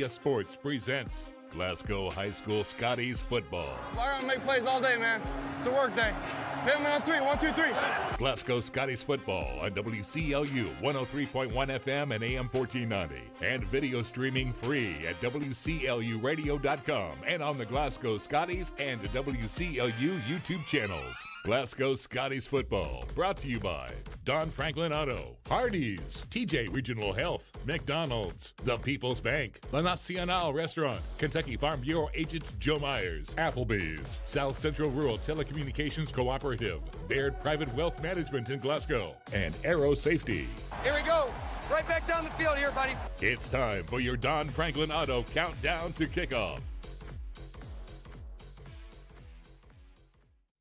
Sports presents Glasgow High School Scotties football. I'm gonna make plays all day, man. It's a work day. Hit me on three. 1, 2, 3. Glasgow Scotties football on WCLU 103.1 FM and AM 1490. And video streaming free at WCLUradio.com and on the Glasgow Scotties and the WCLU YouTube channels. Glasgow Scotties football brought to you by Don Franklin Auto, Hardee's, TJ Regional Health, McDonald's, The People's Bank, La Nacional Restaurant, Kentucky Farm Bureau Agent Joe Myers, Applebee's, South Central Rural Telecommunications Cooperative, Baird Private Wealth Management in Glasgow, and Aero Safety. Here we go. Right back down the field here, buddy. It's time for your Don Franklin Auto countdown to kickoff.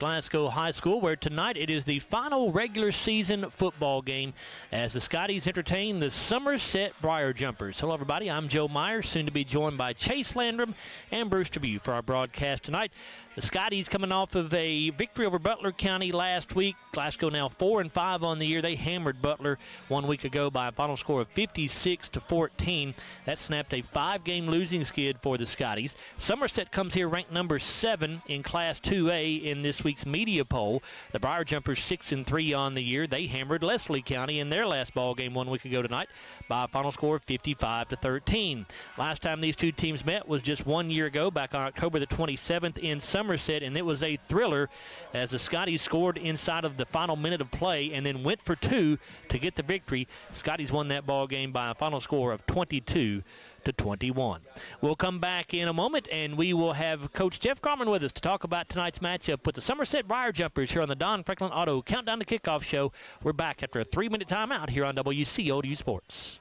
Glasgow High School, where tonight it is the final regular season football game as the Scotties entertain the Somerset Briar Jumpers. Hello, everybody. I'm Joe Myers, soon to be joined by Chase Landrum and Bruce Tribute for our broadcast tonight. The Scotties coming off of a victory over Butler County last week. Glasgow now 4-5 on the year. They hammered Butler 1 week ago by a final score of 56-14. That snapped a 5-game losing skid for the Scotties. Somerset comes here ranked number 7 in Class 2A in this week's media poll. The Briar Jumpers 6-3 on the year. They hammered Leslie County in their last ball game 1 week ago tonight by a final score of 55-13. Last time these two teams met was just 1 year ago, back on October the 27th in Somerset, and it was a thriller as the Scotties scored inside of the final minute of play and then went for 2 to get the victory. Scotties won that ball game by a final score of 22-21. We'll come back in a moment, and we will have Coach Jeff Garman with us to talk about tonight's matchup with the Somerset Briar Jumpers here on the Don Franklin Auto Countdown to Kickoff show. We're back after a 3-minute timeout here on WCOU Sports.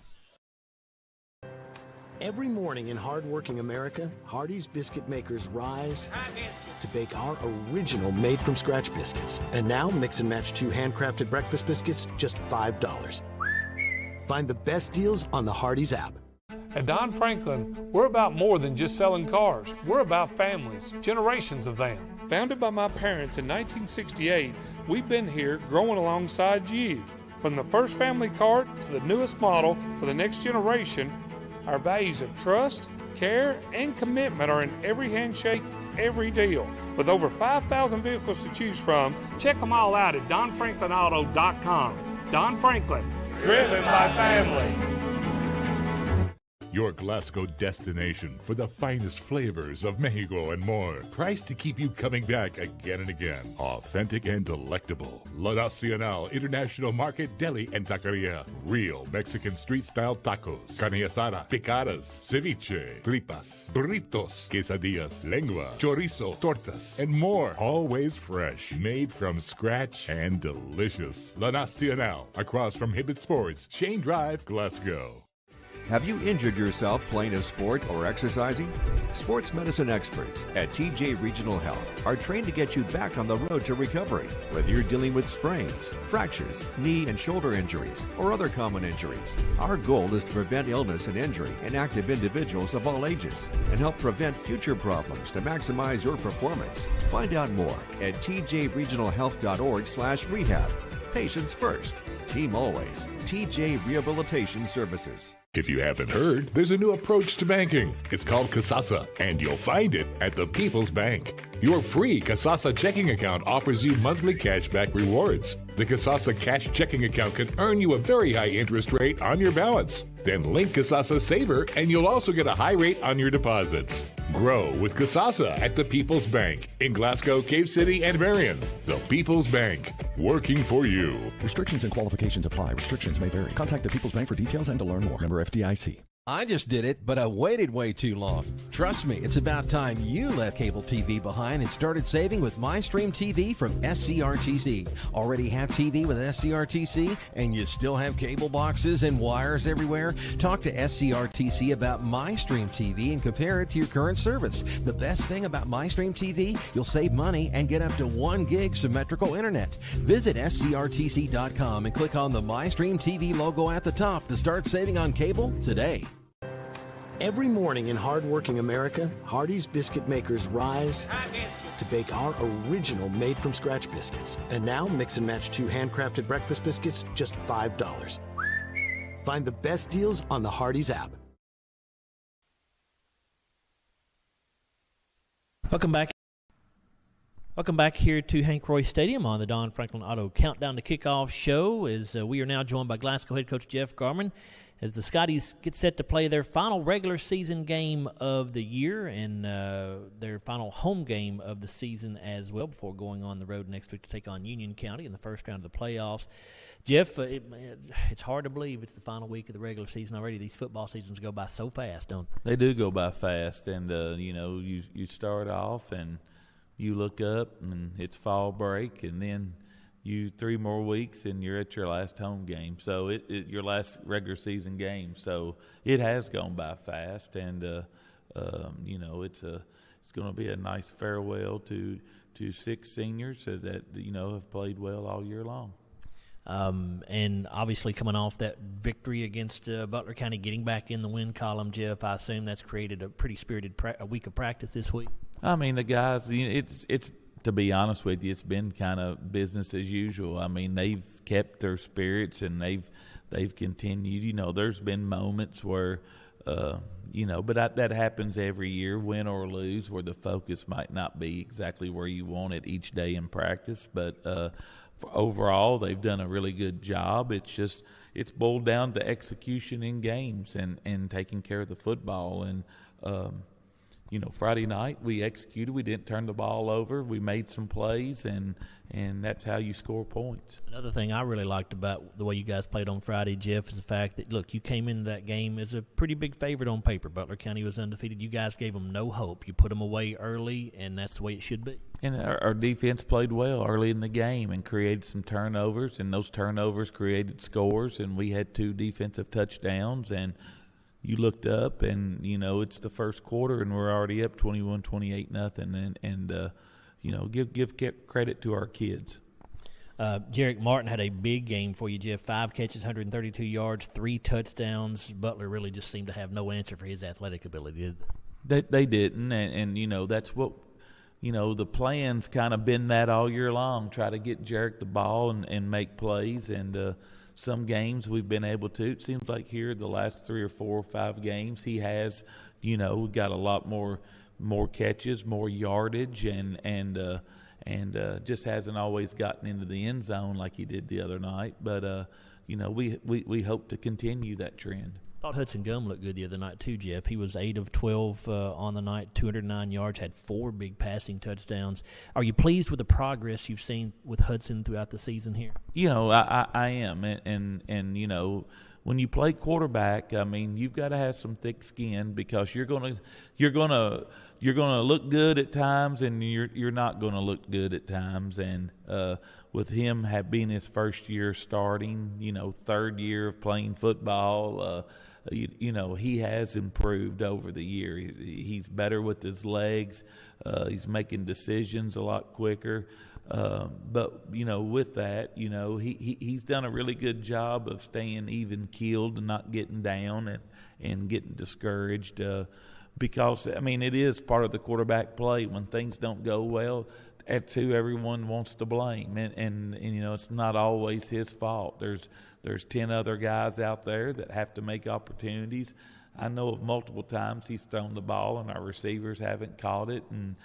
Every morning in hard-working America, Hardee's biscuit makers rise to bake our original made-from-scratch biscuits. And now, mix and match 2 handcrafted breakfast biscuits, just $5. Find the best deals on the Hardee's app. At Don Franklin, we're about more than just selling cars. We're about families, generations of them. Founded by my parents in 1968, we've been here growing alongside you. From the first family car to the newest model for the next generation, our values of trust, care, and commitment are in every handshake, every deal. With over 5,000 vehicles to choose from, check them all out at DonFranklinAuto.com. Don Franklin, driven by family. Your Glasgow destination for the finest flavors of Mexico and more. Priced to keep you coming back again and again. Authentic and delectable. La Nacional International Market Deli and Taqueria. Real Mexican street-style tacos. Carne asada, picadas, ceviche, tripas, burritos, quesadillas, lengua, chorizo, tortas, and more. Always fresh. Made from scratch and delicious. La Nacional. Across from Hibbett Sports, Shane Drive, Glasgow. Have you injured yourself playing a sport or exercising? Sports medicine experts at TJ Regional Health are trained to get you back on the road to recovery. Whether you're dealing with sprains, fractures, knee and shoulder injuries, or other common injuries, our goal is to prevent illness and injury in active individuals of all ages and help prevent future problems to maximize your performance. Find out more at tjregionalhealth.org/rehab. Patients first. Team always. TJ Rehabilitation Services. If you haven't heard, there's a new approach to banking. It's called Kasasa, and you'll find it at the People's Bank. Your free Kasasa checking account offers you monthly cashback rewards. The Kasasa cash checking account can earn you a very high interest rate on your balance. Then link Kasasa Saver, and you'll also get a high rate on your deposits. Grow with Kasasa at the People's Bank in Glasgow, Cave City, and Marion. The People's Bank, working for you. Restrictions and qualifications apply. Restrictions may vary. Contact the People's Bank for details and to learn more. Member FDIC. I just did it, but I waited way too long. Trust me, it's about time you left cable TV behind and started saving with MyStream TV from SCRTC. Already have TV with SCRTC and you still have cable boxes and wires everywhere? Talk to SCRTC about MyStream TV and compare it to your current service. The best thing about MyStream TV, you'll save money and get up to 1 gig symmetrical internet. Visit scrtc.com and click on the MyStream TV logo at the top to start saving on cable today. Every morning in hard-working America, Hardee's biscuit makers rise to bake our original made-from-scratch biscuits. And now, mix and match 2 handcrafted breakfast biscuits, just $5. Find the best deals on the Hardee's app. Welcome back here to Hank Royse Stadium on the Don Franklin Auto Countdown to Kickoff show. As we are now joined by Glasgow head coach Jeff Garman as the Scotties get set to play their final regular season game of the year and their final home game of the season as well before going on the road next week to take on Union County in the first round of the playoffs. Jeff, it's hard to believe it's the final week of the regular season already. These football seasons go by so fast, don't they? They do go by fast, and you start off and you look up and it's fall break, and then you 3 more weeks and you're at your last home game. So your last regular season game. So it has gone by fast, and it's going to be a nice farewell to 6 seniors that have played well all year long. And obviously coming off that victory against Butler County, getting back in the win column, Jeff, I assume that's created a pretty spirited a week of practice this week. I mean, the guys, it's to be honest with you, it's been kind of business as usual. I mean, they've kept their spirits and they've continued. There's been moments where, but that happens every year, win or lose, where the focus might not be exactly where you want it each day in practice. But overall, they've done a really good job. It's boiled down to execution in games and taking care of the football. And, Friday night we executed. We didn't turn the ball over. We made some plays, and that's how you score points. Another thing I really liked about the way you guys played on Friday, Jeff, is the fact that, look, you came into that game as a pretty big favorite on paper. Butler County was undefeated. You guys gave them no hope. You put them away early, and that's the way it should be. And our defense played well early in the game and created some turnovers, and those turnovers created scores, and we had 2 defensive touchdowns. And you looked up, and it's the first quarter, and we're already up 21-28 nothing. And give credit to our kids. Jarek Martin had a big game for you, Jeff. 5 catches, 132 yards, 3 touchdowns. Butler really just seemed to have no answer for his athletic ability, did they? They didn't, and that's what. The plan's kind of been that all year long, try to get Jarek the ball and make plays. And some games we've been able to. It seems like here the last 3 or 4 or 5 games he has, got a lot more catches, more yardage, and just hasn't always gotten into the end zone like he did the other night. But, we hope to continue that trend. I thought Hudson Gum looked good the other night too, Jeff. He was 8 of 12 on the night, 209 yards, had 4 big passing touchdowns. Are you pleased with the progress you've seen with Hudson throughout the season here? I am, and when you play quarterback, I mean, you've got to have some thick skin because you're gonna look good at times, and you're not gonna look good at times. And with him being his first year starting, 3rd year of playing football. He has improved over the year. He's better with his legs. He's making decisions a lot quicker. But with that, he's done a really good job of staying even keeled and not getting down and getting discouraged. Because, I mean, it is part of the quarterback play. When things don't go well, that's who everyone wants to blame. And it's not always his fault. There's 10 other guys out there that have to make opportunities. I know of multiple times he's thrown the ball and our receivers haven't caught it. And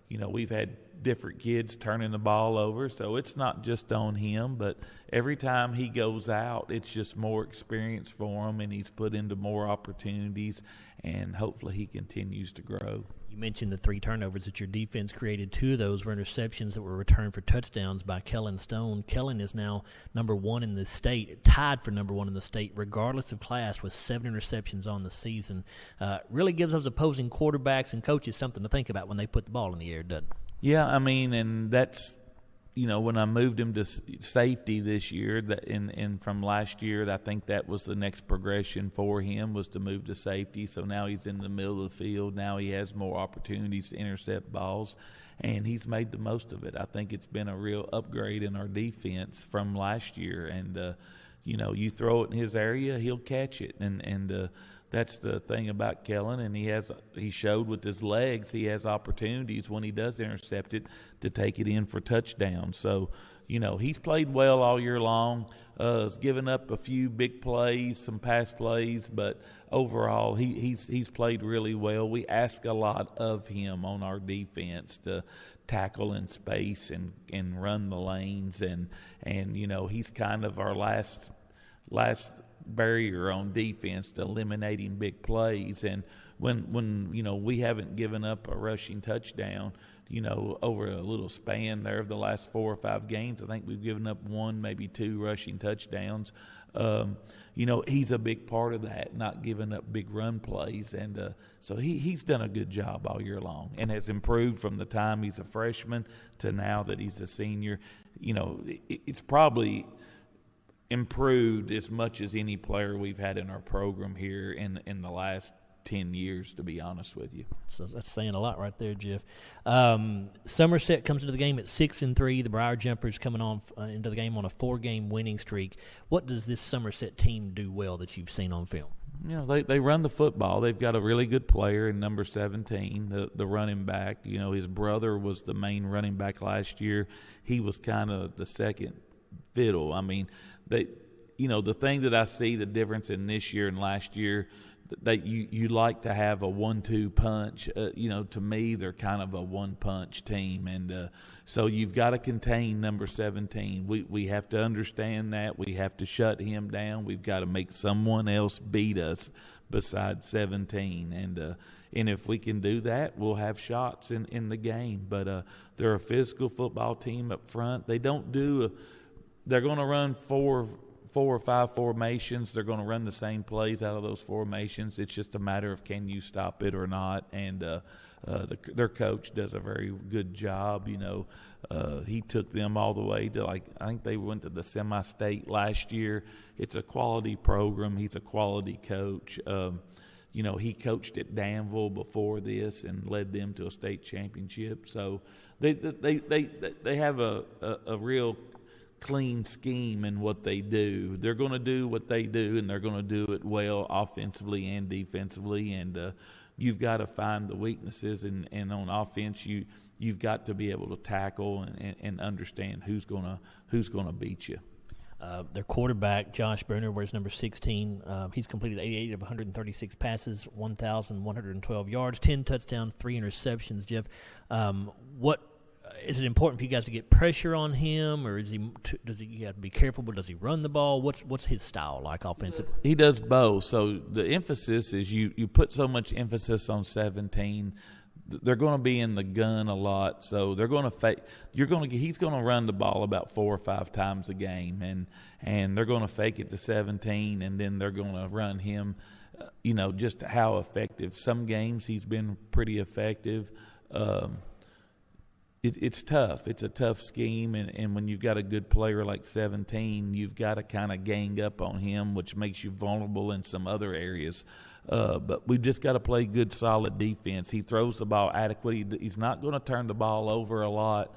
we've had different kids turning the ball over. So it's not just on him, but every time he goes out, it's just more experience for him, and he's put into more opportunities, and hopefully he continues to grow. You mentioned the 3 turnovers that your defense created. 2 of those were interceptions that were returned for touchdowns by Kellen Stone. Kellen is now number 1 in the state, tied for number 1 in the state, regardless of class, with 7 interceptions on the season. Really gives those opposing quarterbacks and coaches something to think about when they put the ball in the air, doesn't it? Yeah, I mean, and that's, when I moved him to safety this year, and from last year, I think that was the next progression for him, was to move to safety. So now he's in the middle of the field. Now he has more opportunities to intercept balls, and he's made the most of it. I think it's been a real upgrade in our defense from last year. And, you throw it in his area, he'll catch it. And that's the thing about Kellen, and he showed with his legs he has opportunities when he does intercept it to take it in for touchdowns. So, he's played well all year long. Has given up a few big plays, some pass plays, but overall he's played really well. We ask a lot of him on our defense to tackle in space and run the lanes, and he's kind of our last barrier on defense to eliminating big plays. And when we haven't given up a rushing touchdown, over a little span there of the last 4 or 5 games, I think we've given up 1, maybe 2 rushing touchdowns. He's a big part of that, not giving up big run plays. And so he's done a good job all year long and has improved from the time he's a freshman to now that he's a senior. It's probably improved as much as any player we've had in our program here in the last 10 years, to be honest with you. So that's saying a lot right there, Jeff. Somerset comes into the game at 6-3. The Briar Jumpers coming on into the game on a 4-game winning streak. What does this Somerset team do well that you've seen on film? They run the football. They've got a really good player in number 17, the running back. His brother was the main running back last year. He was kind of the second fiddle. I mean, the thing that I see the difference in this year and last year, that you like to have a 1-2 punch. To me, they're kind of a one-punch team, and so you've got to contain number 17. We have to understand that. We have to shut him down. We've got to make someone else beat us besides 17, and if we can do that, we'll have shots in the game. But they're a physical football team up front. They don't do they're going to run 4 or 5 formations. They're going to run the same plays out of those formations. It's just a matter of can you stop it or not. And their coach does a very good job. He took them all the way to, I think they went to the semi-state last year. It's a quality program. He's a quality coach. He coached at Danville before this and led them to a state championship. So they have a real clean scheme in what they do. They're going to do what they do, and they're going to do it well offensively and defensively. And you've got to find the weaknesses, and on offense, you've got to be able to tackle and understand who's going to beat you. Their quarterback, Josh Bruner, wears number 16. He's completed 88 of 136 passes, 1,112 yards, 10 touchdowns, 3 interceptions. Jeff, what is it important for you guys to get pressure on him, or does he have to be careful, but does he run the ball? What's his style like offensively? He does both. So the emphasis is you put so much emphasis on 17. They're going to be in the gun a lot, so they're going to he's going to run the ball about 4 or 5 times a game, and they're going to fake it to 17, and then they're going to run him. Just how effective. Some games he's been pretty effective. It's tough. It's a tough scheme, and when you've got a good player like 17, you've got to kind of gang up on him, which makes you vulnerable in some other areas. But we've just got to play good, solid defense. He throws the ball adequately. He's not going to turn the ball over a lot.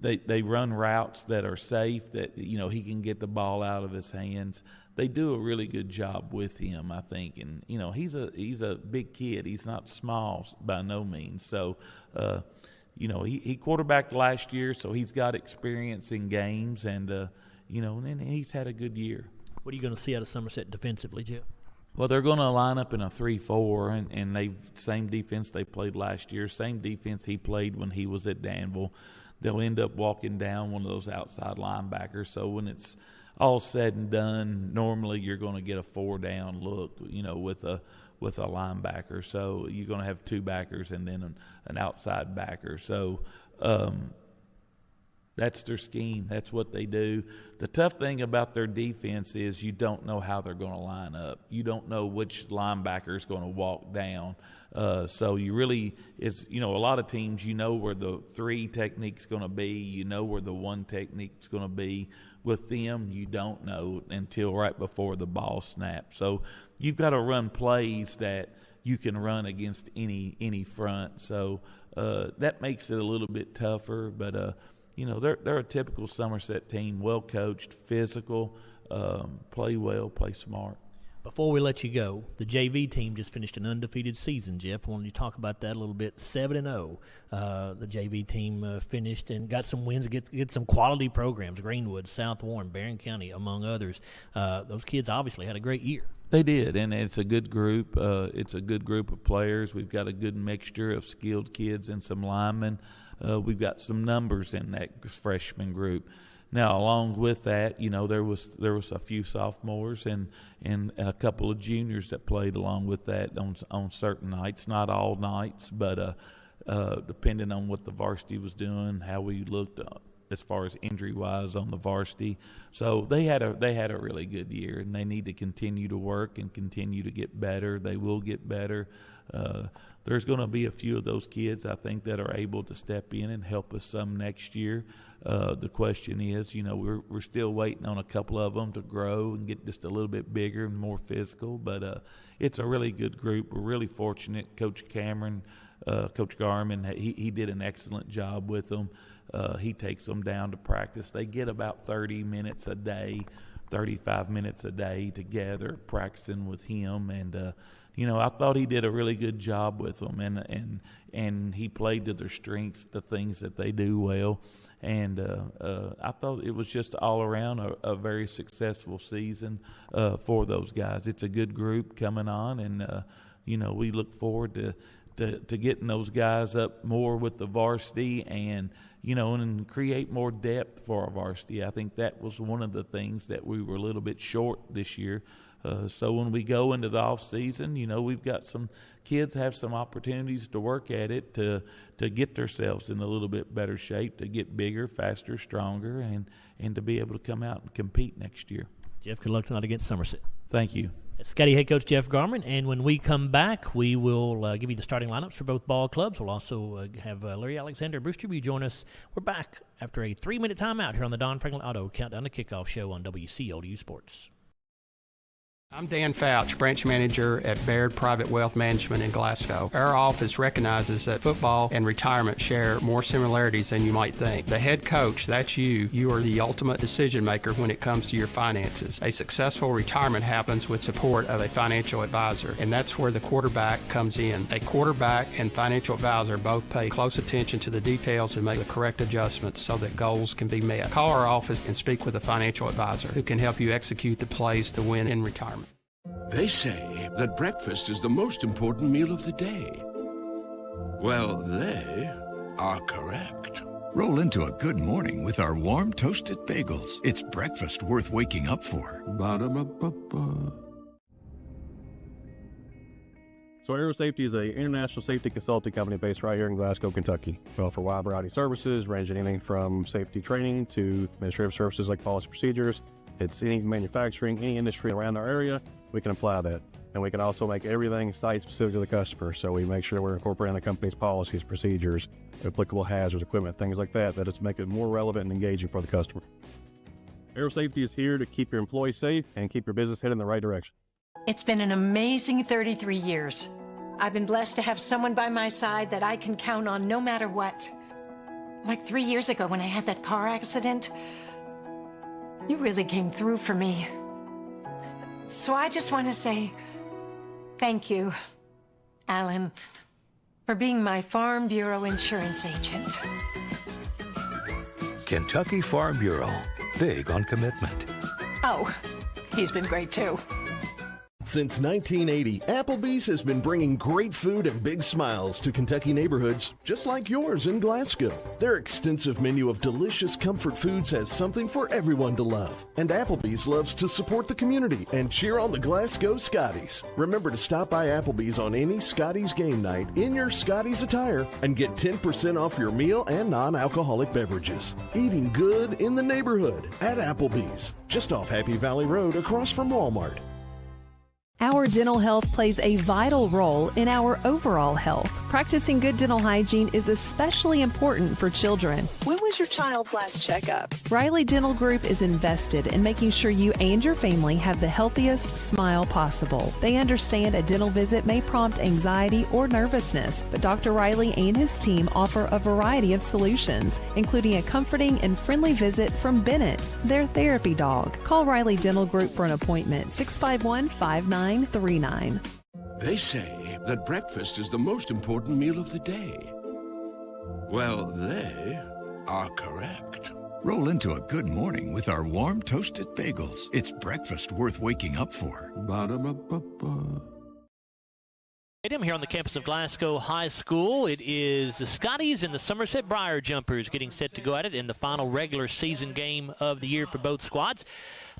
They run routes that are safe, that he can get the ball out of his hands. They do a really good job with him, I think. And he's a big kid. He's not small by no means. So he quarterbacked last year, so he's got experience in games, and and he's had a good year. What are you going to see out of Somerset defensively, Jeff? Well, they're going to line up in a 3-4, and they same defense they played last year, same defense he played when he was at Danville. They'll end up walking down one of those outside linebackers. So when it's all said and done, normally you're going to get a 4-down look, with a linebacker. So you're going to have 2 backers and then an outside backer. So that's their scheme. That's what they do. The tough thing about their defense is you don't know how they're going to line up. You don't know which linebacker is going to walk down. So you really, a lot of teams, where the 3 technique's going to be, where the 1 technique's going to be. With them, you don't know until right before the ball snaps. So you've got to run plays that you can run against any front. So that makes it a little bit tougher, but they're a typical Somerset team, well coached, physical, play well, play smart. Before we let you go, the JV team just finished an undefeated season, Jeff. I wanted you to talk about that a little bit. 7-0. The JV team finished and got some wins, get some quality programs, Greenwood, South Warren, Barron County, among others. Those kids obviously had a great year. They did, and it's a good group. It's a good group of players. We've got a good mixture of skilled kids and some linemen. We've got some numbers in that freshman group. Now, along with that, there was a few sophomores and a couple of juniors that played along with that on certain nights, not all nights, but depending on what the varsity was doing, how we looked as far as injury-wise on the varsity. So they had a really good year, and they need to continue to work and continue to get better. They will get better. There's going to be a few of those kids, I think, that are able to step in and help us some next year. The question is, we're still waiting on a couple of them to grow and get just a little bit bigger and more physical. But it's a really good group. We're really fortunate. Coach Garman, he did an excellent job with them. He takes them down to practice. They get about 30 minutes a day, 35 minutes a day together practicing with him. And, I thought he did a really good job with them, and he played to their strengths, the things that they do well. And I thought it was just all around a very successful season for those guys. It's a good group coming on, and, we look forward to getting those guys up more with the varsity and create more depth for our varsity. I think that was one of the things that we were a little bit short this year. So when we go into the off season, we've got some kids have some opportunities to work at it to get themselves in a little bit better shape, to get bigger, faster, stronger, and to be able to come out and compete next year. Jeff, good luck tonight against Somerset. Thank you. Scotty head coach Jeff Garman, and when we come back, we will give you the starting lineups for both ball clubs. We'll also have Larry Alexander Brewster join us. We're back after a 3-minute timeout here on the Don Franklin Auto Countdown to Kickoff show on WCLU Sports. I'm Dan Fouch, branch manager at Baird Private Wealth Management in Glasgow. Our office recognizes that football and retirement share more similarities than you might think. The head coach, that's you. You are the ultimate decision maker when it comes to your finances. A successful retirement happens with support of a financial advisor, and that's where the quarterback comes in. A quarterback and financial advisor both pay close attention to the details and make the correct adjustments so that goals can be met. Call our office and speak with a financial advisor who can help you execute the plays to win in retirement. They say that breakfast is the most important meal of the day. Well, they are correct. Roll into a good morning with our warm toasted bagels. It's breakfast worth waking up for. Ba-da-ba-ba-ba. So Aerosafety is an international safety consulting company based right here in Glasgow, Kentucky. We offer a wide variety of services, ranging anything from safety training to administrative services like policy procedures. It's any manufacturing, any industry around our area, we can apply that. And we can also make everything site-specific to the customer. So we make sure we're incorporating the company's policies, procedures, applicable hazards, equipment, things like that, that it's make it more relevant and engaging for the customer. Aerosafety is here to keep your employees safe and keep your business headed in the right direction. It's been an amazing 33 years. I've been blessed to have someone by my side that I can count on no matter what. Like 3 years ago when I had that car accident, you really came through for me. So I just want to say thank you, Alan, for being my Farm Bureau insurance agent. Kentucky Farm Bureau, big on commitment. Oh, he's been great too. Since 1980, Applebee's has been bringing great food and big smiles to Kentucky neighborhoods just like yours in Glasgow. Their extensive menu of delicious comfort foods has something for everyone to love. And Applebee's loves to support the community and cheer on the Glasgow Scotties. Remember to stop by Applebee's on any Scotties game night in your Scotties attire and get 10% off your meal and non-alcoholic beverages. Eating good in the neighborhood at Applebee's, just off Happy Valley Road across from Walmart. Our dental health plays a vital role in our overall health. Practicing good dental hygiene is especially important for children. When was your child's last checkup? Riley Dental Group is invested in making sure you and your family have the healthiest smile possible. They understand a dental visit may prompt anxiety or nervousness, but Dr. Riley and his team offer a variety of solutions, including a comforting and friendly visit from Bennett, their therapy dog. Call Riley Dental Group for an appointment, 651-5939. They say that breakfast is the most important meal of the day. Well, they are correct. Roll into a good morning with our warm toasted bagels. It's breakfast worth waking up for. Ba-da-ba-ba-ba. Here on the campus of Glasgow High School, it is the Scotties and the Somerset Briar Jumpers getting set to go at it in the final regular season game of the year for both squads.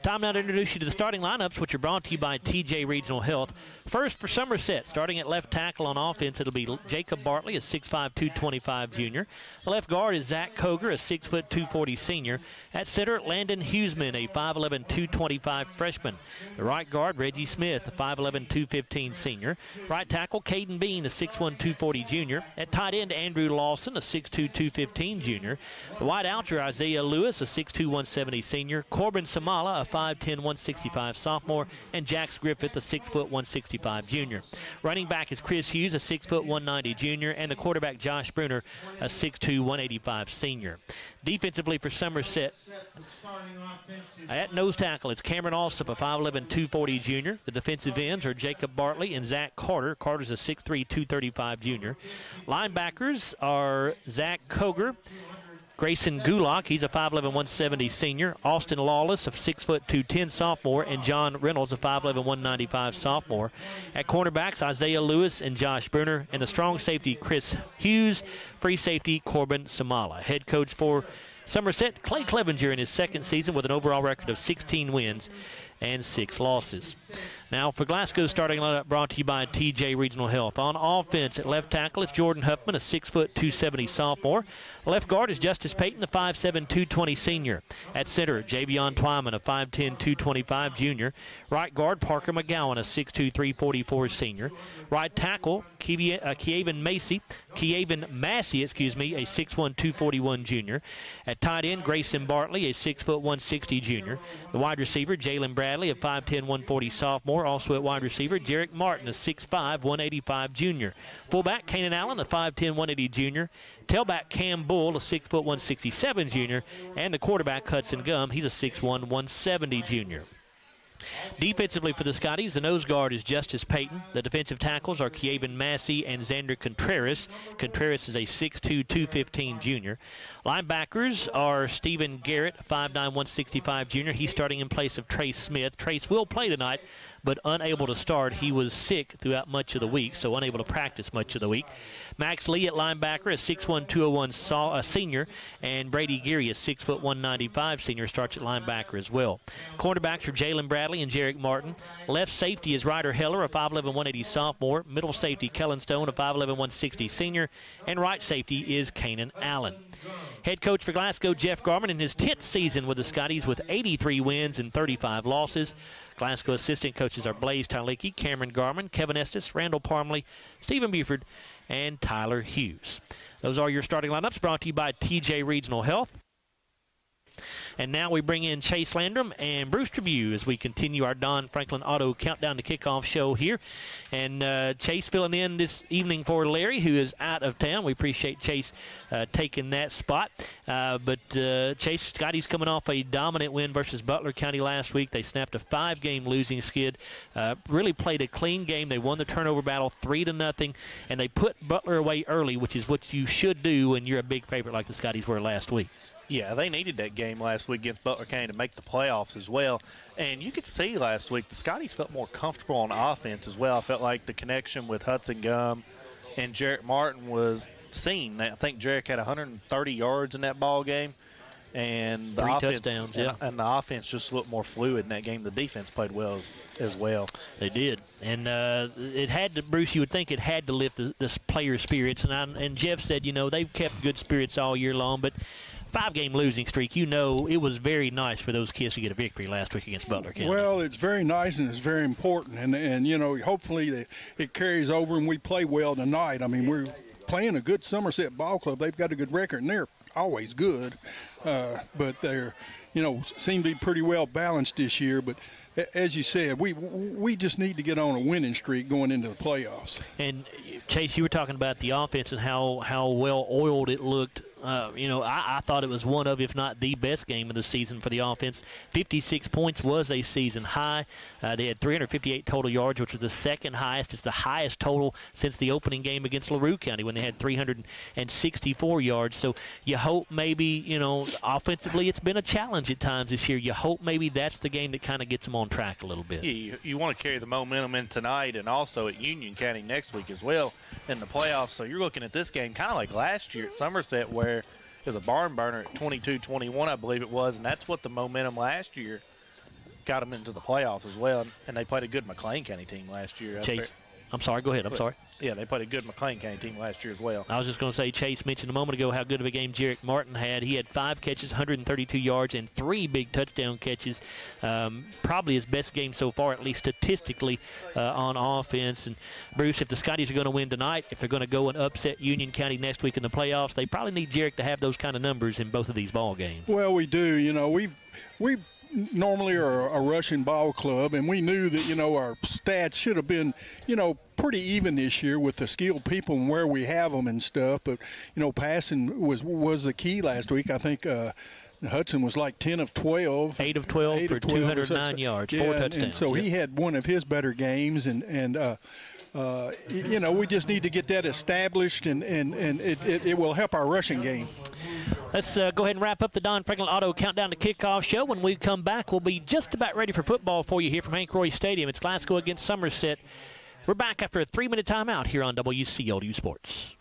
Time now to introduce you to the starting lineups, which are brought to you by TJ Regional Health. First for Somerset, starting at left tackle on offense, it'll be Jacob Bartley, a 6'5", 225 junior. The left guard is Zach Koger, a 6', 240 senior. At center, Landon Huseman, a 5'11", 225 freshman. The right guard, Reggie Smith, a 5'11", 215 senior. Right tackle, Caden Bean, a 6'1", 240 junior. At tight end, Andrew Lawson, a 6'2", 215 junior. The wide outs are Isaiah Lewis, a 6'2", 170 senior. Corbin Samala, a 5'10", 165 sophomore. And Jax Griffith, a 6', 165 junior. Running back is Chris Hughes, a 6', 190 junior. And the quarterback, Josh Bruner, a 6'2", 185 senior. Defensively for Somerset, at nose tackle, it's Cameron Alsop, a 5'11", 240 junior. The defensive ends are Jacob Bartley and Zach Carter. Carter's a 6'3", 235 junior. Linebackers are Zach Koger, Grayson Gulak, he's a 5'11", 170 senior. Austin Lawless, a 6', 210 sophomore. And John Reynolds, a 5'11", 195 sophomore. At cornerbacks, Isaiah Lewis and Josh Bruner. And the strong safety, Chris Hughes. Free safety, Corbin Samala. Head coach for Somerset, Clay Clevenger, in his second season with an overall record of 16 wins and 6 losses. Now for Glasgow, starting lineup brought to you by TJ Regional Health. On offense at left tackle, it's Jordan Huffman, a 6', 270 sophomore. Left guard is Justice Payton, the 5'7", 220 senior. At center, Javion Twyman, a 5'10", 225 junior. Right guard, Parker McGowan, a 6'2", 344 senior. Right tackle, Keaven Massey, a 6'1", 241 junior. At tight end, Grayson Bartley, a 6', 160 junior. The wide receiver, Jalen Bradley, a 5'10", 140 sophomore. Also at wide receiver, Jarek Martin, a 6'5", 185 junior. Fullback, Kanan Allen, a 5'10", 180 junior. Tailback, Cam Bull, a 6', 167 junior. And the quarterback, Hudson Gum, he's a 6'1", 170 junior. Defensively for the Scotties, the nose guard is Justice Payton. The defensive tackles are Keaven Massey and Xander Contreras. Contreras is a 6'2", 215 junior. Linebackers are Stephen Garrett, 5'9", 165 junior. He's starting in place of Trace Smith. Trace will play tonight, but unable to start. He was sick throughout much of the week, so unable to practice much of the week. Max Lee at linebacker, a 6'1", 201 senior, and Brady Geary, a 6', 195 senior, starts at linebacker as well. Cornerbacks are Jalen Bradley and Jarek Martin. Left safety is Ryder Heller, a 5'11", 180 sophomore. Middle safety, Kellen Stone, a 5'11", 160 senior. And right safety is Kanan Allen. Head coach for Glasgow, Jeff Garman, in his 10th season with the Scotties with 83 wins and 35 losses. Glasgow assistant coaches are Blaze Tylicki, Cameron Garman, Kevin Estes, Randall Parmley, Stephen Buford, and Tyler Hughes. Those are your starting lineups brought to you by TJ Regional Health. And now we bring in Chase Landrum and Bruce Tribune as we continue our Don Franklin Auto Countdown to Kickoff show here. And Chase filling in this evening for Larry, who is out of town. We appreciate Chase taking that spot. But Chase, Scotty's coming off a dominant win versus Butler County last week. They snapped a 5-game losing skid. Really played a clean game. They won the turnover battle 3-0, and they put Butler away early, which is what you should do when you're a big favorite like the Scotties were last week. Yeah, they needed that game last week against Butler County to make the playoffs as well. And you could see last week the Scotties felt more comfortable on offense as well. I felt like the connection with Hudson Gum and Jarek Martin was seen. I think Jarek had 130 yards in that ball game. And the 3 offense, touchdowns, yeah. And the offense just looked more fluid in that game. The defense played well as well. They did. And it had to, Bruce, you would think it had to lift the players' spirits. And Jeff said, they've kept good spirits all year long, but 5-game losing streak, you know it was very nice for those kids to get a victory last week against Butler County. Well, it's very nice and it's very important. And you know, hopefully it carries over and we play well tonight. I mean, we're playing a good Somerset ball club. They've got a good record, and they're always good. But they're, you know, seem to be pretty well balanced this year. But as you said, we just need to get on a winning streak going into the playoffs. And, Chase, you were talking about the offense and how well oiled it looked. You know, I thought it was one of, if not the best game of the season for the offense. 56 points was a season high. They had 358 total yards, which was the second highest. It's the highest total since the opening game against LaRue County when they had 364 yards. So you hope maybe, you know, offensively it's been a challenge at times this year. You hope maybe that's the game that kind of gets them on track a little bit. Yeah, you want to carry the momentum in tonight and also at Union County next week as well in the playoffs. So you're looking at this game kind of like last year at Somerset, where it was a barn burner at 22-21, I believe it was, and that's what the momentum last year got them into the playoffs as well. And they played a good McLean County team last year. Chase, I'm sorry, go ahead. I'm sorry. Yeah, they played a good McLean County team last year as well. I was just going to say, Chase mentioned a moment ago how good of a game Jarek Martin had. He had 5 catches, 132 yards, and 3 big touchdown catches. Probably his best game so far, at least statistically, on offense. And, Bruce, if the Scotties are going to win tonight, if they're going to go and upset Union County next week in the playoffs, they probably need Jarek to have those kind of numbers in both of these ball games. Well, we do. You know, we normally are a Russian ball club, and we knew that, you know, our stats should have been, you know, pretty even this year with the skilled people and where we have them and stuff. But, you know, passing was the key last week. I think Hudson was like 10 of 12. 8 of 12 for 209 yards, 4 touchdowns. And so he had one of his better games, and you know, we just need to get that established, and it will help our rushing game. Let's go ahead and wrap up the Don Franklin Auto Countdown to Kickoff show. When we come back, we'll be just about ready for football for you here from Hank Royse Stadium. It's Glasgow against Somerset. We're back after a 3-minute timeout here on WCLU Sports.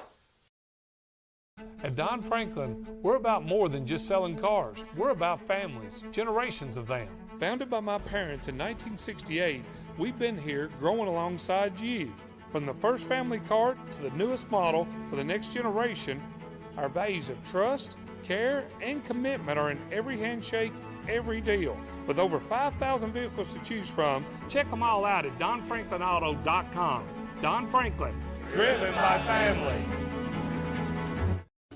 At Don Franklin, we're about more than just selling cars. We're about families, generations of them. Founded by my parents in 1968, we've been here growing alongside you. From the first family car to the newest model for the next generation, our values of trust, care, and commitment are in every handshake, every deal. With over 5,000 vehicles to choose from, check them all out at DonFranklinAuto.com. Don Franklin, driven by family.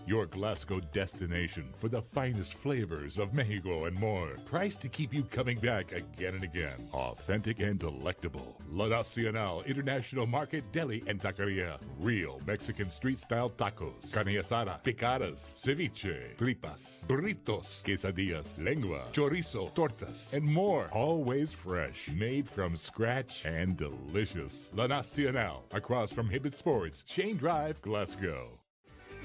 Your Glasgow destination for the finest flavors of Mexico and more. Priced to keep you coming back again and again. Authentic and delectable. La Nacional International Market Deli and Taqueria. Real Mexican street-style tacos. Carne asada, picadas, ceviche, tripas, burritos, quesadillas, lengua, chorizo, tortas, and more. Always fresh. Made from scratch and delicious. La Nacional. Across from Hibbett Sports, Shane Drive, Glasgow.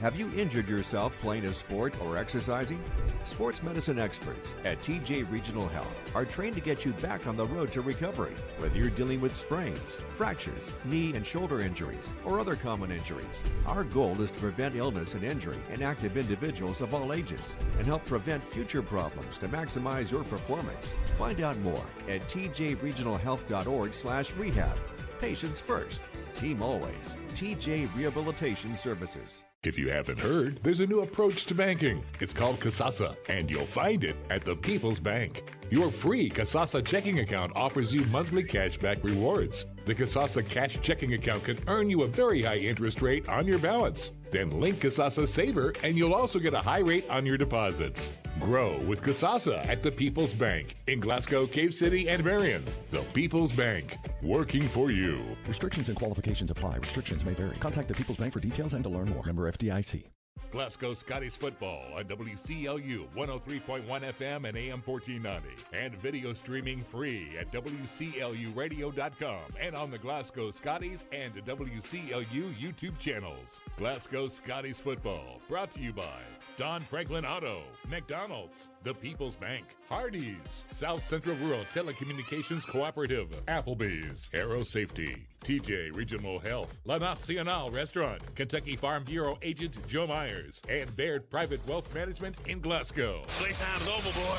Have you injured yourself playing a sport or exercising? Sports medicine experts at TJ Regional Health are trained to get you back on the road to recovery. Whether you're dealing with sprains, fractures, knee and shoulder injuries, or other common injuries, our goal is to prevent illness and injury in active individuals of all ages and help prevent future problems to maximize your performance. Find out more at tjregionalhealth.org/rehab. Patients first, team always. TJ Rehabilitation Services. If you haven't heard, there's a new approach to banking. It's called Kasasa, and you'll find it at the People's Bank. Your free Kasasa checking account offers you monthly cashback rewards. The Kasasa cash checking account can earn you a very high interest rate on your balance. Then link Kasasa Saver, and you'll also get a high rate on your deposits. Grow with Kasasa at the People's Bank in Glasgow, Cave City, and Marion. The People's Bank, working for you. Restrictions and qualifications apply. Restrictions may vary. Contact the People's Bank for details and to learn more. Member FDIC. Glasgow Scotties football on WCLU 103.1 FM and AM 1490. And video streaming free at WCLUradio.com and on the Glasgow Scotties and WCLU YouTube channels. Glasgow Scotties football brought to you by Don Franklin Auto, McDonald's, the People's Bank, Hardee's, South Central Rural Telecommunications Cooperative, Applebee's, Aero Safety, TJ Regional Health, La Nacional Restaurant, Kentucky Farm Bureau Agent Joe Myers, and Baird Private Wealth Management in Glasgow. Playtime's over, boy.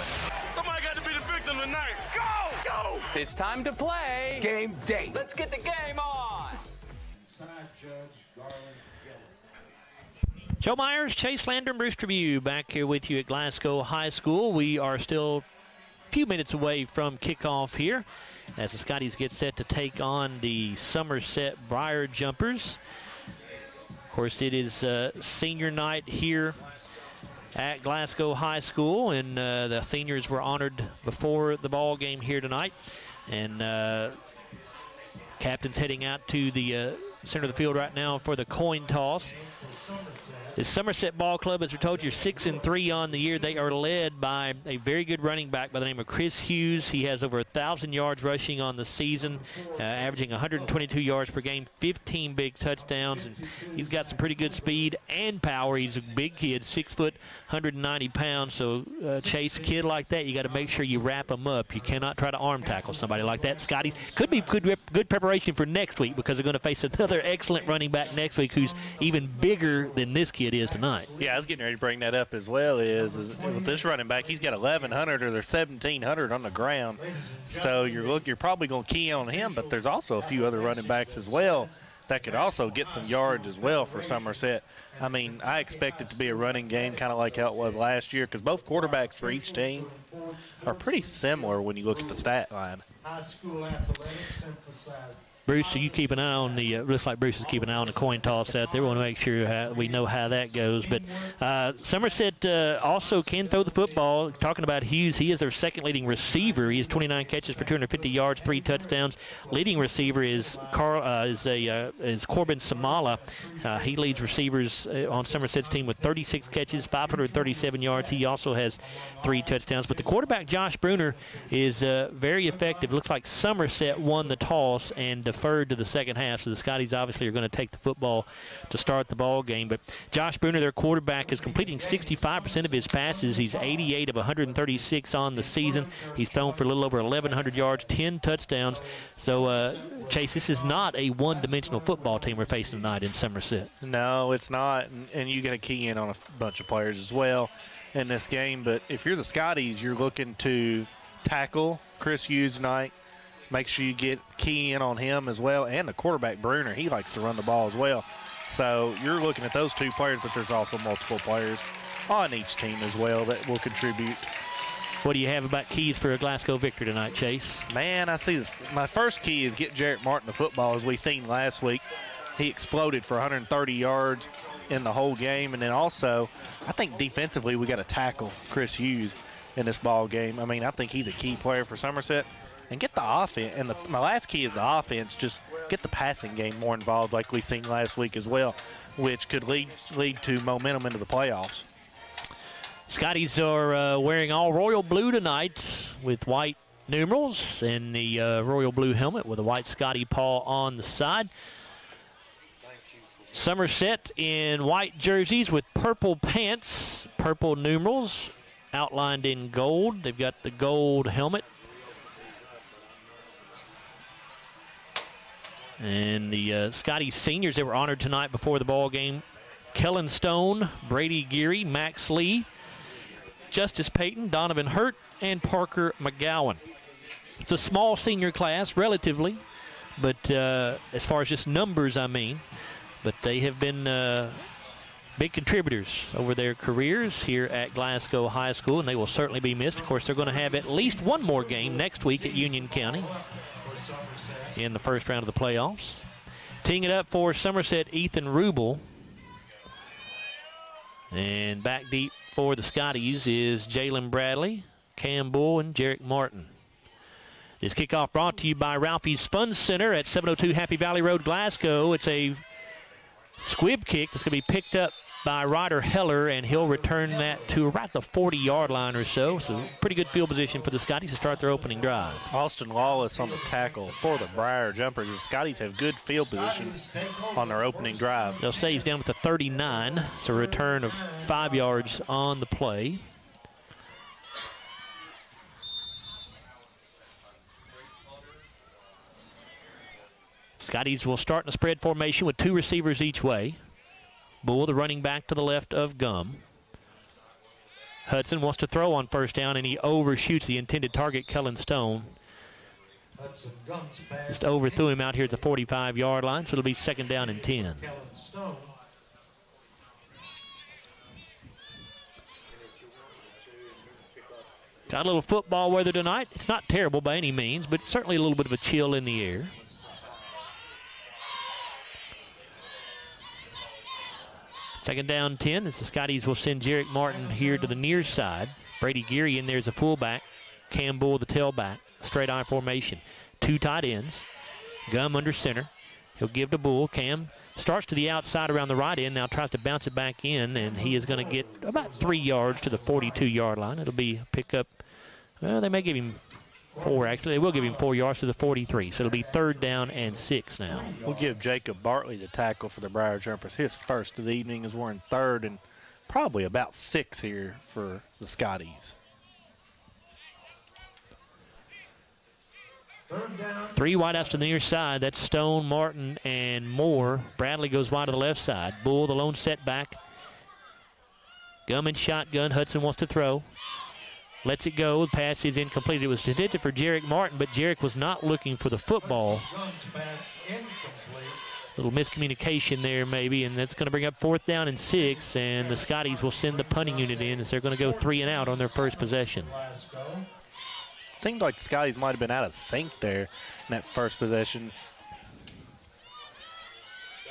Somebody got to be the victim tonight. Go! Go! It's time to play. Game day. Let's get the game on. Side judge, Garland. Joe Myers, Chase Landrum, Bruce Tribune back here with you at Glasgow High School. We are still a few minutes away from kickoff here as the Scotties get set to take on the Somerset Briar Jumpers. Of course, it is senior night here at Glasgow High School, and the seniors were honored before the ball game here tonight. And captain's heading out to the center of the field right now for the coin toss. The Somerset Ball Club, as we told you, 6-3 on the year. They are led by a very good running back by the name of Chris Hughes. He has over 1,000 yards rushing on the season, averaging 122 yards per game, 15 big touchdowns, and he's got some pretty good speed and power. He's a big kid, 6 foot, 190 pounds. So Chase, a kid like that, you got to make sure you wrap him up. You cannot try to arm tackle somebody like that. Scotties could be good preparation for next week because they're going to face another excellent running back next week who's even bigger than this kid is tonight. Yeah, I was getting ready to bring that up as well. Is with this running back, he's got 1,100 or there's 1,700 on the ground. So you're probably going to key on him, but there's also a few other running backs as well that could also get some yards as well for Somerset. I mean, I expect it to be a running game kind of like how it was last year because both quarterbacks for each team are pretty similar when you look at the stat line. High school athletics emphasize. Bruce, so you keep an eye on the, looks like Bruce is keeping an eye on the coin toss out there. We want to make sure we know how that goes. But Somerset also can throw the football. Talking about Hughes, he is their second leading receiver. He has 29 catches for 250 yards, 3 touchdowns. Leading receiver is Corbin Samala. He leads receivers on Somerset's team with 36 catches, 537 yards. He also has 3 touchdowns. But the quarterback, Josh Bruner, is very effective. Looks like Somerset won the toss and deferred to the second half, so the Scotties obviously are going to take the football to start the ball game. But Josh Bruner, their quarterback, is completing 65% of his passes. He's 88 of 136 on the season. He's thrown for a little over 1,100 yards, 10 touchdowns. So, Chase, this is not a one-dimensional football team we're facing tonight in Somerset. No, it's not, and you got to key in on a bunch of players as well in this game. But if you're the Scotties, you're looking to tackle Chris Hughes tonight. Make sure you get key in on him as well. And the quarterback, Bruner, he likes to run the ball as well. So you're looking at those 2 players, but there's also multiple players on each team as well that will contribute. What do you have about keys for a Glasgow victory tonight, Chase? Man, I see this. My first key is get Jarrett Martin the football, as we seen last week. He exploded for 130 yards in the whole game. And then also, I think defensively we got to tackle Chris Hughes in this ball game. I mean, I think he's a key player for Somerset. And get the offense. And my last key is the offense. Just get the passing game more involved like we seen last week as well, which could lead to momentum into the playoffs. Scotties are wearing all royal blue tonight with white numerals and the royal blue helmet with a white Scottie paw on the side. Somerset in white jerseys with purple pants, purple numerals outlined in gold. They've got the gold helmet. And the Scottie seniors that were honored tonight before the ball game: Kellen Stone, Brady Geary, Max Lee, Justice Payton, Donovan Hurt, and Parker McGowan. It's a small senior class, relatively, but as far as just numbers, I mean. But they have been big contributors over their careers here at Glasgow High School, and they will certainly be missed. Of course, they're going to have at least one more game next week at Union County in the first round of the playoffs. Teeing it up for Somerset, Ethan Rubel. And back deep for the Scotties is Jalen Bradley, Cam Bull, and Jarek Martin. This kickoff brought to you by Ralphie's Fun Center at 702 Happy Valley Road, Glasgow. It's a squib kick that's going to be picked up by Ryder Heller, and he'll return that to right the 40-yard line or so. So pretty good field position for the Scotties to start their opening drive. Austin Lawless on the tackle for the Briar Jumpers. The Scotties have good field position on their opening drive. They'll say he's down with the 39, so a return of 5 yards on the play. Scotties will start in a spread formation with 2 receivers each way. Bull, the running back, to the left of Gum. Hudson wants to throw on first down, and he overshoots the intended target, Kellen Stone. Just overthrew him out here at the 45-yard line, so it'll be second down and 10. Got a little football weather tonight. It's not terrible by any means, but certainly a little bit of a chill in the air. Second down 10 as the Scotties will send Jarek Martin here to the near side. Brady Geary in there as a fullback. Cam Bull the tailback. Straight eye formation. 2 tight ends. Gum under center. He'll give to Bull. Cam starts to the outside around the right end. Now tries to bounce it back in, and he is going to get about 3 yards to the 42-yard line. It'll be a pickup. Well, they may give him 4, actually. They will give him 4 yards to the 43. So it'll be 3rd down and 6 now. We'll give Jacob Bartley the tackle for the Briar Jumpers. His first of the evening is we're in 3rd and probably about 6 here for the Scotties. 3 wideouts to the near side. That's Stone, Martin, and Moore. Bradley goes wide to the left side. Bull, the lone setback. Gum in shotgun. Hudson wants to throw. Lets it go. The pass is incomplete. It was intended for Jarek Martin, but Jarek was not looking for the football. Little miscommunication there maybe, and that's going to bring up 4th down and 6, and the Scotties will send the punting unit in as they're going to go 3 and out on their first possession. Seemed like the Scotties might have been out of sync there in that first possession.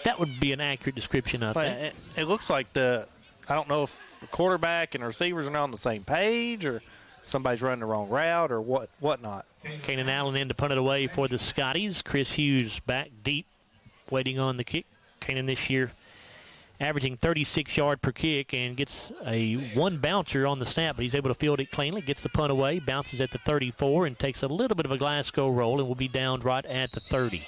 That would be an accurate description, I think. It looks like I don't know if the quarterback and the receivers are not on the same page or somebody's running the wrong route or whatnot. Kanan Allen in to punt it away for the Scotties. Chris Hughes back deep, waiting on the kick. Kanan this year averaging 36 yards per kick and gets a 1 bouncer on the snap, but he's able to field it cleanly, gets the punt away, bounces at the 34, and takes a little bit of a Glasgow roll and will be downed right at the 30.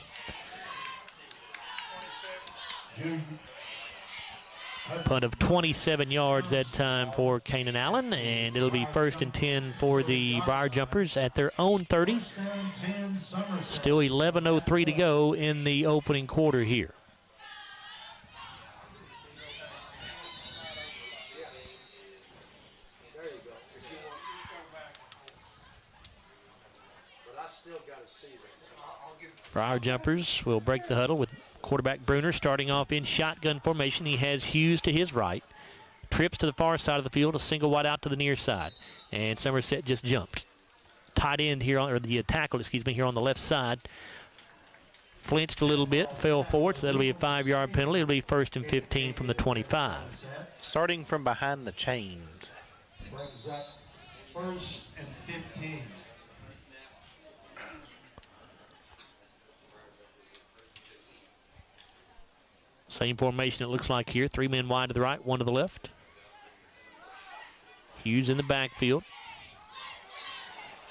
Punt of 27 yards that time for Kanan Allen, and it'll be 1st and 10 for the Briar Jumpers at their own 30. Still 11:03 to go in the opening quarter here. Briar Jumpers will break the huddle with quarterback Bruner starting off in shotgun formation. He has Hughes to his right. Trips to the far side of the field, a single wide out to the near side. And Somerset just jumped. Tight end here, or the tackle, here on the left side. Flinched a little bit, fell forward, so that'll be a 5-yard penalty. It'll be 1st and 15 from the 25. Starting from behind the chains. Brings up 1st and 15. Same formation it looks like here. 3 men wide to the right, 1 to the left. Hughes in the backfield.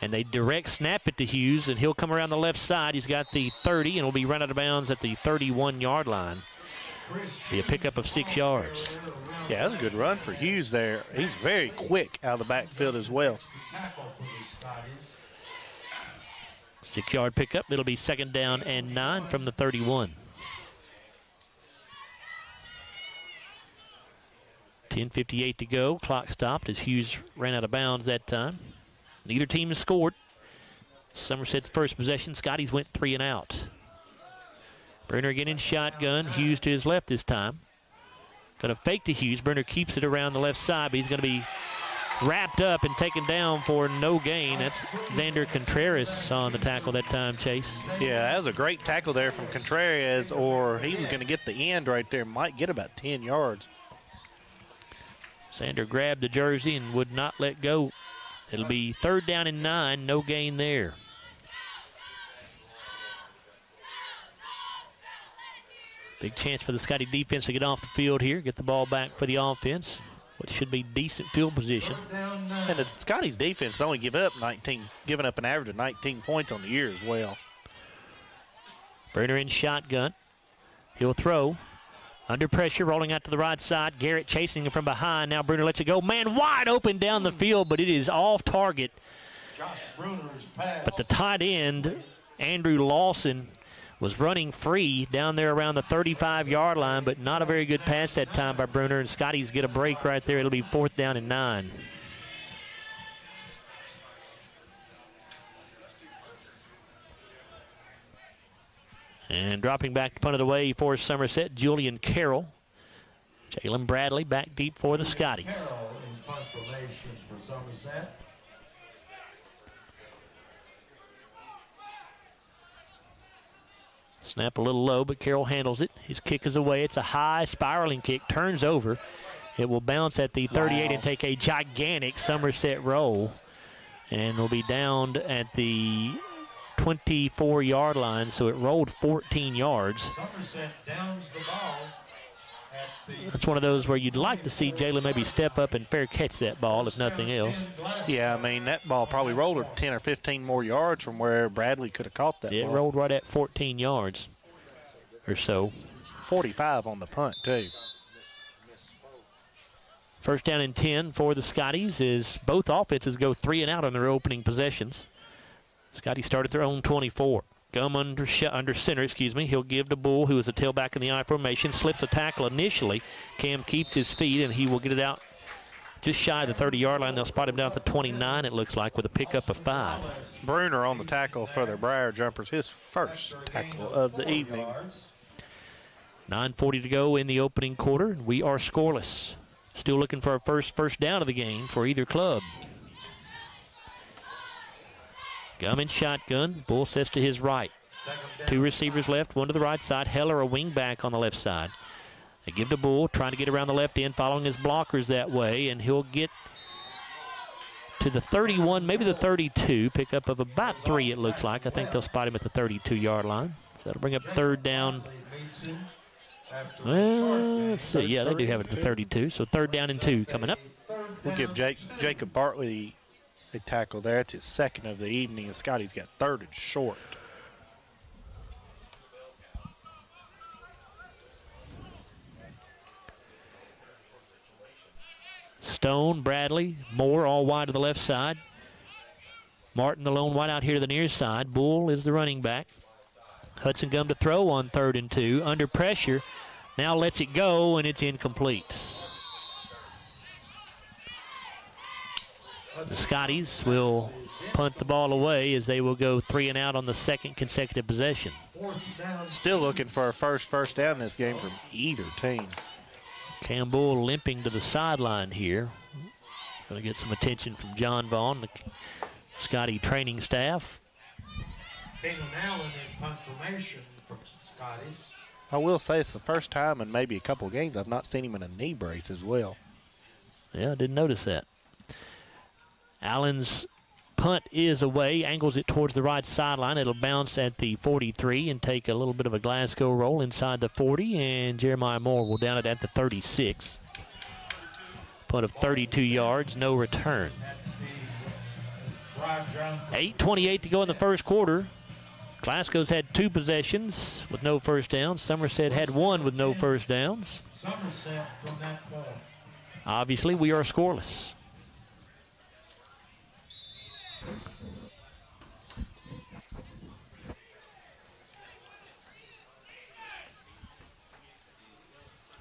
And they direct snap it to Hughes, and he'll come around the left side. He's got the 30, and will be run out of bounds at the 31-yard line. Be a pickup of 6 yards. Yeah, that's a good run for Hughes there. He's very quick out of the backfield as well. 6-yard pickup. It'll be 2nd down and 9 from the 31. 10:58 to go. Clock stopped as Hughes ran out of bounds that time. Neither team has scored. Somerset's first possession. Scotties went 3 and out. Bruner again in shotgun. Hughes to his left this time. Going to fake to Hughes. Bruner keeps it around the left side, but he's going to be wrapped up and taken down for no gain. That's Xander Contreras on the tackle that time, Chase. Yeah, that was a great tackle there from Contreras, or he was going to get the end right there. Might get about 10 yards. Xander grabbed the jersey and would not let go. It'll be 3rd down and 9, no gain there. Big chance for the Scottie defense to get off the field here, get the ball back for the offense. What should be decent field position. And the Scotties defense only giving up an average of 19 points on the year as well. Bruner in shotgun. He'll throw. Under pressure, rolling out to the right side. Garrett chasing him from behind. Now Bruner lets it go. Man wide open down the field, but it is off target. But the tight end, Andrew Lawson, was running free down there around the 35-yard line, but not a very good pass that time by Bruner. And Scotties get a break right there. It'll be 4th down and 9. And dropping back to punt it away for Somerset, Julian Carroll. Jalen Bradley back deep for the Scotties. Carroll in punt formation for Somerset. Snap a little low, but Carroll handles it. His kick is away. It's a high spiraling kick, turns over. It will bounce at the 38 and take a gigantic Somerset roll. And will be downed at the 24-yard line, so it rolled 14 yards. Somerset downs the ball. That's one of those where you'd like to see Jalen maybe step up and fair catch that ball, if nothing else. Yeah, I mean, that ball probably rolled 10 or 15 more yards from where Bradley could have caught that ball. It rolled right at 14 yards or so. 45 on the punt, too. First down and 10 for the Scotties as both offenses go 3 and out on their opening possessions. Scotties start at their own 24. Gum under center, He'll give to Bull, who is a tailback in the I formation. Slips a tackle initially. Cam keeps his feet, and he will get it out just shy of the 30-yard line. They'll spot him down at the 29, it looks like, with a pickup of 5. Bruner on the tackle for the Briar Jumpers, his first tackle of the evening. 9:40 to go in the opening quarter. We are scoreless. Still looking for our first down of the game for either club. Gum in shotgun. Bull sets to his right. 2 receivers left, 1 to the right side. Heller, a wing back on the left side. They give to Bull, trying to get around the left end, following his blockers that way, and he'll get to the 31, maybe the 32. Pickup of about 3, it looks like. I think they'll spot him at the 32-yard line. So that'll bring up third down. Well, let's see. Yeah, they do have it at the 32. So third down and 2 coming up. We'll give Jacob Bartley a tackle there. It's his second of the evening, and Scotty's got third and short. Stone, Bradley, Moore all wide to the left side. Martin, the lone wide out here to the near side. Bull is the running back. Hudson Gum to throw on third and 2. Under pressure. Now lets it go, and it's incomplete. The Scotties will punt the ball away as they will go 3 and out on the second consecutive possession. Still looking for a first down in this game from either team. Campbell limping to the sideline here. Going to get some attention from John Vaughn, the Scottie training staff. Keenan Allen in punt formation from Scotties. I will say it's the first time in maybe a couple of games I've not seen him in a knee brace as well. Yeah, I didn't notice that. Allen's punt is away, angles it towards the right sideline. It'll bounce at the 43 and take a little bit of a Glasgow roll inside the 40, and Jeremiah Moore will down it at the 36. Punt of 32 yards, no return. 8:28 to go in the first quarter. Glasgow's had 2 possessions with no first downs. Somerset had 1 with no first downs. Somerset from that point. Obviously, we are scoreless.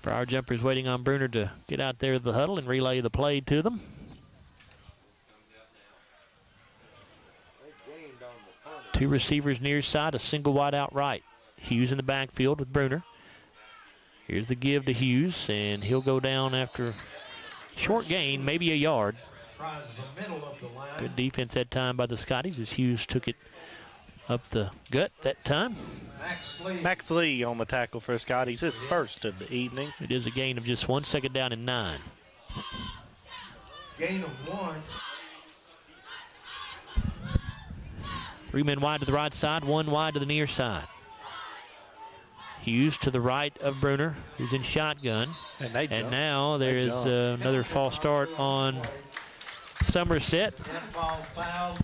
Briar Jumpers waiting on Bruner to get out there to the huddle and relay the play to them. Two receivers near side, a single wide out right. Hughes in the backfield with Bruner. Here's the give to Hughes, and he'll go down after short gain, maybe a yard. Good defense that time by the Scotties as Hughes took it up the gut that time. Max Lee on the tackle for Scotties, his first of the evening. It is a gain of just 1, second down and 9. Gain of 1. 3 men wide to the right side, 1 wide to the near side. Hughes to the right of Bruner, who's in shotgun. And now there is another false start on Somerset. Foul.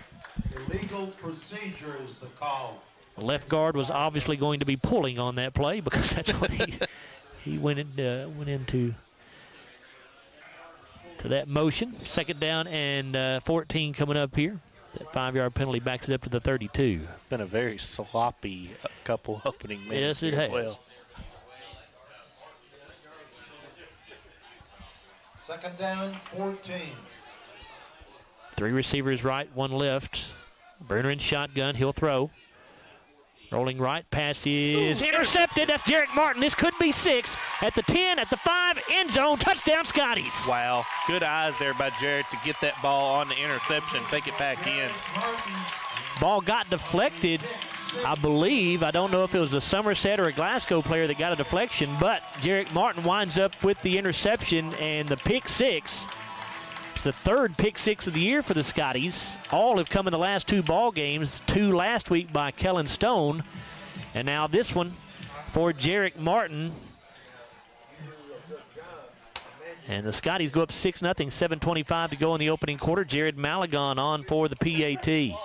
Illegal procedure is the call. The left guard was obviously going to be pulling on that play because that's what he went into that motion. Second down and 14 coming up here. That 5-yard penalty backs it up to the 32. Been a very sloppy couple opening minutes. Yes, it has. Well. Second down, 14. 3 receivers right, 1 left. Bruner in shotgun, he'll throw. Rolling right, pass is intercepted. That's Jarek Martin. This could be 6 at the 10, at the 5, end zone, touchdown Scotties. Wow, good eyes there by Jarek to get that ball on the interception, take it back in. Ball got deflected I believe, I don't know if it was a Somerset or a Glasgow player that got a deflection, but Jarek Martin winds up with the interception and the pick six. It's the third pick six of the year for the Scotties. All have come in the last two ball games, two last week by Kellen Stone, and now this one for Jarek Martin. And the Scotties go up 6-0, 7:25 to go in the opening quarter. Jared Malagon on for the PAT.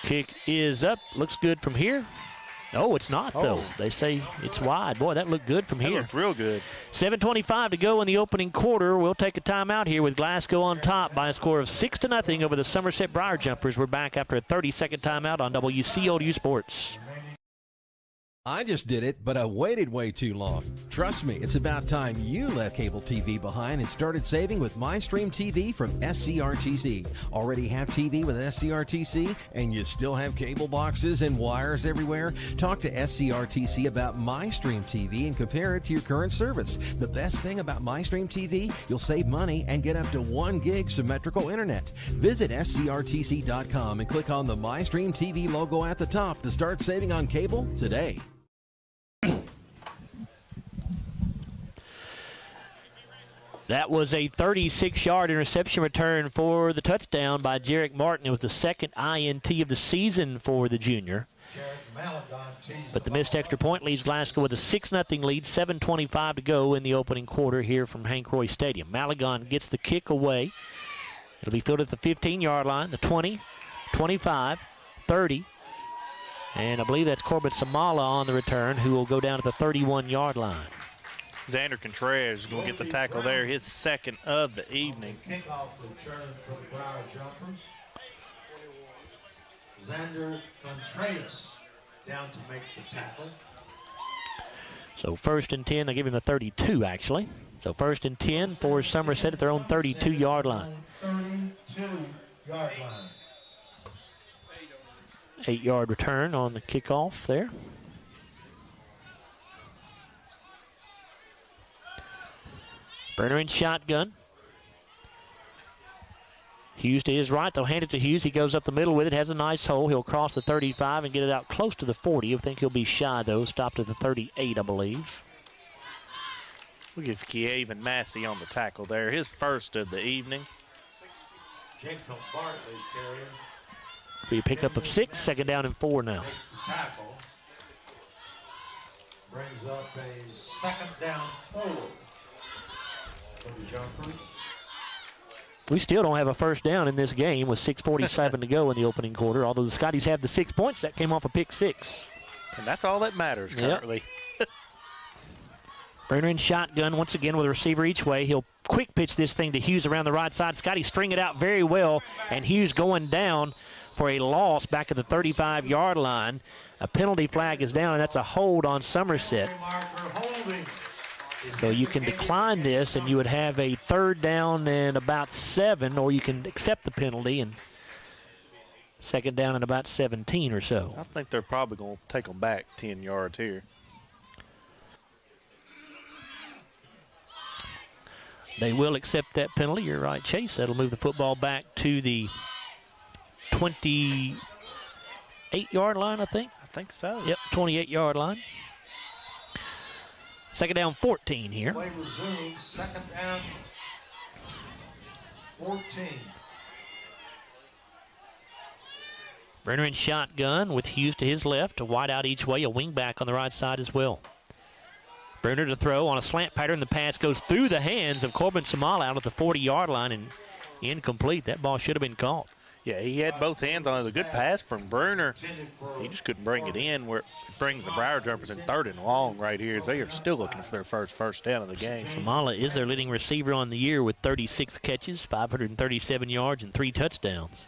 Kick is up, looks good from here. Oh, it's not, though. They say it's wide. Boy, that looked good from here. That looked real good. 7:25 to go in the opening quarter. We'll take a timeout here with Glasgow on top by a score of 6-0 over the Somerset Briar Jumpers. We're back after a 30-second timeout on WCOU Sports. I just did it, but I waited way too long. Trust me, it's about time you left cable TV behind and started saving with MyStream TV from SCRTC. Already have TV with SCRTC and you still have cable boxes and wires everywhere? Talk to SCRTC about MyStream TV and compare it to your current service. The best thing about MyStream TV, you'll save money and get up to 1 gig symmetrical internet. Visit scrtc.com and click on the MyStream TV logo at the top to start saving on cable today. That was a 36-yard interception return for the touchdown by Jarek Martin. It was the second INT of the season for the junior. But the missed extra point leaves Glasgow with a 6-0 lead, 7:25 to go in the opening quarter here from Hank Royse Stadium. Malagon gets the kick away. It'll be fielded at the 15-yard line, the 20, 25, 30. And I believe that's Corbin Samala on the return, who will go down at the 31-yard line. Xander Contreras is going to get the tackle there, his second of the evening. Kickoff return for the Briar Jumpers. Xander Contreras down to make the tackle. So 1st and 10, they give him the 32 actually. So 1st and 10 for Somerset at their own 32-yard line. 32-yard line. 8-yard return on the kickoff there. Burner in shotgun. Hughes to his right. They'll hand it to Hughes. He goes up the middle with it. Has a nice hole. He'll cross the 35 and get it out close to the 40. I think he'll be shy, though. Stopped at the 38, I believe. We'll give Kievan Massey on the tackle there. His first of the evening. Jacob Bartley carrying. Be a pickup of 6. Second down and 4 now. Makes the tackle. Brings up a second down 4. The Jumpers. We still don't have a first down in this game with 6:47 to go in the opening quarter, although the Scotties have the 6 points. That came off a pick 6. And that's all that matters currently. Yep. Burner in shotgun once again with a receiver each way. He'll quick pitch this thing to Hughes around the right side. Scotties string it out very well, and Hughes going down for a loss back at the 35-yard line. A penalty flag is down, and that's a hold on Somerset. So you can decline this, and you would have a 3rd down and about 7, or you can accept the penalty and 2nd down and about 17 or so. I think they're probably going to take them back 10 yards here. They will accept that penalty. You're right, Chase. That'll move the football back to the 28-yard line, I think. I think so. Yep, 28-yard line. 2nd down 14 here. Play resumes, 2nd down 14. Brenner in shotgun with Hughes to his left, a wide out each way, a wing back on the right side as well. Brenner to throw on a slant pattern. The pass goes through the hands of Corbin Samala out at the 40-yard line and incomplete. That ball should have been caught. Yeah, he had both hands on it. It was a good pass from Bruner. He just couldn't bring it in where it brings the Briar Jumpers in 3rd and long right here as they are still looking for their first down of the game. Samala is their leading receiver on the year with 36 catches, 537 yards, and 3 touchdowns.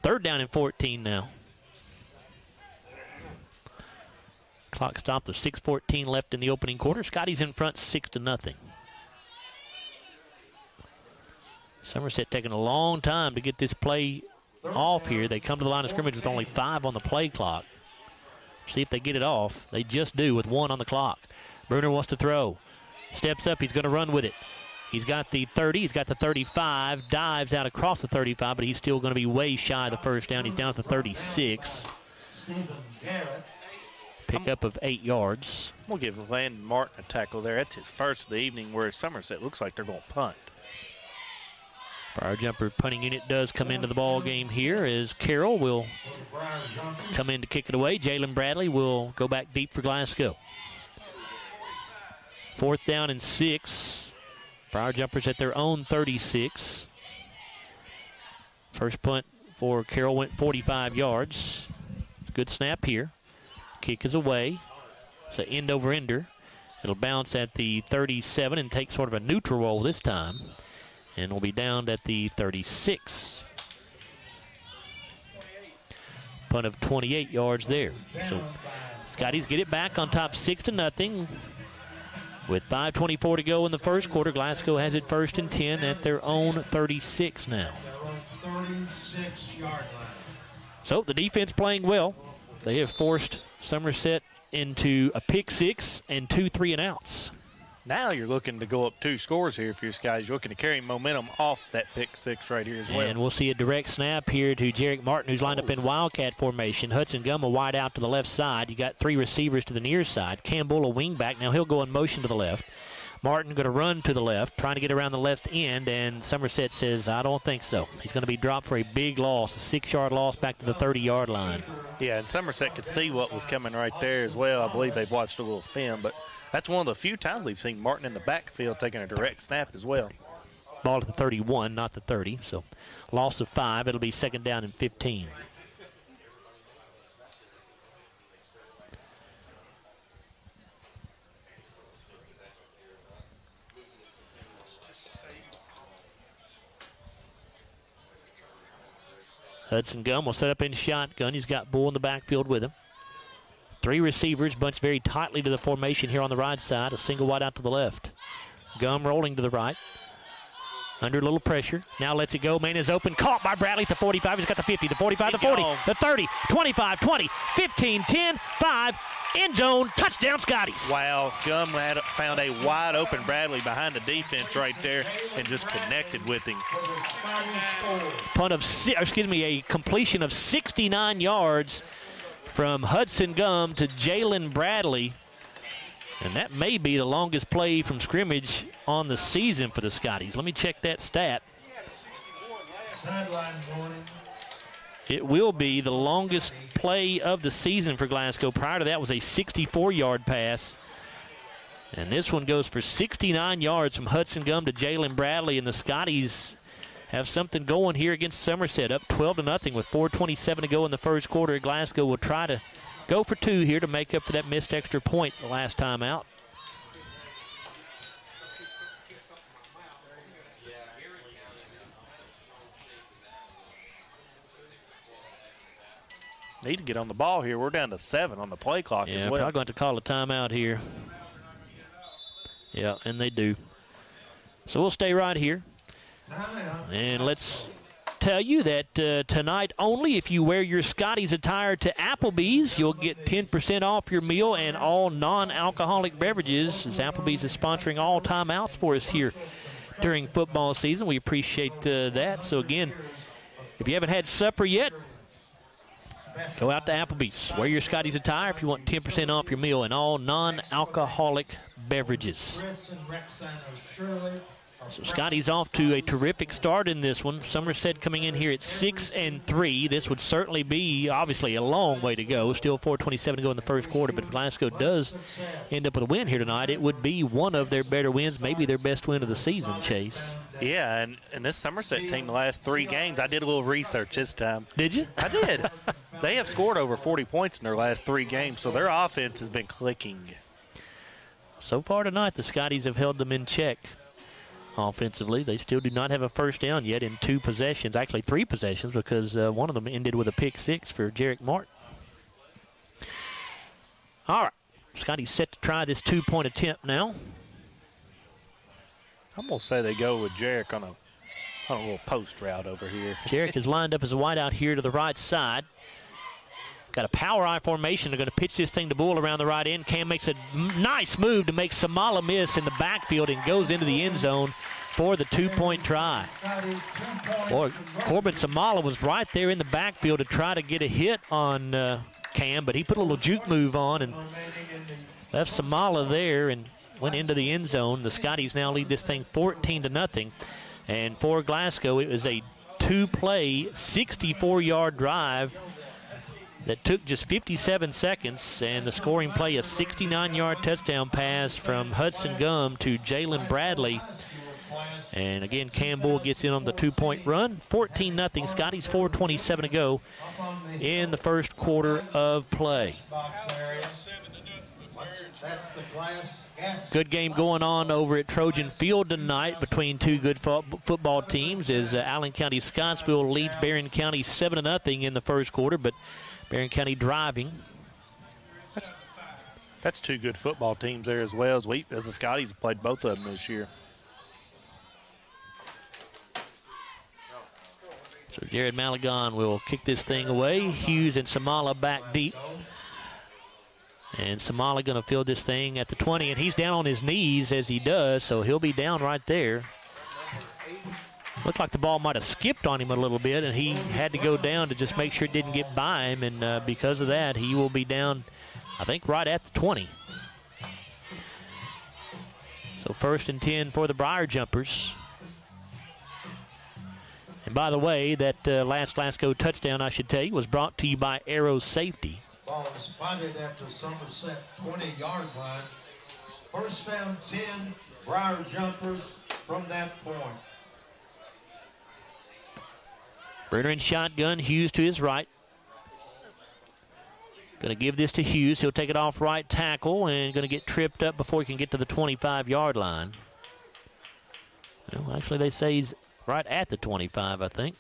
3rd down and 14 now. Clock stopped with 6:14 left in the opening quarter. Scotties in front 6-0. Somerset taking a long time to get this play off here. They come to the line of scrimmage with only 5 on the play clock. See if they get it off. They just do with 1 on the clock. Bruner wants to throw. Steps up. He's going to run with it. He's got the 30, he's got the 35, dives out across the 35, but he's still going to be way shy of the first down. He's down at the 36. Pickup of 8 yards. We'll give Landon Martin a tackle there. That's his first of the evening, whereas Somerset looks like they're going to punt. Briar Jumper punting unit does come into the ball game here as Carroll will come in to kick it away. Jalen Bradley will go back deep for Glasgow. 4th down and 6. Briar Jumpers at their own 36. First punt for Carroll went 45 yards. Good snap here. Kick is away. It's an end over ender. It'll bounce at the 37 and take sort of a neutral roll this time. And will be down at the 36. Punt of 28 yards there. So Scotties get it back on top 6-0. With 5:24 to go in the first quarter, Glasgow has it 1st and 10 at their own 36 now. So the defense playing well. They have forced Somerset into a pick 6 and 2 3-and-outs. Now you're looking to go up 2 scores here for your Skies. You're looking to carry momentum off that pick 6 right here as well. And we'll see a direct snap here to Jarek Martin, who's lined up in Wildcat formation. Hudson Gum a wide out to the left side. You got 3 receivers to the near side. Campbell a wing back. Now he'll go in motion to the left. Martin going to run to the left, trying to get around the left end, and Somerset says, I don't think so. He's going to be dropped for a big loss, a 6-yard loss back to the 30-yard line. Yeah, and Somerset could see what was coming right there as well. I believe they've watched a little film, but that's one of the few times we've seen Martin in the backfield taking a direct snap as well. Ball at the 31, not the 30, so loss of 5. It'll be 2nd down and 15. Hudson Gum will set up in shotgun. He's got Bull in the backfield with him. 3 receivers, bunched very tightly to the formation here on the right side. A single wide out to the left. Gum rolling to the right. Under a little pressure. Now lets it go. Man is open. Caught by Bradley at the 45. He's got the 50, the 45, the 40, the 30, 25, 20, 15, 10, 5. End zone. Touchdown, Scotties. Wow. Gum had found a wide open Bradley behind the defense right there and just connected with him. A completion of 69 yards from Hudson Gum to Jalen Bradley. And that may be the longest play from scrimmage on the season for the Scotties. Let me check that stat. It will be the longest play of the season for Glasgow. Prior to that was a 64-yard pass. And this one goes for 69 yards from Hudson Gum to Jalen Bradley. And the Scotties have something going here against Somerset, up 12-0 with 4:27 to go in the first quarter. Glasgow will try to go for 2 here to make up for that missed extra point the last time out. Need to get on the ball here. We're down to 7 on the play clock as well. Yeah, probably going to call a timeout here. Yeah, and they do. So we'll stay right here. And let's tell you that tonight only, if you wear your Scotties attire to Applebee's, you'll get 10% off your meal and all non-alcoholic beverages, as Applebee's is sponsoring all timeouts for us here during football season. We appreciate that. So again, if you haven't had supper yet, go out to Applebee's. Wear your Scotties attire if you want 10% off your meal and all non-alcoholic beverages. So Scotty's off to a terrific start in this one. Somerset coming in here at 6-3. This would certainly be, obviously, a long way to go. Still 4:27 to go in the first quarter. But if Glasgow does end up with a win here tonight, it would be one of their better wins, maybe their best win of the season, Chase. Yeah, and this Somerset team, the last 3 games, I did a little research this time. Did you? I did. They have scored over 40 points in their last 3 games, so their offense has been clicking. So far tonight, the Scotties have held them in check. Offensively, they still do not have a first down yet in 2 possessions, actually 3 possessions, because one of them ended with a pick 6 for Jarek Martin. All right, Scotty's set to try this 2-point attempt now. I'm going to say they go with Jarek on a little post route over here. Jarek is lined up as a wideout here to the right side. Got a power I formation. They're going to pitch this thing to Bull around the right end. Cam makes a nice move to make Samala miss in the backfield and goes into the end zone for the two-point try. Boy, Corbin Samala was right there in the backfield to try to get a hit on Cam, but he put a little juke move on and left Samala there and went into the end zone. The Scotties now lead this thing 14-0. And for Glasgow, it was a two-play, 64-yard drive that took just 57 seconds, and the scoring play, a 69-yard touchdown pass from Hudson Gum to Jalen Bradley. And again, Campbell gets in on the two-point run. 14-0, Scotties, 4:27 to go in the first quarter of play. Good game going on over at Trojan Field tonight between two good football teams as Allen County Scottsville leads Barron County 7-0 in the first quarter, but Barron County driving. That's two good football teams there as well, as the Scotties have played both of them this year. So Jared Malagon will kick this thing away. Hughes and Samala back deep. And Samala going to field this thing at the 20, and he's down on his knees as he does, so he'll be down right there. Looked like the ball might have skipped on him a little bit, and he had to go down to just make sure it didn't get by him, and because of that, he will be down, I think, right at the 20. So 1st and 10 for the Briar Jumpers. And by the way, that last Glasgow touchdown, I should tell you, was brought to you by Arrow Safety. Ball is spotted at the Somerset 20-yard line. 1st down 10, Briar Jumpers from that point. Bruner in shotgun, Hughes to his right. Going to give this to Hughes. He'll take it off right tackle and going to get tripped up before he can get to the 25-yard line. Well, actually, they say he's right at the 25, I think.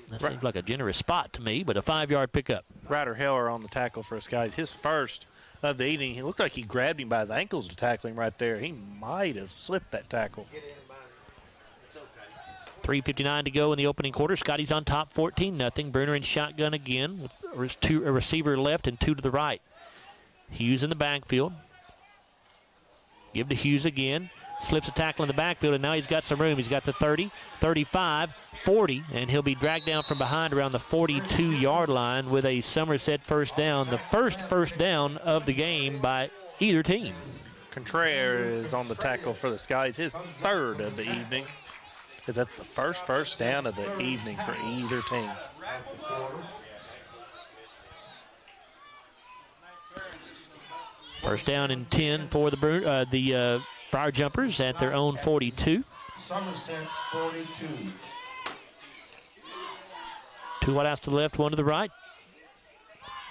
That seems like a generous spot to me, but a 5-yard pickup. Ryder Heller on the tackle for Scotties. His first of the evening. He looked like he grabbed him by his ankles to tackle him right there. He might have slipped that tackle. 3:59 to go in the opening quarter. Scotties on top, 14-0. Bruner in shotgun again with a receiver left and two to the right. Hughes in the backfield. Give to Hughes again. Slips a tackle in the backfield, and now he's got some room. He's got the 30, 35, 40, and he'll be dragged down from behind around the 42-yard line with a Somerset first down. The first down of the game by either team. Contreras is on the tackle for the Scotties. His third of the evening. Is that the first down of the evening for either team? First down and 10 for the Briar Jumpers at their own 42. Somerset 42. Two wideouts to the left, one to the right.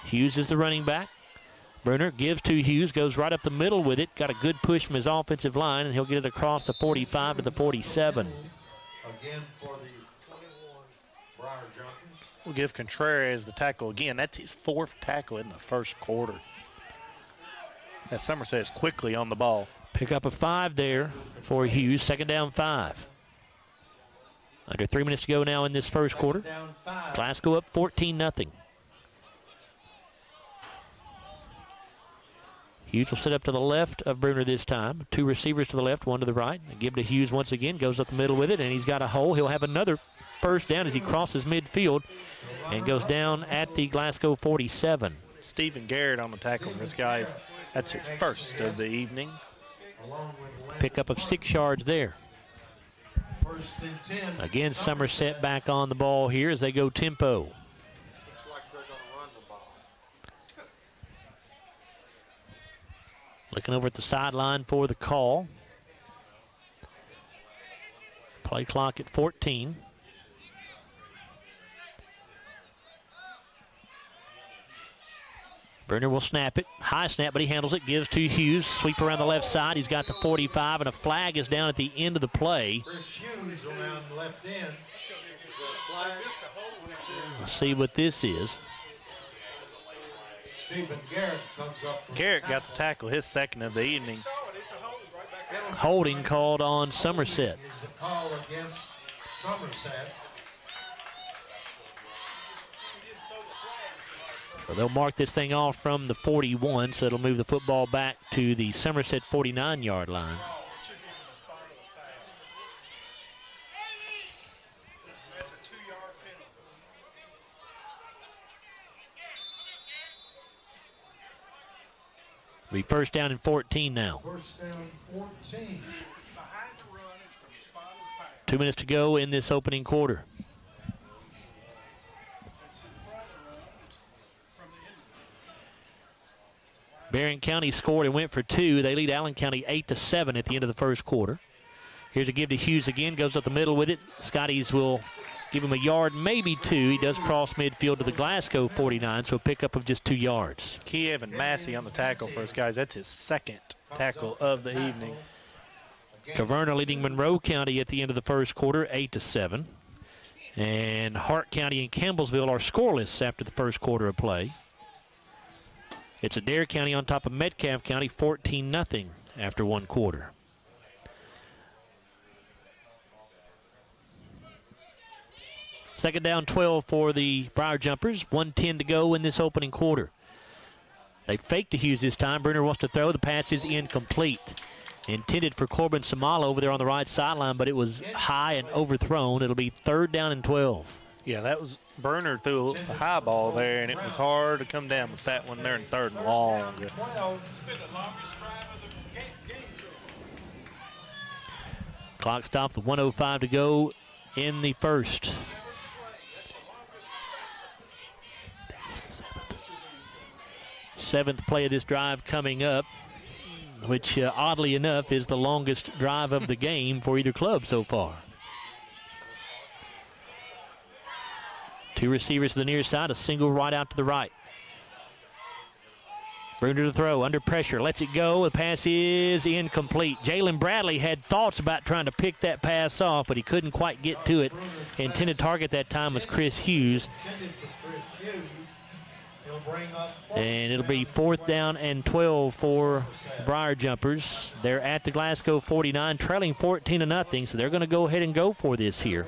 Hughes is the running back. Bruner gives to Hughes, goes right up the middle with it. Got a good push from his offensive line, and he'll get it across the 45 to the 47. Again for the 21 Briar Jumpers. We'll give Contreras the tackle again. That's his fourth tackle in the first quarter. That Somerset is quickly on the ball. Pick up a 5 there for Hughes. 2nd down 5. Under 3 minutes to go now in this first quarter. Glasgow up 14-0. Hughes will sit up to the left of Bruner this time. Two receivers to the left, one to the right. Give to Hughes once again. Goes up the middle with it, and he's got a hole. He'll have another first down as he crosses midfield and goes down at the Glasgow 47. Stephen Garrett on the tackle for this guy. That's his first of the evening. Pickup of 6 yards there. Again, Somerset back on the ball here as they go tempo. Looking over at the sideline for the call. Play clock at 14. Bruner will snap it. High snap, but he handles it. Gives to Hughes. Sweep around the left side. He's got the 45, and a flag is down at the end of the play. Chris Hughes around the left end. Let's see what this is. Stephen Garrett comes up. Garrett got the tackle, his second of the evening. Holding called on Somerset. Is the call against Somerset. So they'll mark this thing off from the 41, so it'll move the football back to the Somerset 49-yard line. It'll be first down and 14 now. First down, 14. 2 minutes to go in this opening quarter. Barron County scored and went for 2. They lead Allen County 8-7 at the end of the first quarter. Here's a give to Hughes again, goes up the middle with it. Scotties will give him a yard, maybe 2. He does cross midfield to the Glasgow 49, so a pickup of just 2 yards. Kiev and Massey on the tackle for us, guys. That's his second tackle of the evening. Caverna leading Monroe County at the end of the first quarter, 8-7. And Hart County and Campbellsville are scoreless after the first quarter of play. It's Adair County on top of Metcalfe County, 14-0 after 1 quarter. Second down, 12 for the Briar Jumpers. 1:10 to go in this opening quarter. They faked to Hughes this time. Bruner wants to throw. The pass is incomplete. Intended for Corbin Samala over there on the right sideline, but it was high and overthrown. It'll be third down and 12. Yeah, that was Bruner threw a high ball there, and it was hard to come down with that one there in third and long. Clock stopped with 1:05 to go in the first. Seventh play of this drive coming up, which oddly enough is the longest drive of the game for either club so far. 2 receivers to the near side, a single right out to the right. Bruner to throw, under pressure, lets it go. The pass is incomplete. Jalen Bradley had thoughts about trying to pick that pass off, but he couldn't quite get to it. Intended target that time was Chris Hughes. And it'll be fourth down and 12 for Briar Jumpers. They're at the Glasgow 49, trailing 14-0, so they're going to go ahead and go for this here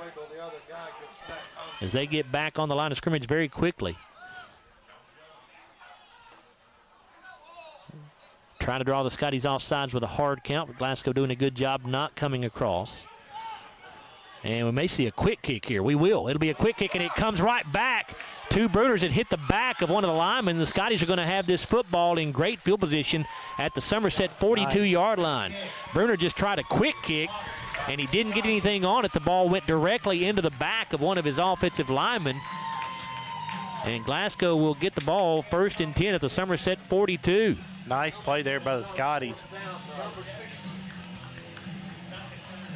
as they get back on the line of scrimmage very quickly. Trying to draw the Scotties off sides with a hard count, but Glasgow doing a good job not coming across. And we may see a quick kick here. We will. It'll be a quick kick, and it comes right back to Bruners. It hit the back of one of the linemen. The Scotties are going to have this football in great field position at the Somerset 42-yard line. Bruner just tried a quick kick, and he didn't get anything on it. The ball went directly into the back of one of his offensive linemen. And Glasgow will get the ball first and 10 at the Somerset 42. Nice play there by the Scotties.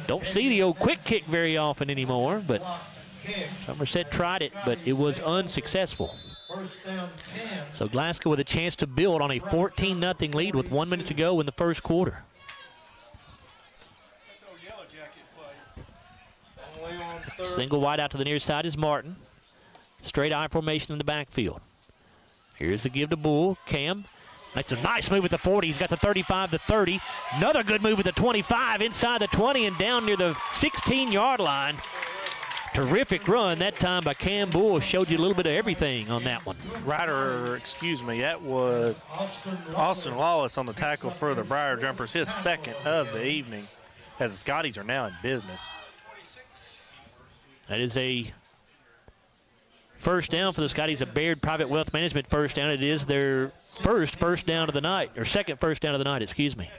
Don't see the old quick kick very often anymore, but Somerset tried it, but it was unsuccessful. So Glasgow with a chance to build on a 14-0 lead with 1 minute to go in the first quarter. Single wide out to the near side is Martin. Straight I formation in the backfield. Here's the give to Bull. Cam makes a nice move at the 40. He's got the 35 to 30. Another good move at the 25, inside the 20 and down near the 16-yard line. Terrific run that time by Cam Bull. Showed you a little bit of everything on that one. That was Austin Lawless on the tackle for the Briar Jumpers, his second of the evening, as the Scotties are now in business. That is a first down for the Scotties, a Baird Private Wealth Management first down. It is their first down of the night, or second first down of the night, excuse me.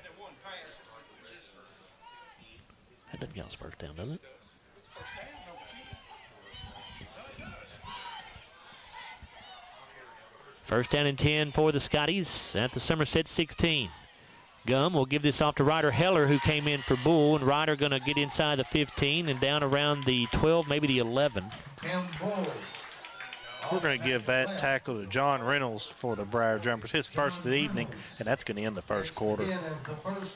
That doesn't count as first down, does it? First down and 10 for the Scotties at the Somerset 16. Gum will give this off to Ryder Heller, who came in for Bull, and Ryder going to get inside the 15 and down around the 12, maybe the 11. We're going to give that tackle to John Reynolds for the Briar Jumpers, his first of the evening, and that's going to end the first quarter.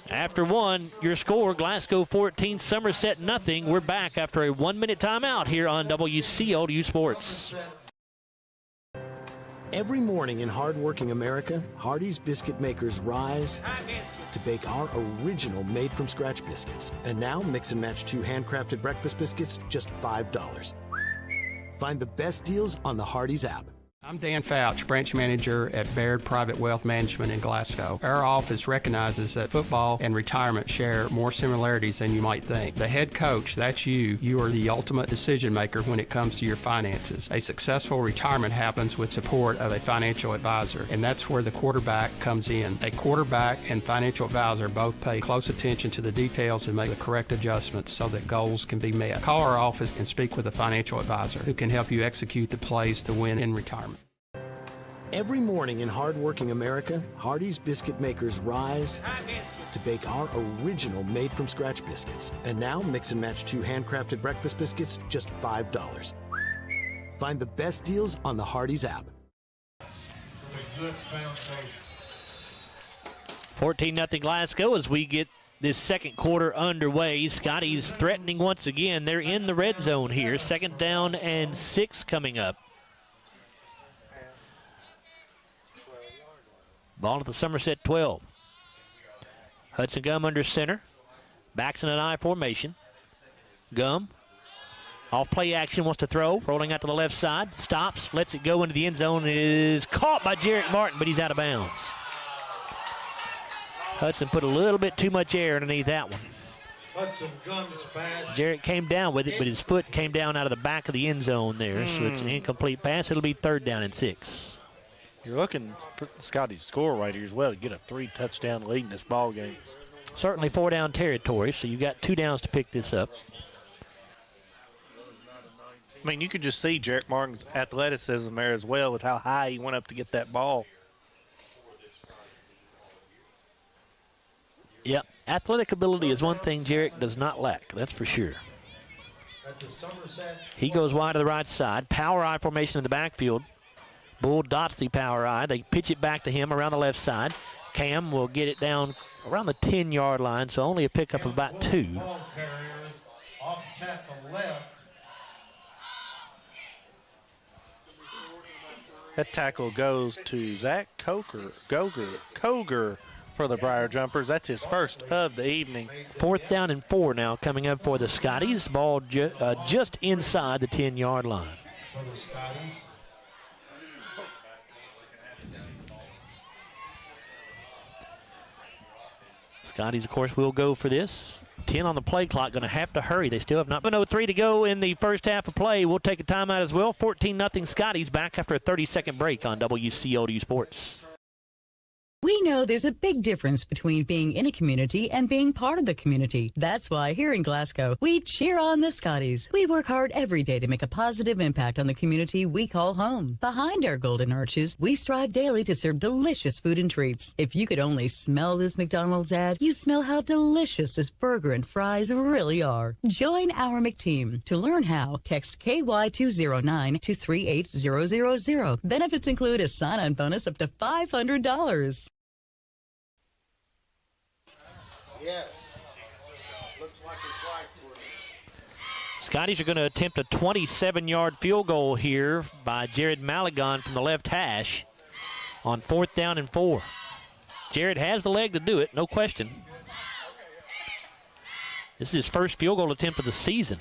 After one, your score, Glasgow 14, Somerset nothing. We're back after a 1-minute timeout here on WCLU Sports. Every morning in hardworking America, Hardee's biscuit makers rise to bake our original made-from-scratch biscuits. And now, mix and match 2 handcrafted breakfast biscuits, just $5. Find the best deals on the Hardee's app. I'm Dan Fouch, branch manager at Baird Private Wealth Management in Glasgow. Our office recognizes that football and retirement share more similarities than you might think. The head coach, that's you. You are the ultimate decision maker when it comes to your finances. A successful retirement happens with support of a financial advisor, and that's where the quarterback comes in. A quarterback and financial advisor both pay close attention to the details and make the correct adjustments so that goals can be met. Call our office and speak with a financial advisor who can help you execute the plays to win in retirement. Every morning in hardworking America, Hardee's biscuit makers rise to bake our original made-from-scratch biscuits. And now, mix and match 2 handcrafted breakfast biscuits, just $5. Find the best deals on the Hardee's app. 14-0 Glasgow as we get this second quarter underway. Scotties threatening once again. They're in the red zone here. 2nd down and 6 coming up. Ball at the Somerset 12. Hudson Gum under center. Backs in an I formation. Gum. Off play action, wants to throw. Rolling out to the left side. Stops. Lets it go into the end zone. It is caught by Jarrett Martin, but he's out of bounds. Hudson put a little bit too much air underneath that one. Hudson Gum's pass. Jarrett came down with it, but his foot came down out of the back of the end zone there. So it's an incomplete pass. It'll be 3rd down and 6. You're looking for Scotty's score right here as well to get a 3-touchdown lead in this ball game. Certainly 4-down territory, so you've got 2 downs to pick this up. I mean, you could just see Jarrett Martin's athleticism there as well with how high he went up to get that ball. Yep, athletic ability is one thing Jarrett does not lack, that's for sure. He goes wide to the right side. Power I formation in the backfield. Bull dots the power I. They pitch it back to him around the left side. Cam will get it down around the 10-yard line, so only a pickup of about 2. Off tackle left. That tackle goes to Zach Coger for the Briar Jumpers. That's his first of the evening. 4th down and 4 now coming up for the Scotties. Ball just inside the 10-yard line. For the Scotties. Scotties, of course, will go for this. 10 on the play clock, going to have to hurry. They still have not 1:03 to go in the first half of play. We'll take a timeout as well. 14-0 Scotties back after a 30-second break on WCOD Sports. We know there's a big difference between being in a community and being part of the community. That's why here in Glasgow, we cheer on the Scotties. We work hard every day to make a positive impact on the community we call home. Behind our golden arches, we strive daily to serve delicious food and treats. If you could only smell this McDonald's ad, you'd smell how delicious this burger and fries really are. Join our McTeam. To learn how, text KY209 to 38000. Benefits include a sign-on bonus up to $500. Yes. Looks like it's right for you. Scotties are going to attempt a 27-yard field goal here by Jared Malagon from the left hash on 4th down and 4. Jared has the leg to do it, no question. This is his first field goal attempt of the season.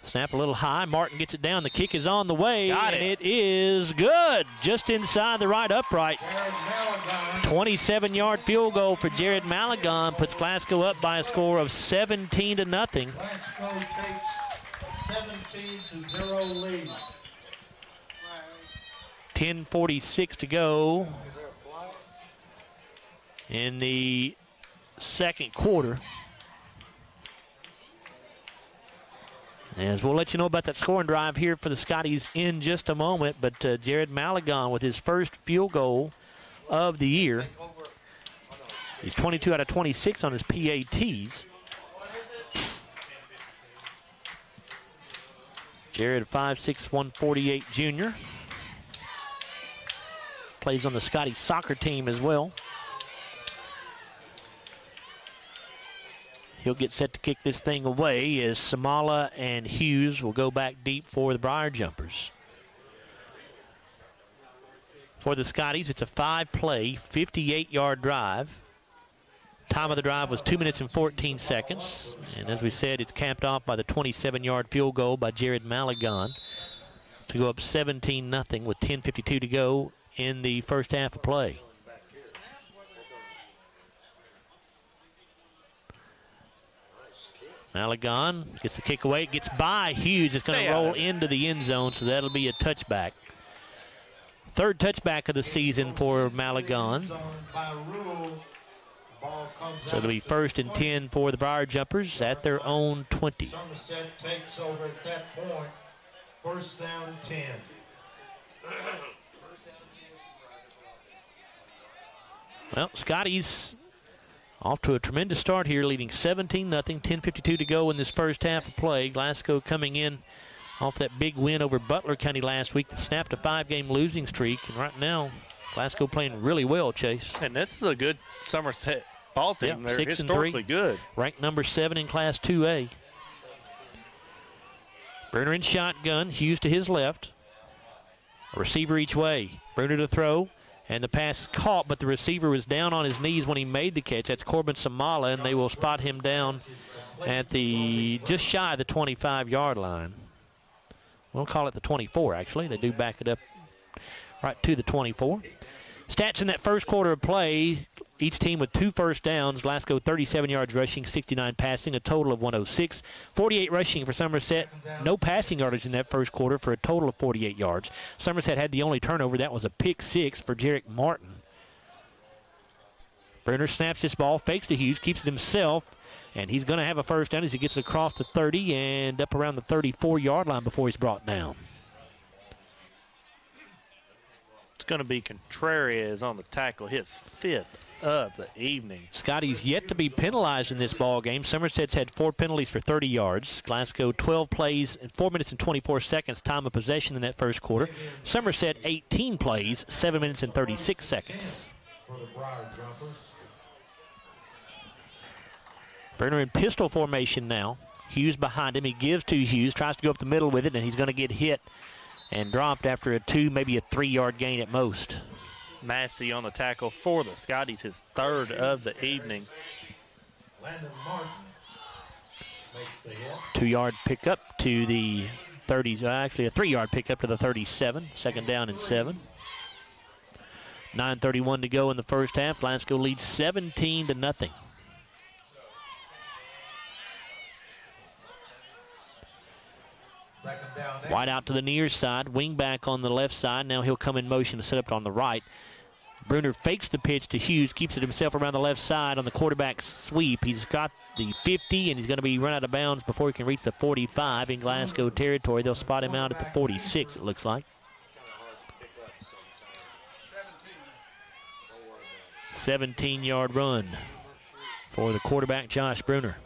Snap a little high. Martin gets it down. The kick is on the way. And it is good. Just inside the right upright. 27-yard field goal for Jared Malagon puts Glasgow up by a score of 17-0. Glasgow takes a 17-0 lead. 10:46 to go in the second quarter. As we'll let you know about that scoring drive here for the Scotties in just a moment, but Jared Malagon with his first field goal of the year. He's 22 out of 26 on his PATs. Jared, 5'6", 148 junior. Plays on the Scottie soccer team as well. He'll get set to kick this thing away as Samala and Hughes will go back deep for the Briar Jumpers. For the Scotties, it's a 5-play, 58-yard drive. Time of the drive was 2 minutes and 14 seconds. And as we said, it's capped off by the 27-yard field goal by Jared Malagon. to go up 17-0 with 10:52 to go in the first half of play. Malagon gets the kick away, gets by Hughes. It's going to roll into the end zone, so that'll be a touchback. Third touchback of the season for Malagon. So it'll be 1st and 10 for the Briar Jumpers at their own 20. Somerset takes over at that point. 1st down 10. Well, Scotties off to a tremendous start here, leading 17-0, 10:52 to go in this first half of play. Glasgow coming in off that big win over Butler County last week that snapped a 5-game losing streak. And right now, Glasgow playing really well, Chase. And this is a good Somerset ball team. Yeah, They're 6 historically and 3, good. Ranked number 7 in Class 2A. Bruner in shotgun, Hughes to his left. A receiver each way. Bruner to throw. And the pass is caught, but the receiver was down on his knees when he made the catch. That's Corbin Samala, and they will spot him down at the just shy of the 25-yard line. We'll call it the 24, actually. They do back it up right to the 24. Stats in that first quarter of play, each team with 2 first downs. Glasgow 37 yards rushing, 69 passing, a total of 106. 48 rushing for Somerset. No passing yardage in that first quarter for a total of 48 yards. Somerset had the only turnover. That was a pick 6 for Jarek Martin. Bruner snaps this ball, fakes to Hughes, keeps it himself, and he's going to have a first down as he gets across the 30 and up around the 34-yard line before he's brought down. It's going to be Contreras on the tackle, his 5th of the evening. Scotty's yet to be penalized in this ball game. Somerset's had 4 penalties for 30 yards. Glasgow 12 plays in 4 minutes and 24 seconds time of possession in that first quarter. Somerset 18 plays, 7 minutes and 36 seconds. Bruner in pistol formation now. Hughes behind him. He gives to Hughes, tries to go up the middle with it, and he's going to get hit and dropped after a 2, maybe a 3-yard gain at most. Massey on the tackle for the Scotties, his 3rd of the evening. Landon Martin makes the hit. 2-yard pickup to the 30s, actually a 3-yard pickup to the 37, 2nd down and 7. 9:31 to go in the first half. Glasgow leads 17-0. Wide out to the near side, wing back on the left side. Now he'll come in motion to set up on the right. Bruner fakes the pitch to Hughes, keeps it himself around the left side on the quarterback sweep. He's got the 50, and he's going to be run out of bounds before he can reach the 45 in Glasgow territory. They'll spot him out at the 46, it looks like. 17-yard run for the quarterback, Josh Bruner.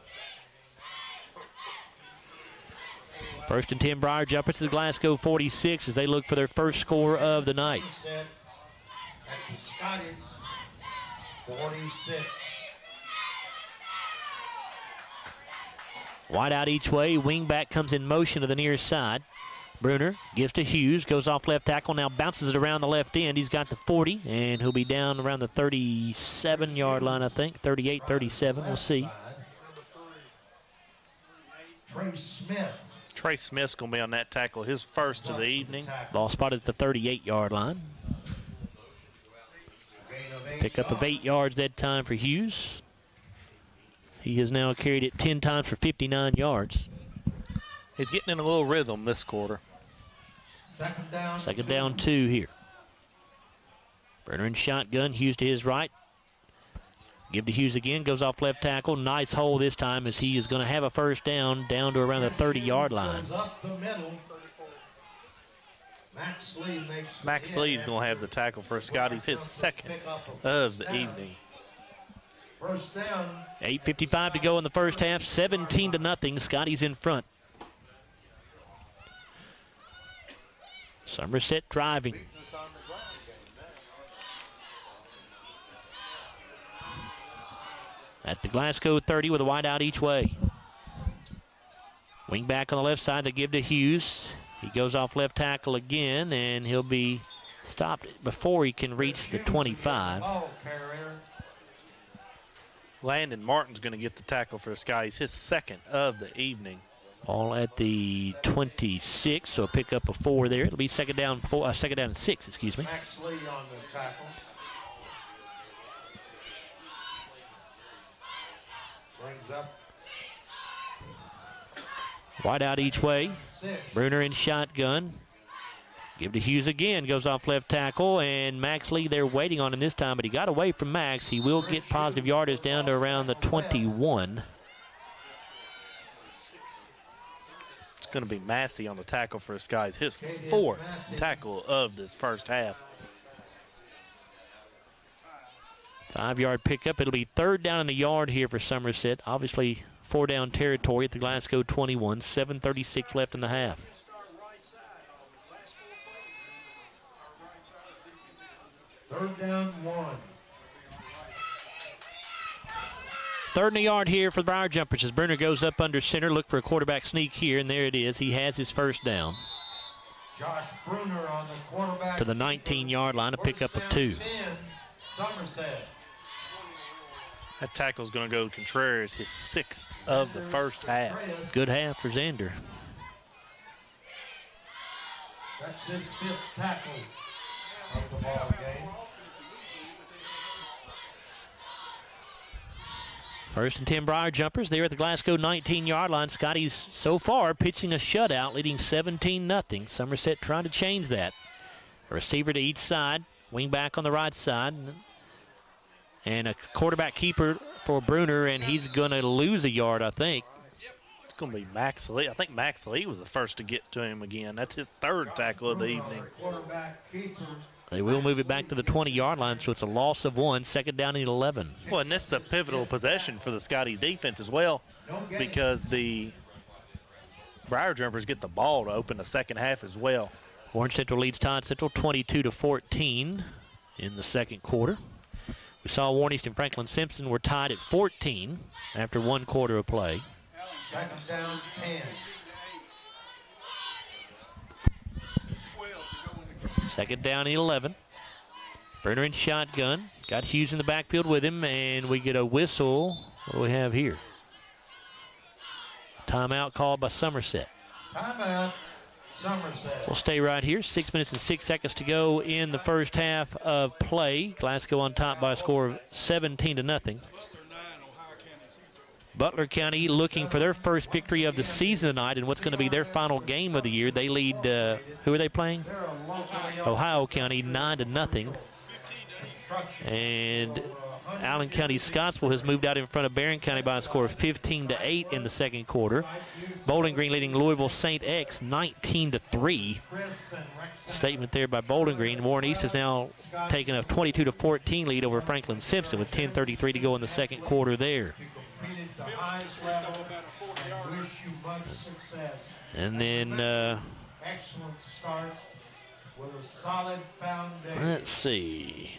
1st and 10, Briar Jumpers to the Glasgow 46 as they look for their first score of the night. At the Scottie 46. Wide out each way. Wingback comes in motion to the near side. Bruner gives to Hughes, goes off left tackle, now bounces it around the left end. He's got the 40, and he'll be down around the 37-yard line, I think. 38, 37, we'll see. Trey Smith. Trey Smith's going to be on that tackle, his 1st of the evening. Ball spotted at the 38-yard line. Pick up of 8 yards that time for Hughes. He has now carried it 10 times for 59 yards. He's getting in a little rhythm this quarter. Second down 2 here. Bruner in shotgun, Hughes to his right. Give to Hughes again, goes off left tackle. Nice hole this time as he is going to have a first down to around the 30-yard line. Max Lee's going to have the tackle for Scotties, his 2nd of the evening. First down. 8:55 to go in the first half, 17-0. Scotties in front. Somerset driving. At the Glasgow 30 with a wide out each way. Wing back on the left side, they give to Hughes. He goes off left tackle again, and he'll be stopped before he can reach the 25. Landon Martin's going to get the tackle for the Scotties, his 2nd of the evening. Ball at the 26, so a pickup of 4 there. It'll be second down and 6, excuse me. Max Lee on the tackle. Brings up. Wide out each way. 6. Bruner in shotgun. Give to Hughes again. Goes off left tackle, and Max Lee there waiting on him this time, but he got away from Max. He will get positive yardage down to around the 21. It's going to be Massey on the tackle for the Skies. His 4th tackle of this first half. 5-yard pickup. It'll be 3rd down in the yard here for Somerset. Obviously 4-down territory at the Glasgow 21. 7:36 left in the half. Third down 1. 3rd in the yard here for the Briar Jumpers as Bruner goes up under center. Look for a quarterback sneak here, and there it is. He has his first down. Josh Bruner on the quarterback. To the 19-yard line, a pickup of 2. 10, Somerset. That tackle's going to go Contreras, his 6th of the first half. Good half for Zander. That's his 5th tackle of the ball game. 1st and 10 Briar Jumpers there at the Glasgow 19-yard line. Scotties so far pitching a shutout, leading 17-0. Somerset trying to change that. A receiver to each side, wing back on the right side, and a quarterback keeper for Bruner, and he's going to lose a yard, I think. It's going to be Max Lee. I think Max Lee was the first to get to him again. That's his 3rd tackle of the evening. Quarterback keeper. They will move it back to the 20-yard line, so it's a loss of 1, 2nd down and 11. Well, and this is a pivotal possession for the Scotties defense as well, because the Briar Jumpers get the ball to open the second half as well. Orange Central leads Todd Central 22-14 in the second quarter. We saw Warren East and Franklin Simpson were tied at 14 after 1 quarter of play. Second down 10. 2nd down and 11. Bruner in shotgun. Got Hughes in the backfield with him, and we get a whistle. What do we have here? Timeout called by Somerset. Timeout, Somerset. We'll stay right here. 6 minutes and 6 seconds to go in the first half of play. Glasgow on top by a score of 17-0. Butler County looking for their first victory of the season tonight in what's going to be their final game of the year. They lead, who are they playing? Ohio County 9-0. And Allen County Scottsville has moved out in front of Barron County by a score of 15-8 in the second quarter. Bowling Green leading Louisville St. X 19-3. Statement there by Bowling Green. Warren East has now taken a 22-14 lead over Franklin Simpson with 10:33 to go in the second quarter there. And then excellent start with a solid foundation. Let's see.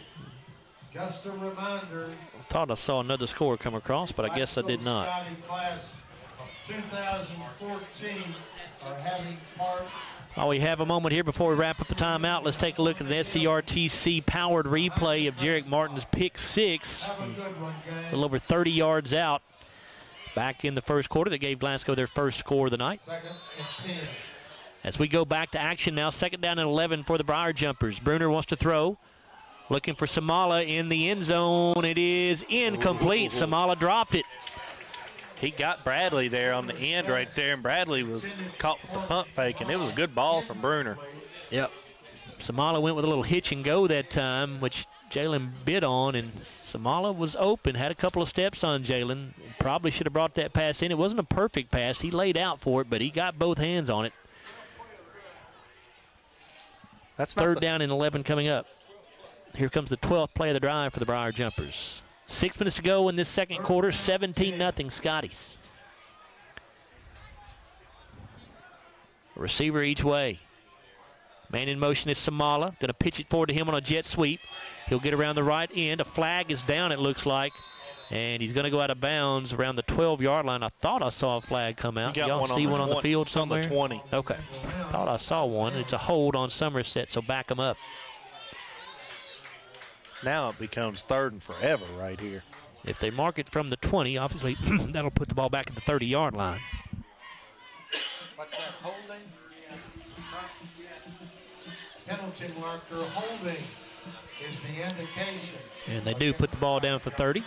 Just a reminder. I thought I saw another score come across, but I guess I did not. Scottie class of 2014 are having part. While we have a moment here before we wrap up the timeout, let's take a look at an SCRTC powered replay of Jarek Martin's pick 6. A little over 30 yards out back in the first quarter that gave Glasgow their first score of the night. 2nd and 10. As we go back to action now, 2nd down and 11 for the Briar Jumpers. Bruner wants to throw. Looking for Samala in the end zone. It is incomplete. Samala dropped it. He got Bradley there on the end right there, and Bradley was caught with the pump fake, and it was a good ball from Bruner. Yep. Samala went with a little hitch and go that time, which Jalen bid on, and Samala was open, had a couple of steps on Jalen. Probably should have brought that pass in. It wasn't a perfect pass. He laid out for it, but he got both hands on it. That's 3rd down and 11 coming up. Here comes the 12th play of the drive for the Briar Jumpers. 6 minutes to go in this second quarter, 17-0 Scotties. A receiver each way. Man in motion is Samala. Going to pitch it forward to him on a jet sweep. He'll get around the right end. A flag is down, it looks like. And he's going to go out of bounds around the 12-yard line. I thought I saw a flag come out. Y'all see one on the field somewhere? On the 20. Okay. Thought I saw one. It's a hold on Somerset, so back him up. Now it becomes 3rd and forever right here. If they mark it from the 20, obviously that'll put the ball back at the 30-yard line. Penalty marker holding is the indication. And they do put the ball down at the 30.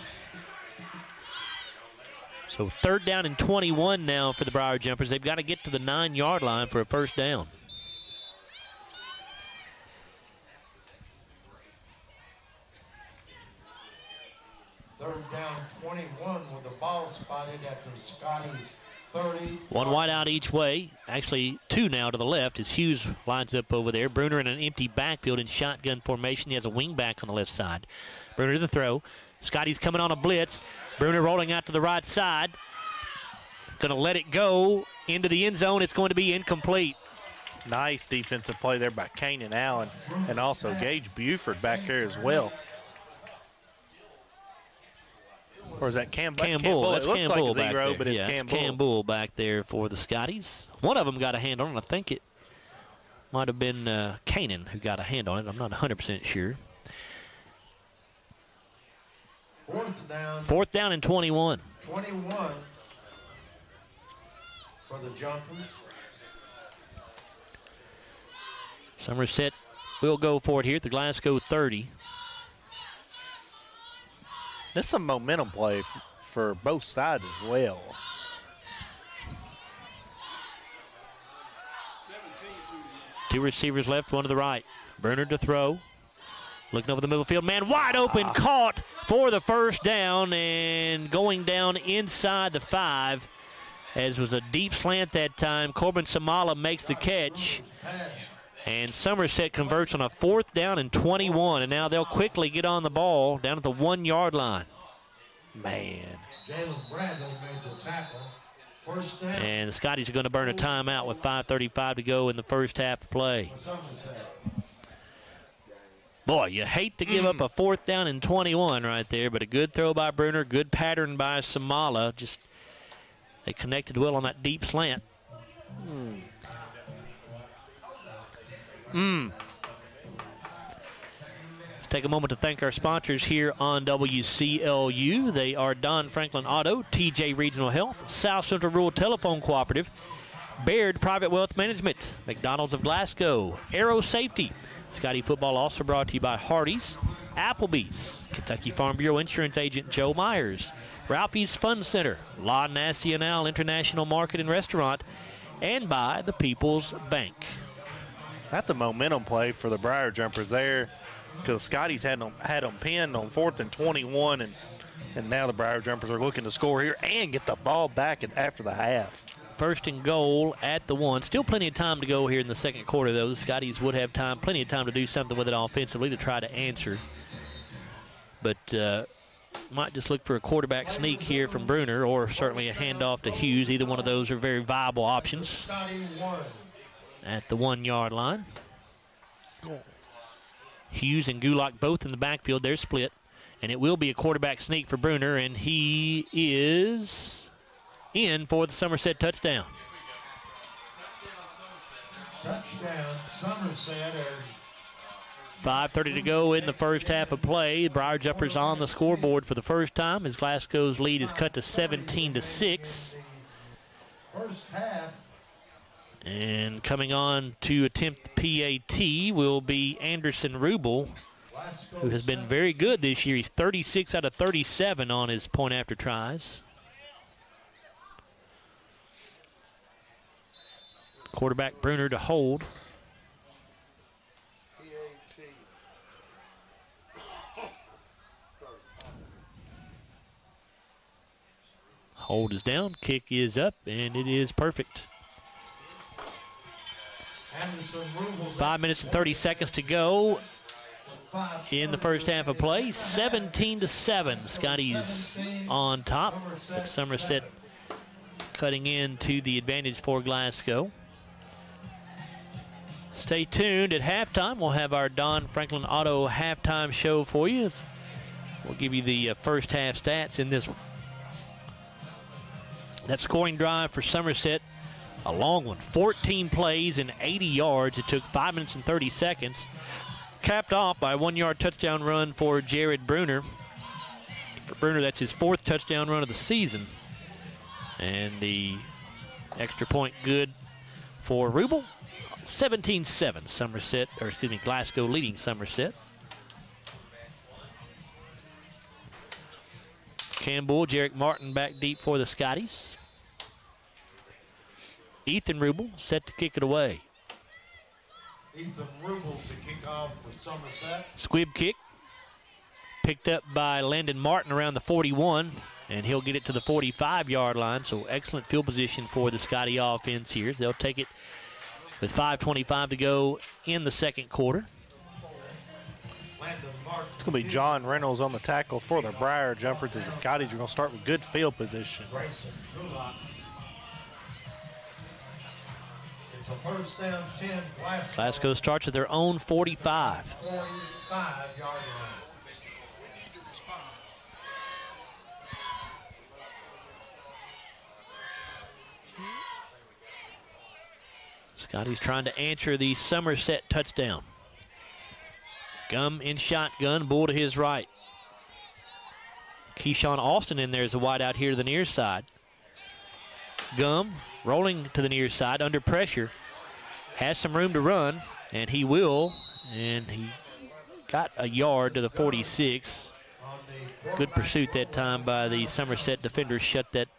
So 3rd down and 21 now for the Briar Jumpers. They've got to get to the 9-yard line for a first down. Third down 21 with the ball spotted at the Scottie 30. One wide out each way. Actually, 2 now to the left as Hughes lines up over there. Bruner in an empty backfield in shotgun formation. He has a wing back on the left side. Bruner to the throw. Scottie's coming on a blitz. Bruner rolling out to the right side. Going to let it go into the end zone. It's going to be incomplete. Nice defensive play there by Kanan Allen and also Gage Buford back there as well. Or is that Cam Bull? That's it looks Cam like Bull a zero, back but there. it's Yeah, Cam it's Cam Bull back there for the Scotties. One of them got a hand on it. I think it might have been Kanan who got a hand on it. I'm not 100% sure. 4th down and 21. 21 for the Jumpers. Somerset will go for it here at the Glasgow 30. This is a momentum play for both sides as well. Two receivers left, one to the right. Bruner to throw. Looking over the middle field. Man wide open, caught for the first down and going down inside the 5. As was a deep slant that time. Corbin Samala makes the catch. And Somerset converts on a 4th down and 21. And now they'll quickly get on the ball down at the 1-yard line. Man. Jalen Bradley made the tackle. First down. And the Scotties are going to burn a timeout with 5:35 to go in the first half of play. Boy, you hate to give up a 4th down and 21 right there, but a good throw by Bruner, good pattern by Samala. Just they connected well on that deep slant. Let's take a moment to thank our sponsors here on WCLU. They are Don Franklin Auto, TJ Regional Health, South Central Rural Telephone Cooperative, Baird Private Wealth Management, McDonald's of Glasgow, Aero Safety. Scottie football also brought to you by Hardee's, Applebee's, Kentucky Farm Bureau Insurance Agent Joe Myers, Ralphie's Fun Center, La Nacional International Market and Restaurant, and by the People's Bank. That's the momentum play for the Briar Jumpers there, because Scotties had them pinned on 4th and 21, and now the Briar Jumpers are looking to score here and get the ball back after the half. 1st and goal at the 1. Still plenty of time to go here in the second quarter, though. The Scotties would have plenty of time to do something with it offensively to try to answer. But might just look for a quarterback sneak here from Bruner, or certainly a handoff to Hughes. Either one of those are very viable options. At the 1-yard line. Hughes and Gulak both in the backfield. They're split. And it will be a quarterback sneak for Bruner, and he is in for the Somerset touchdown. Touchdown, Somerset. 5:30 to go in the first half of play. Briar Jumpers on the scoreboard for the first time as Glasgow's lead is cut to 17-6. First half. And coming on to attempt the PAT will be Anderson Rubel, who has been very good this year. He's 36 out of 37 on his point after tries. Quarterback Bruner to hold. Hold is down, kick is up, and it is perfect. 5 minutes and 30 seconds to go in the first half of play. 17-7. Scotties on top, but Somerset cutting into the advantage for Glasgow. Stay tuned. At halftime, we'll have our Don Franklin Auto halftime show for you. We'll give you the first half stats in this one. That scoring drive for Somerset, a long one, 14 plays and 80 yards. It took 5 minutes and 30 seconds. Capped off by a 1-yard touchdown run for Jared Bruner. For Bruner, that's his 4th touchdown run of the season. And the extra point good for Rubel. 17-7, Glasgow leading Somerset. Campbell, Jarek Martin back deep for the Scotties. Ethan Rubel set to kick it away. Ethan Rubel to kick off for Somerset. Squib kick picked up by Landon Martin around the 41, and he'll get it to the 45-yard line. So excellent field position for the Scottie offense here. They'll take it with 5:25 to go in the second quarter. It's going to be John Reynolds on the tackle for the Briar Jumpers, as the Scotties are going to start with good field position. It's a first down 10. Glasgow starts at their own 45. 45-yard line. Scotty's trying to answer the Somerset touchdown. Gum in shotgun, Bull to his right. Keyshawn Austin in there as a wide out here to the near side. Gum rolling to the near side under pressure. Has some room to run, and he will. And he got a yard to the 46. Good pursuit that time by the Somerset defenders. Shut that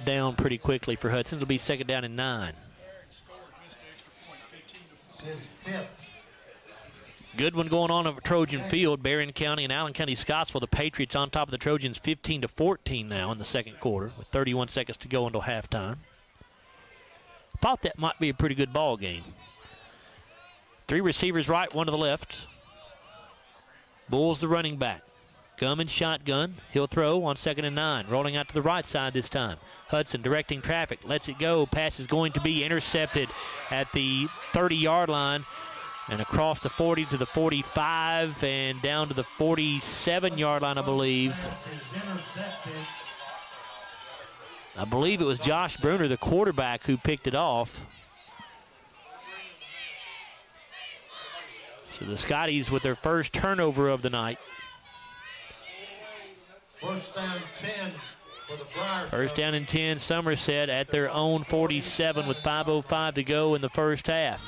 down pretty quickly for Hudson. It'll be second down and 9. Good one going on over Trojan Field. Berrien County and Allen County Scottsville. The Patriots on top of the Trojans 15-14 now in the second quarter with 31 seconds to go until halftime. Thought that might be a pretty good ball game. 3 receivers right, 1 to the left. Bull's the running back. Gum and shotgun. He'll throw on 2nd and 9. Rolling out to the right side this time. Hudson directing traffic. Lets it go. Pass is going to be intercepted at the 30-yard line. And across the 40 to the 45 and down to the 47-yard line, I believe. I believe it was Josh Bruner, the quarterback, who picked it off. So the Scotties with their first turnover of the night. First down 10 for the Briar. First down and 10, Somerset at their own 47 with 5:05 to go in the first half.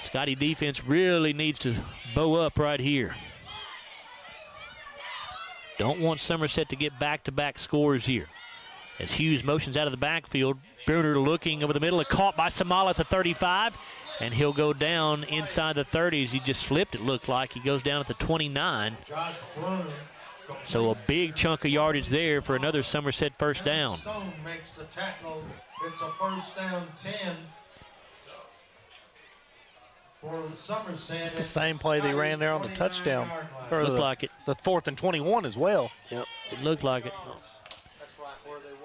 Scottie defense really needs to bow up right here. Don't want Somerset to get back-to-back scores here. As Hughes motions out of the backfield, Bruner looking over the middle and caught by Samala at the 35, and he'll go down inside the 30s. He just flipped, it looked like. He goes down at the 29. Josh Bruner. So a big chunk of yardage there for another Somerset first down. Stone makes the tackle. It's a first down 10. For Somerset. The same play they ran there on the touchdown. Or Looked like it. The 4th and 21 as well. Yep, it looked like it.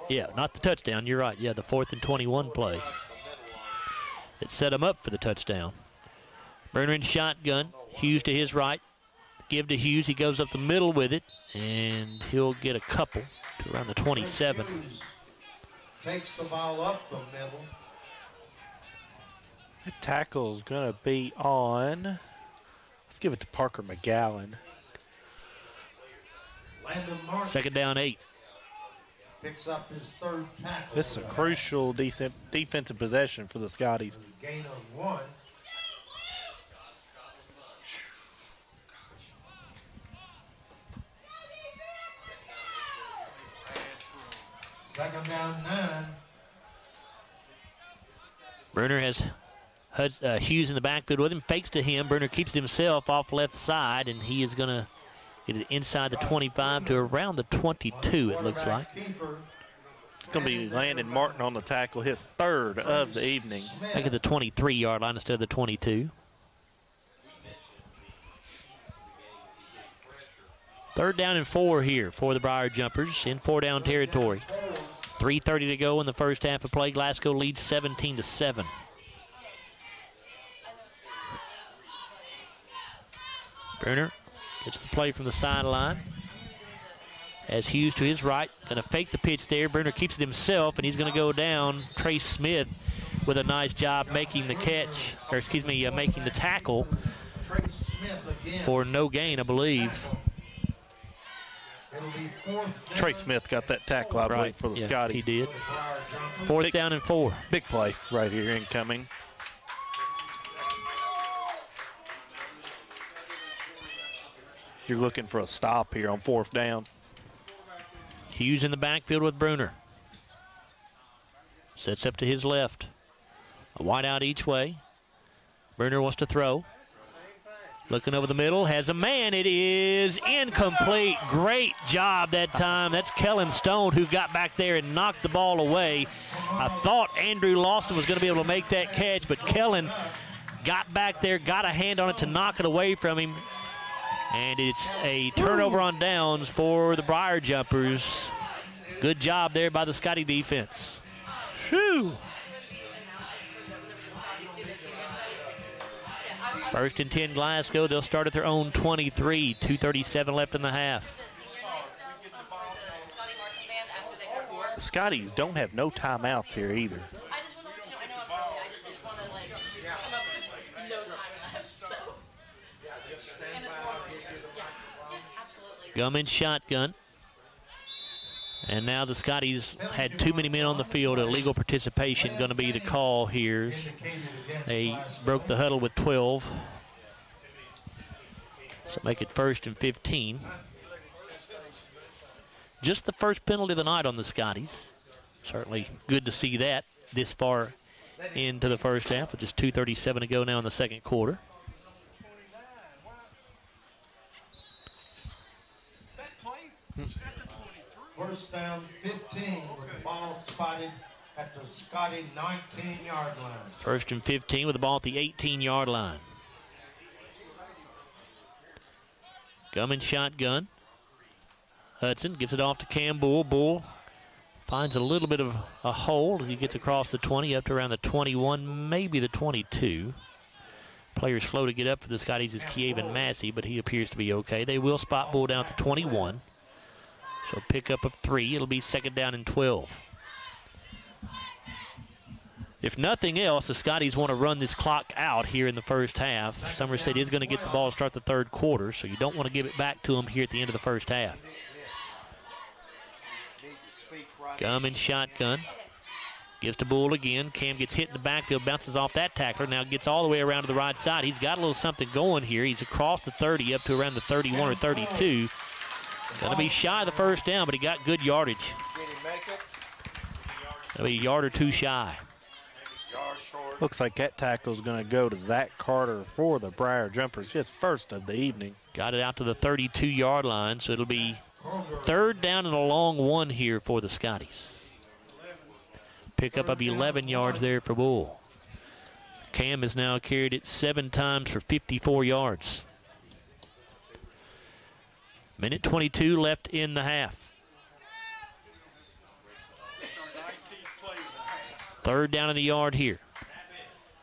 Yeah, not the touchdown, you're right. Yeah, the 4th and 21 play. It set him up for the touchdown. Bruner in shotgun. Hughes to his right. Give to Hughes. He goes up the middle with it, and he'll get a couple to around the 27. Takes the ball up the middle. The tackle's going to be on. Let's give it to Parker McGowan. Second down 8. Picks up his 3rd tackle. This is a crucial defensive possession for the Scotties. Gain of 1. Second down 9. Bruner has Hughes in the backfield with him, fakes to him. Bruner keeps it himself off left side, and he is going to get it inside the 25 to around the 22, it looks like. It's going to be Landon Martin on the tackle, his 3rd of the evening. Back at the 23-yard line instead of the 22. 3rd down and 4 here for the Briar Jumpers in 4-down territory. 3:30 to go in the first half of play. Glasgow leads 17-7. Bruner gets the play from the sideline. As Hughes to his right, going to fake the pitch there. Bruner keeps it himself, and he's going to go down. Trace Smith with a nice job making the catch, or excuse me, making the tackle for no gain, I believe. Trey Smith got that tackle, I believe, for the Scotties. He did. 4th down and 4. Big play right here incoming. You're looking for a stop here on 4th down. Hughes in the backfield with Bruner. Sets up to his left. A wide out each way. Bruner wants to throw. Looking over the middle, has a man. It is incomplete. Great job that time. That's Kellen Stone who got back there and knocked the ball away. I thought Andrew Lawson was going to be able to make that catch, but Kellen got back there, got a hand on it to knock it away from him. And it's a turnover on downs for the Briar Jumpers. Good job there by the Scottie defense. Whew. 1st and 10 Glasgow. They'll start at their own 23. 2:37 left in the half. The Scotties don't have no timeouts here either. Gum shotgun. And now the Scotties had too many men on the field. Illegal participation going to be the call here. They broke the huddle with 12. So make it 1st and 15. Just the first penalty of the night on the Scotties. Certainly good to see that this far into the first half with just 2:37 to go now in the second quarter. First down 15 with the ball spotted at the Scottie 19-yard line. 1st and 15 with the ball at the 18-yard line. Gum shotgun. Hudson gives it off to Cam Bull. Bull finds a little bit of a hole as he gets across the 20 up to around the 21, maybe the 22. Players slow to get up for the Scotties is Kievan Massey, but he appears to be okay. They will spot Bull down at the 21. So pick up of 3. It'll be 2nd down and 12. If nothing else, the Scotties want to run this clock out here in the first half. Somerset is going to get the ball to start the third quarter, so you don't want to give it back to them here at the end of the first half. Gum shotgun. Gives to Bull again. Cam gets hit in the backfield, bounces off that tackler, now gets all the way around to the right side. He's got a little something going here. He's across the 30 up to around the 31 or 32. Going to be shy of the first down, but he got good yardage. Going to be a yard or two shy. Looks like that tackle is going to go to Zach Carter for the Briar Jumpers, his first of the evening. Got it out to the 32-yard line, so it'll be 3rd down and a long one here for the Scotties. Pickup of 11 yards there for Bull. Cam has now carried it 7 times for 54 yards. Minute 22 left in the half. 3rd down in the yard here.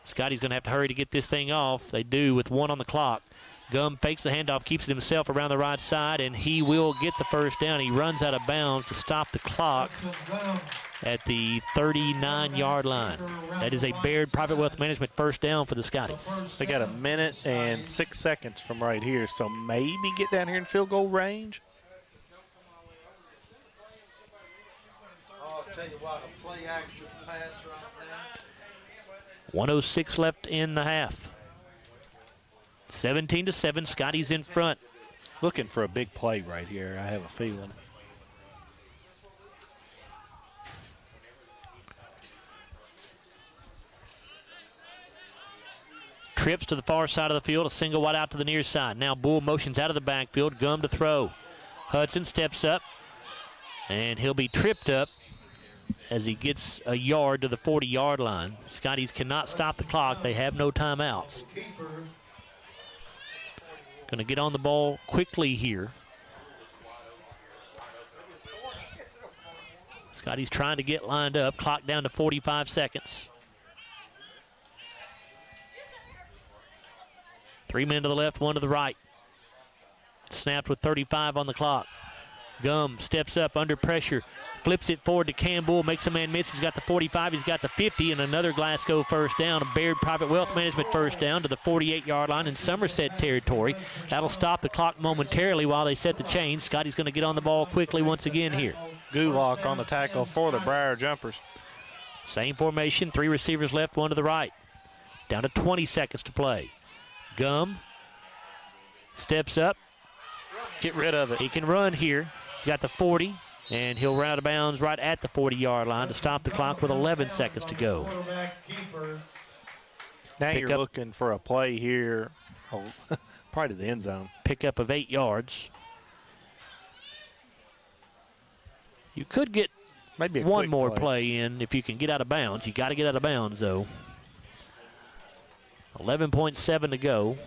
Scotty's going to have to hurry to get this thing off. They do with 1 on the clock. Gum fakes the handoff, keeps it himself around the right side, and he will get the first down. He runs out of bounds to stop the clock at the 39-yard line. That is a Baird Private Wealth Management first down for the Scotties. They got a minute and 6 seconds from right here, so maybe get down here in field goal range. I'll tell you what, a play action pass right now. 1:06 left in the half. 17-7, Scotty's in front. Looking for a big play right here, I have a feeling. Trips to the far side of the field, a single wide out to the near side. Now Bull motions out of the backfield, Gum to throw. Hudson steps up, and he'll be tripped up as he gets a yard to the 40-yard line. Scotties cannot stop the clock. They have no timeouts. Going to get on the ball quickly here. Scotty's trying to get lined up. Clock down to 45 seconds. 3 men to the left, 1 to the right. Snapped with 35 on the clock. Gum steps up under pressure, flips it forward to Campbell, makes a man miss. He's got the 45, he's got the 50, and another Glasgow first down. A Baird Private Wealth Management first down to the 48-yard line in Somerset territory. That'll stop the clock momentarily while they set the chain. Scotty's going to get on the ball quickly once again here. Gulock on the tackle for the Briar Jumpers. Same formation, 3 receivers left, 1 to the right. Down to 20 seconds to play. Gum steps up. Get rid of it. He can run here. He's got the 40, and he'll run out of bounds right at the 40-yard line to stop the clock with 11 seconds to go. Now you're looking for a play here, probably to the end zone. Pickup of 8 yards. You could get maybe one more play in if you can get out of bounds. You got to get out of bounds, though. 11.7 to go.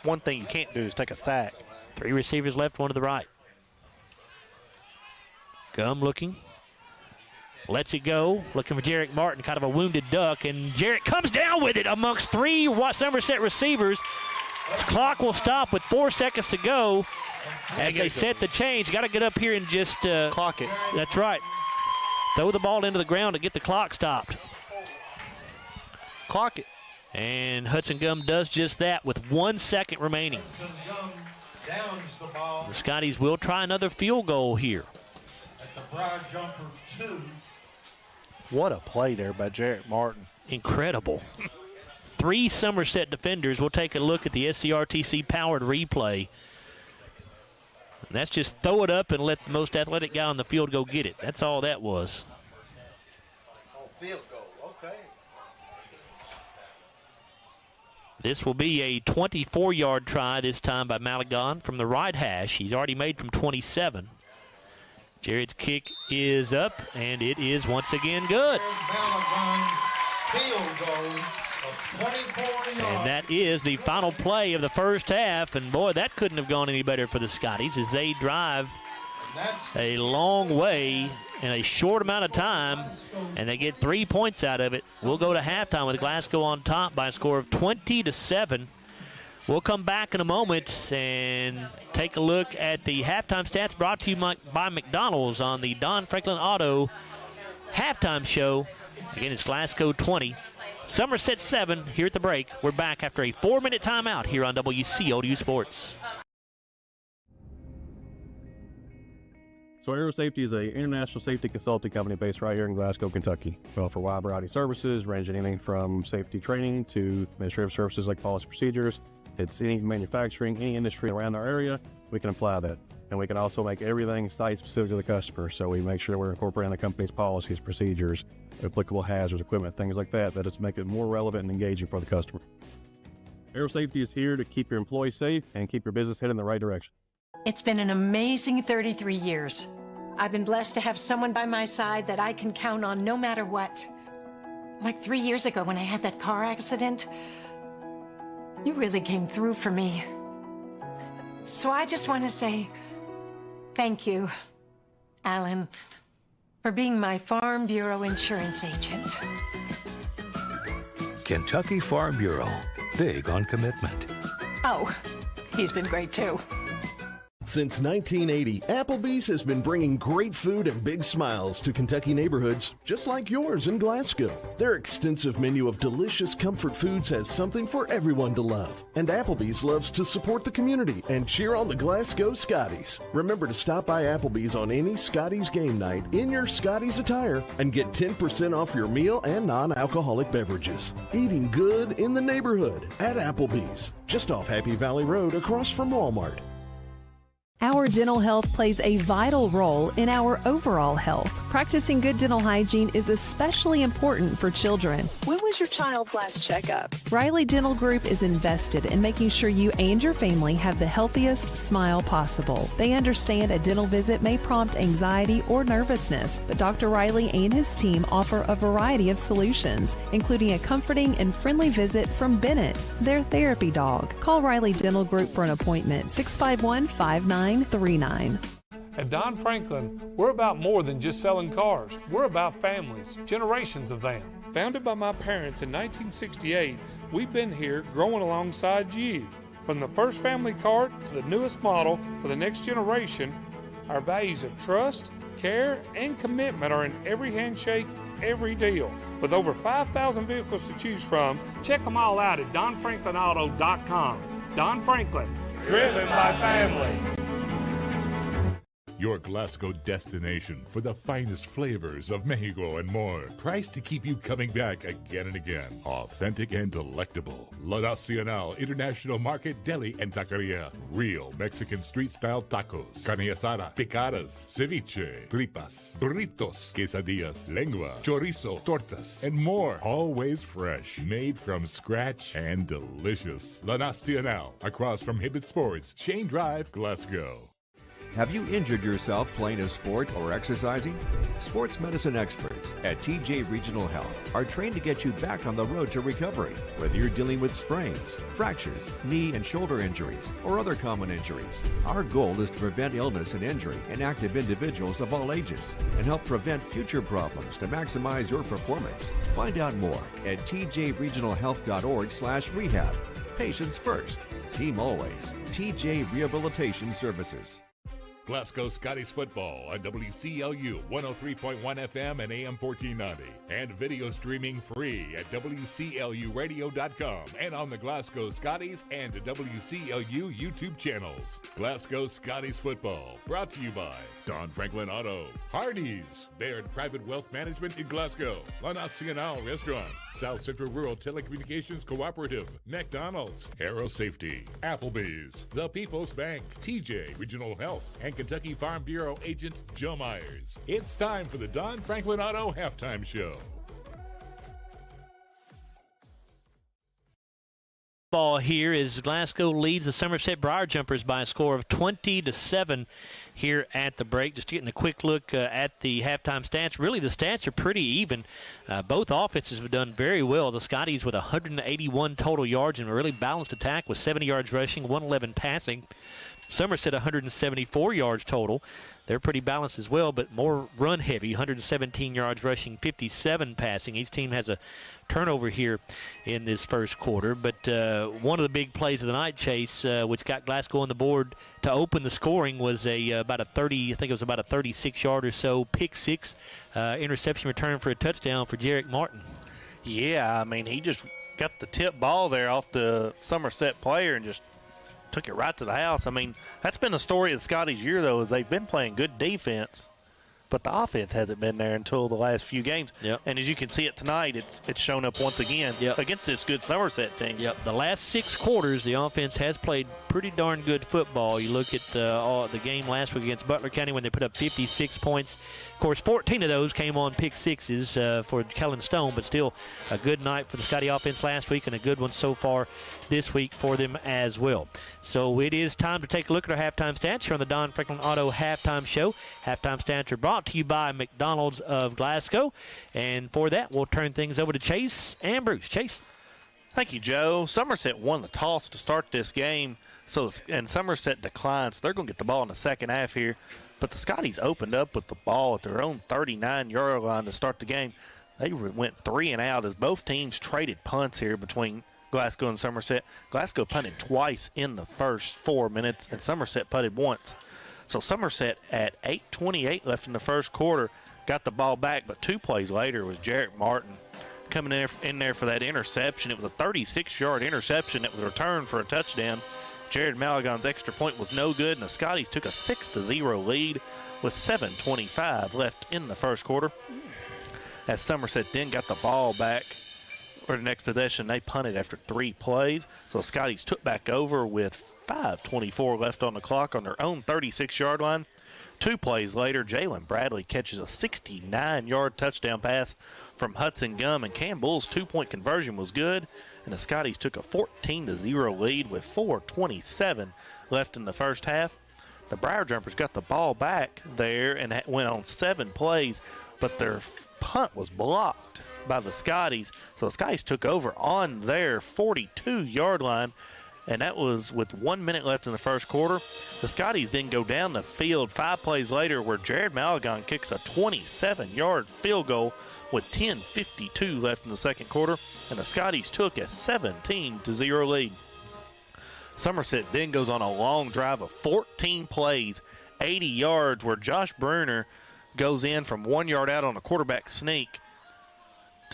One thing you can't do is take a sack. 3 receivers left, 1 to the right. Gum looking. Lets it go. Looking for Jarek Martin, kind of a wounded duck. And Jarek comes down with it amongst 3 Somerset receivers. This clock will stop with 4 seconds to go as they set the change. Got to get up here and just clock it. That's right. Throw the ball into the ground to get the clock stopped. Clock it. And Hudson Gum does just that with 1 second remaining. The Scotties will try another field goal here. At the Briar Jumper 2. What a play there by Jarek Martin. Incredible. 3 Somerset defenders. We'll take a look at the SCRTC powered replay. And that's just throw it up and let the most athletic guy on the field go get it. That's all that was. Oh, field goal, okay. This will be a 24-yard try this time by Malagon from the right hash. He's already made from 27. Jared's kick is up, and it is once again good. Field goal of 24 yards. And that is the final play of the first half. And, boy, that couldn't have gone any better for the Scotties as they drive a long way in a short amount of time, and they get 3 points out of it. We'll go to halftime with Glasgow on top by a score of 20-7. We'll come back in a moment and take a look at the halftime stats brought to you by McDonald's on the Don Franklin Auto halftime show. Again, it's Glasgow 20, Somerset 7 here at the break. We're back after a 4-minute timeout here on WCOU Sports. So Aero Safety is an international safety consulting company based right here in Glasgow, Kentucky. We offer a wide variety of services, ranging anything from safety training to administrative services like policy procedures. It's any manufacturing, any industry around our area, we can apply that. And we can also make everything site-specific to the customer. So we make sure we're incorporating the company's policies, procedures, applicable hazards, equipment, things like that, that it's make it more relevant and engaging for the customer. Aero Safety is here to keep your employees safe and keep your business headed in the right direction. It's been an amazing 33 years. I've been blessed to have someone by my side that I can count on no matter what. Like 3 years ago when I had that car accident, you really came through for me. So I just want to say thank you, Alan, for being my Farm Bureau insurance agent. Kentucky Farm Bureau, big on commitment. Oh, he's been great too. Since 1980, Applebee's has been bringing great food and big smiles to Kentucky neighborhoods just like yours in Glasgow. Their extensive menu of delicious comfort foods has something for everyone to love. And Applebee's loves to support the community and cheer on the Glasgow Scotties. Remember to stop by Applebee's on any Scotties game night in your Scotties attire and get 10% off your meal and non-alcoholic beverages. Eating good in the neighborhood at Applebee's, just off Happy Valley Road across from Walmart. Our dental health plays a vital role in our overall health. Practicing good dental hygiene is especially important for children. When was your child's last checkup? Riley Dental Group is invested in making sure you and your family have the healthiest smile possible. They understand a dental visit may prompt anxiety or nervousness, but Dr. Riley and his team offer a variety of solutions, including a comforting and friendly visit from Bennett, their therapy dog. Call Riley Dental Group for an appointment, 651-5939. At Don Franklin, we're about more than just selling cars. We're about families, generations of them. Founded by my parents in 1968, we've been here growing alongside you. From the first family cart to the newest model for the next generation, our values of trust, care, and commitment are in every handshake, every deal. With over 5,000 vehicles to choose from, check them all out at DonFranklinAuto.com. Don Franklin, driven by family. Your Glasgow destination for the finest flavors of Mexico and more. Priced to keep you coming back again and again. Authentic and delectable. La Nacional International Market Deli and Taqueria. Real Mexican street-style tacos. Carne asada, picadas, ceviche, tripas, burritos, quesadillas, lengua, chorizo, tortas, and more. Always fresh. Made from scratch and delicious. La Nacional. Across from Hibbett Sports, Shane Drive, Glasgow. Have you injured yourself playing a sport or exercising? Sports medicine experts at TJ Regional Health are trained to get you back on the road to recovery. Whether you're dealing with sprains, fractures, knee and shoulder injuries, or other common injuries, our goal is to prevent illness and injury in active individuals of all ages and help prevent future problems to maximize your performance. Find out more at tjregionalhealth.org/rehab. Patients first, team always. TJ Rehabilitation Services. Glasgow Scotties football on WCLU 103.1 FM and AM 1490. And video streaming free at WCLUradio.com and on the Glasgow Scotties and WCLU YouTube channels. Glasgow Scotties football brought to you by Don Franklin Auto, Hardee's, Baird Private Wealth Management in Glasgow, La Nacional Restaurant, South Central Rural Telecommunications Cooperative, McDonald's, Aero Safety, Applebee's, The People's Bank, TJ Regional Health, and Kentucky Farm Bureau agent Joe Myers. It's time for the Don Franklin Auto Halftime Show. Ball here is Glasgow leads the Somerset Briar Jumpers by a score of 20-7 here at the break. Just getting a quick look at the halftime stats. Really, the stats are pretty even. Both offenses have done very well. The Scotties with 181 total yards and a really balanced attack with 70 yards rushing, 111 passing. Somerset 174 yards total. They're pretty balanced as well, but more run heavy, 117 yards rushing, 57 passing. Each team has a turnover here in this first quarter. But one of the big plays of the night, Chase, which got Glasgow on the board to open the scoring, was about a 36-yard or so pick six interception return for a touchdown for Jarek Martin. Yeah, I mean, he just got the tip ball there off the Somerset player and just took it right to the house. I mean, that's been the story of the Scotties' year, though, is they've been playing good defense, but the offense hasn't been there until the last few games. Yep. And as you can see it tonight, it's shown up once again against this good Somerset team. Yep. The last 6 quarters, the offense has played pretty darn good football. You look at the game last week against Butler County when they put up 56 points. Of course, 14 of those came on pick sixes for Kellen Stone, but still a good night for the Scottie offense last week and a good one so far this week for them as well. So it is time to take a look at our halftime stats here on the Don Franklin Auto Halftime Show. Halftime stats are brought to you by McDonald's of Glasgow. And for that, we'll turn things over to Chase and Bruce. Chase. Thank you, Joe. Somerset won the toss to start this game, and Somerset declined, so they're going to get the ball in the second half here. But the Scotties opened up with the ball at their own 39-yard line to start the game. They went 3 and out as both teams traded punts here between Glasgow and Somerset. Glasgow punted twice in the first 4 minutes, and Somerset punted once. So Somerset, at 8:28 left in the first quarter, got the ball back, but 2 plays later was Jarek Martin coming in there for that interception. It was a 36-yard interception that was returned for a touchdown. Jared Malagon's extra point was no good, and the Scotties took a 6-0 lead with 7:25 left in the first quarter. As Somerset then got the ball back for the next possession, they punted after 3 plays. So the Scotties took back over with 5:24 left on the clock on their own 36-yard line. 2 plays later, Jalen Bradley catches a 69-yard touchdown pass from Hudson Gum, and Cam Bull's 2-point conversion was good, and the Scotties took a 14-0 lead with 4:27 left in the first half. The Briar Jumpers got the ball back there and went on 7 plays, but their punt was blocked by the Scotties, so the Scotties took over on their 42-yard line, and that was with 1 minute left in the first quarter. The Scotties then go down the field 5 plays later where Jared Malagon kicks a 27-yard field goal with 10:52 left in the second quarter, and the Scotties took a 17-0 lead. Somerset then goes on a long drive of 14 plays, 80 yards, where Josh Bruner goes in from 1 yard out on a quarterback sneak.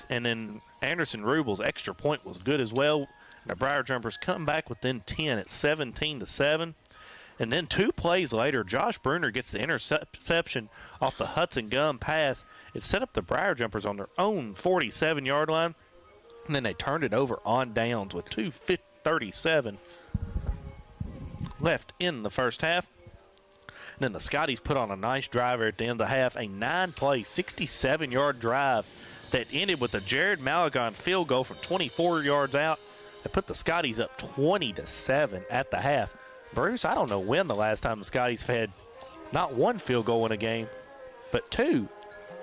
And then Anderson Rubel's extra point was good as well. The Briar Jumpers come back within 10 at 17-7. And then 2 plays later, Josh Bruner gets the interception off the Hudson Gum pass. It set up the Briar Jumpers on their own 47-yard line. And then they turned it over on downs with 2:37 left in the first half. And then the Scotties put on a nice driver at the end of the half, a 9-play, 67-yard drive that ended with a Jared Malagon field goal from 24 yards out. They put the Scotties up 20-7 at the half. Bruce, I don't know when the last time the Scotties had not 1 field goal in a game, but 2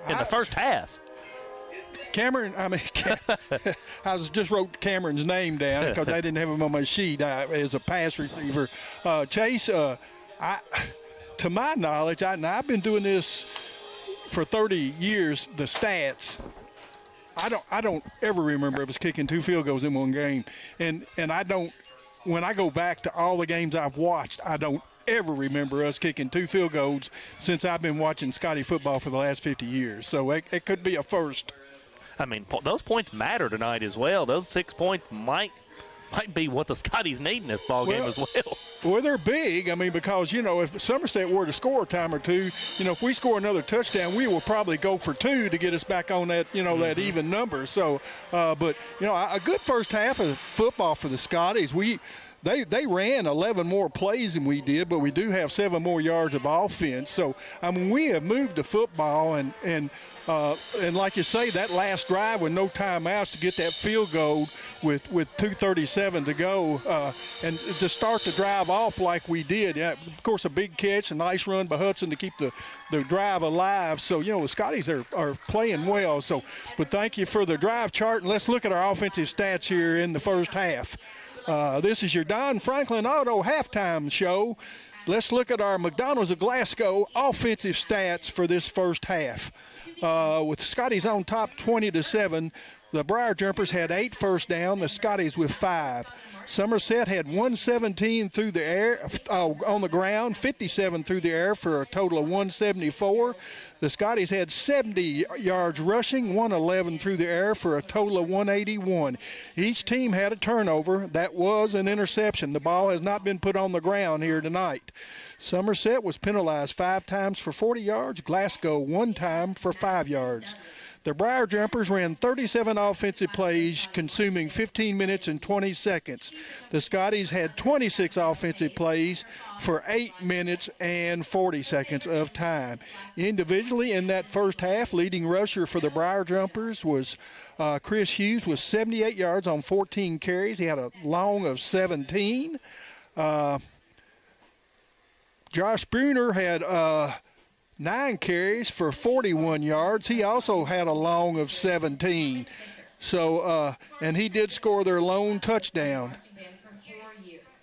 in the first half. Cameron, I just wrote Cameron's name down because I didn't have him on my sheet as a pass receiver. Chase, to my knowledge, I've been doing this for 30 years, the stats. I don't ever remember us kicking 2 field goals in one game. And I don't, when I go back to all the games I've watched, I don't ever remember us kicking 2 field goals since I've been watching Scottie football for the last 50 years. So it could be a first. I mean, those points matter tonight as well. Those 6 points might be what the Scotties need in this ball game as well. Well, they're big. I mean, because, if Somerset were to score a time or two, if we score another touchdown, we will probably go for 2 to get us back on that, that even number. So, but, a good first half of football for the Scotties. They ran 11 more plays than we did, but we do have 7 more yards of offense. So, I mean, we have moved to football, and like you say, that last drive with no timeouts to get that field goal with 2:37 to go, and to start the drive off like we did. Yeah, of course, a big catch, a nice run by Hudson to keep the drive alive. So, the Scotties are playing well. So, but thank you for the drive chart, and let's look at our offensive stats here in the first half. This is your Don Franklin Auto halftime show. Let's look at our McDonald's of Glasgow offensive stats for this first half. With Scotties on top 20-7, the Briar Jumpers had 8 first down, the Scotties with 5. Somerset had 117 through the air on the ground, 57 through the air for a total of 174. The Scotties had 70 yards rushing, 111 through the air for a total of 181. Each team had a turnover. That was an interception. The ball has not been put on the ground here tonight. Somerset was penalized 5 times for 40 yards, Glasgow 1 time for 5 yards. The Briar Jumpers ran 37 offensive plays, consuming 15 minutes and 20 seconds. The Scotties had 26 offensive plays for 8 minutes and 40 seconds of time. Individually in that first half, leading rusher for the Briar Jumpers was Chris Hughes with 78 yards on 14 carries. He had a long of 17. Josh Bruner had 9 carries for 41 yards. He also had a long of 17. So, and he did score their lone touchdown.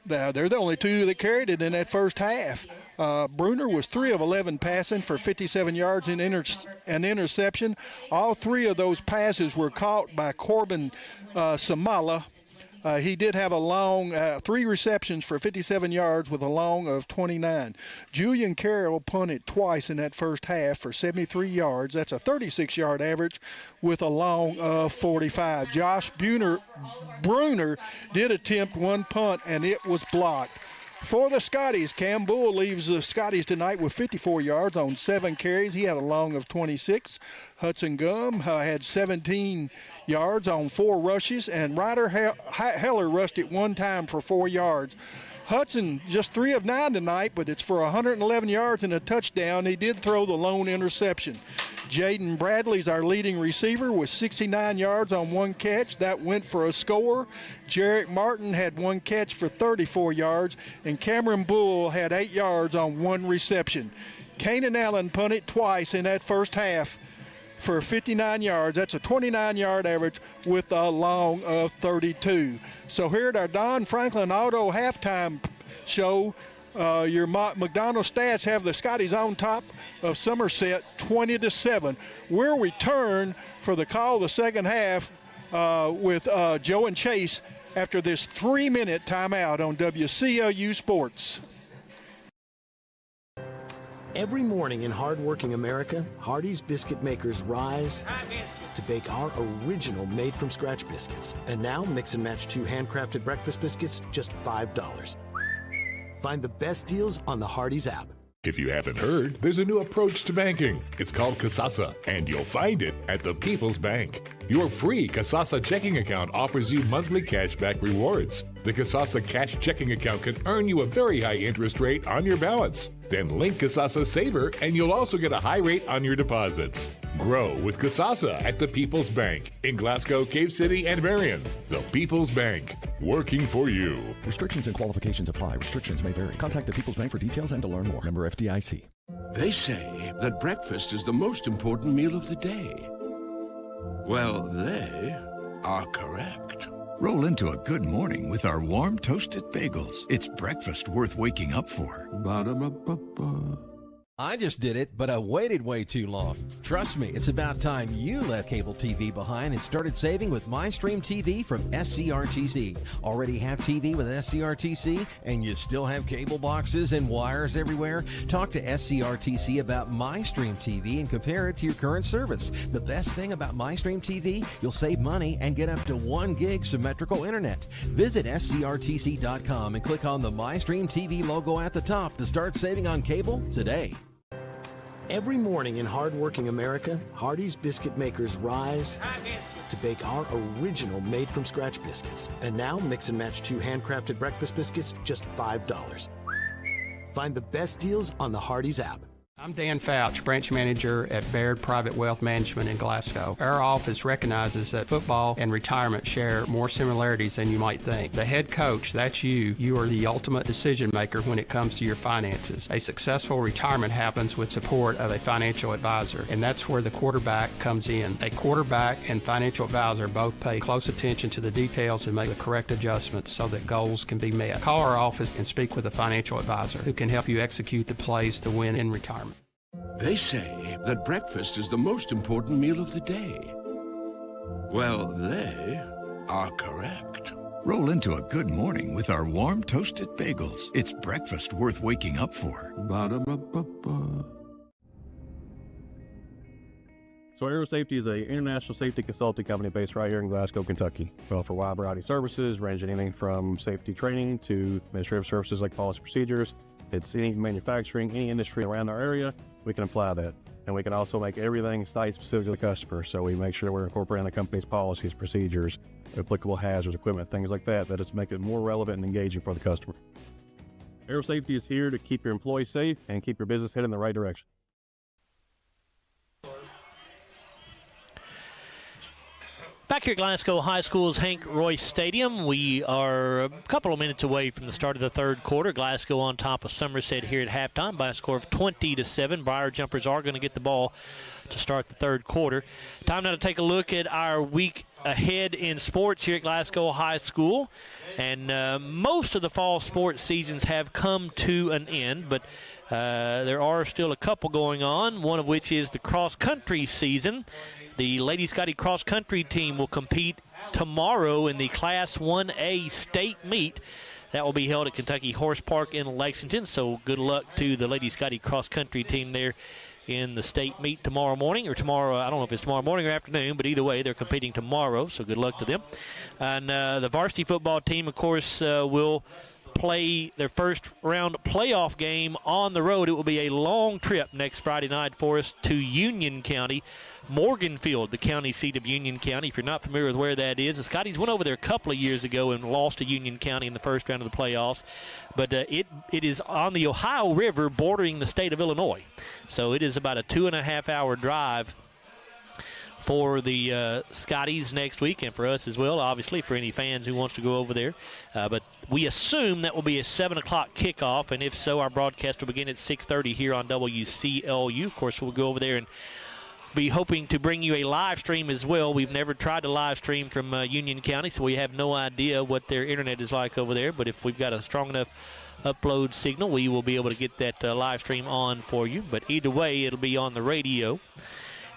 They're the only 2 that carried it in that first half. Bruner was 3 of 11 passing for 57 yards and an interception. All 3 of those passes were caught by Corbin Samala. He did have a long 3 receptions for 57 yards with a long of 29. Julian Carroll punted twice in that first half for 73 yards. That's a 36-yard average with a long of 45. Josh Bruner did attempt 1 punt, and it was blocked. For the Scotties, Cam Bull leaves the Scotties tonight with 54 yards on 7 carries. He had a long of 26. Hudson Gum had 17 yards on 4 rushes, and Ryder Heller rushed it 1 time for 4 yards. Hudson just 3 of 9 tonight, but it's for 111 yards and a touchdown. He did throw the lone interception. Jaden Bradley's our leading receiver with 69 yards on 1 catch. That went for a score. Jarrett Martin had 1 catch for 34 yards, and Cameron Bull had 8 yards on 1 reception. Kanan Allen punted twice in that first half for 59 yards. That's a 29-yard average with a long of 32. So here at our Don Franklin Auto halftime show, Your McDonald Stats have the Scotties on top of Somerset 20-7. We'll return for the call of the second half with Joe and Chase after this 3-minute timeout on WCLU Sports. Every morning in hardworking America, Hardee's biscuit makers rise to bake our original made-from-scratch biscuits. And now, mix and match 2 handcrafted breakfast biscuits, just $5. Find the best deals on the Hardee's app. If you haven't heard, there's a new approach to banking. It's called Kasasa, and you'll find it at the People's Bank. Your free Kasasa checking account offers you monthly cashback rewards. The Kasasa cash checking account can earn you a very high interest rate on your balance. Then link Kasasa Saver, and you'll also get a high rate on your deposits. Grow with Kasasa at the People's Bank in Glasgow, Cave City, and Marion. The People's Bank, working for you. Restrictions and qualifications apply. Restrictions may vary. Contact the People's Bank for details and to learn more. Member FDIC. They say that breakfast is the most important meal of the day. Well, they are correct. Roll into a good morning with our warm toasted bagels. It's breakfast worth waking up for. Ba-da-ba-ba-ba. I just did it, but I waited way too long. Trust me, it's about time you left cable TV behind and started saving with MyStream TV from SCRTC. Already have TV with SCRTC and you still have cable boxes and wires everywhere? Talk to SCRTC about MyStream TV and compare it to your current service. The best thing about MyStream TV, you'll save money and get up to 1 gig symmetrical internet. Visit scrtc.com and click on the MyStream TV logo at the top to start saving on cable today. Every morning in hardworking America, Hardee's biscuit makers rise to bake our original made-from-scratch biscuits. And now, mix and match 2 handcrafted breakfast biscuits, just $5. Find the best deals on the Hardee's app. I'm Dan Fouch, branch manager at Baird Private Wealth Management in Glasgow. Our office recognizes that football and retirement share more similarities than you might think. The head coach, that's you. You are the ultimate decision maker when it comes to your finances. A successful retirement happens with support of a financial advisor, and that's where the quarterback comes in. A quarterback and financial advisor both pay close attention to the details and make the correct adjustments so that goals can be met. Call our office and speak with a financial advisor who can help you execute the plays to win in retirement. They say that breakfast is the most important meal of the day. Well, they are correct. Roll into a good morning with our warm toasted bagels. It's breakfast worth waking up for. Ba-da-ba-ba-ba. So Aero Safety is an international safety consulting company based right here in Glasgow, Kentucky. We offer a wide variety of services, ranging anything from safety training to administrative services like policy procedures. It's any manufacturing, any industry around our area, we can apply that. And we can also make everything site-specific to the customer. So we make sure we're incorporating the company's policies, procedures, applicable hazards, equipment, things like that, that it's making it more relevant and engaging for the customer. Aero Safety is here to keep your employees safe and keep your business headed in the right direction. Back here at Glasgow High School's Hank Royse Stadium, we are a couple of minutes away from the start of the third quarter. Glasgow on top of Somerset here at halftime by a score of 20-7. Briar Jumpers are going to get the ball to start the third quarter. Time now to take a look at our week ahead in sports here at Glasgow High School. And most of the fall sports seasons have come to an end, but there are still a couple going on, one of which is the cross-country season. The Lady Scottie cross-country team will compete tomorrow in the Class 1A state meet. That will be held at Kentucky Horse Park in Lexington, so good luck to the Lady Scottie cross-country team there in the state meet tomorrow morning, or tomorrow, I don't know if it's tomorrow morning or afternoon, but either way, they're competing tomorrow, so good luck to them. And the varsity football team, of course, will play their first round playoff game on the road. It will be a long trip next Friday night for us to Union County. Morganfield, the county seat of Union County. If you're not familiar with where that is, the Scotties went over there a couple of years ago and lost to Union County in the first round of the playoffs. But it is on the Ohio River bordering the state of Illinois. So it is about a 2.5-hour drive for the Scotties next week, and for us as well, obviously, for any fans who wants to go over there. But we assume that will be a 7 o'clock kickoff, and if so, our broadcast will begin at 6:30 here on WCLU. Of course, we'll go over there and be hoping to bring you a live stream as well. We've never tried to live stream from Union County, so we have no idea what their internet is like over there. But if we've got a strong enough upload signal, we will be able to get that live stream on for you. But either way, it'll be on the radio.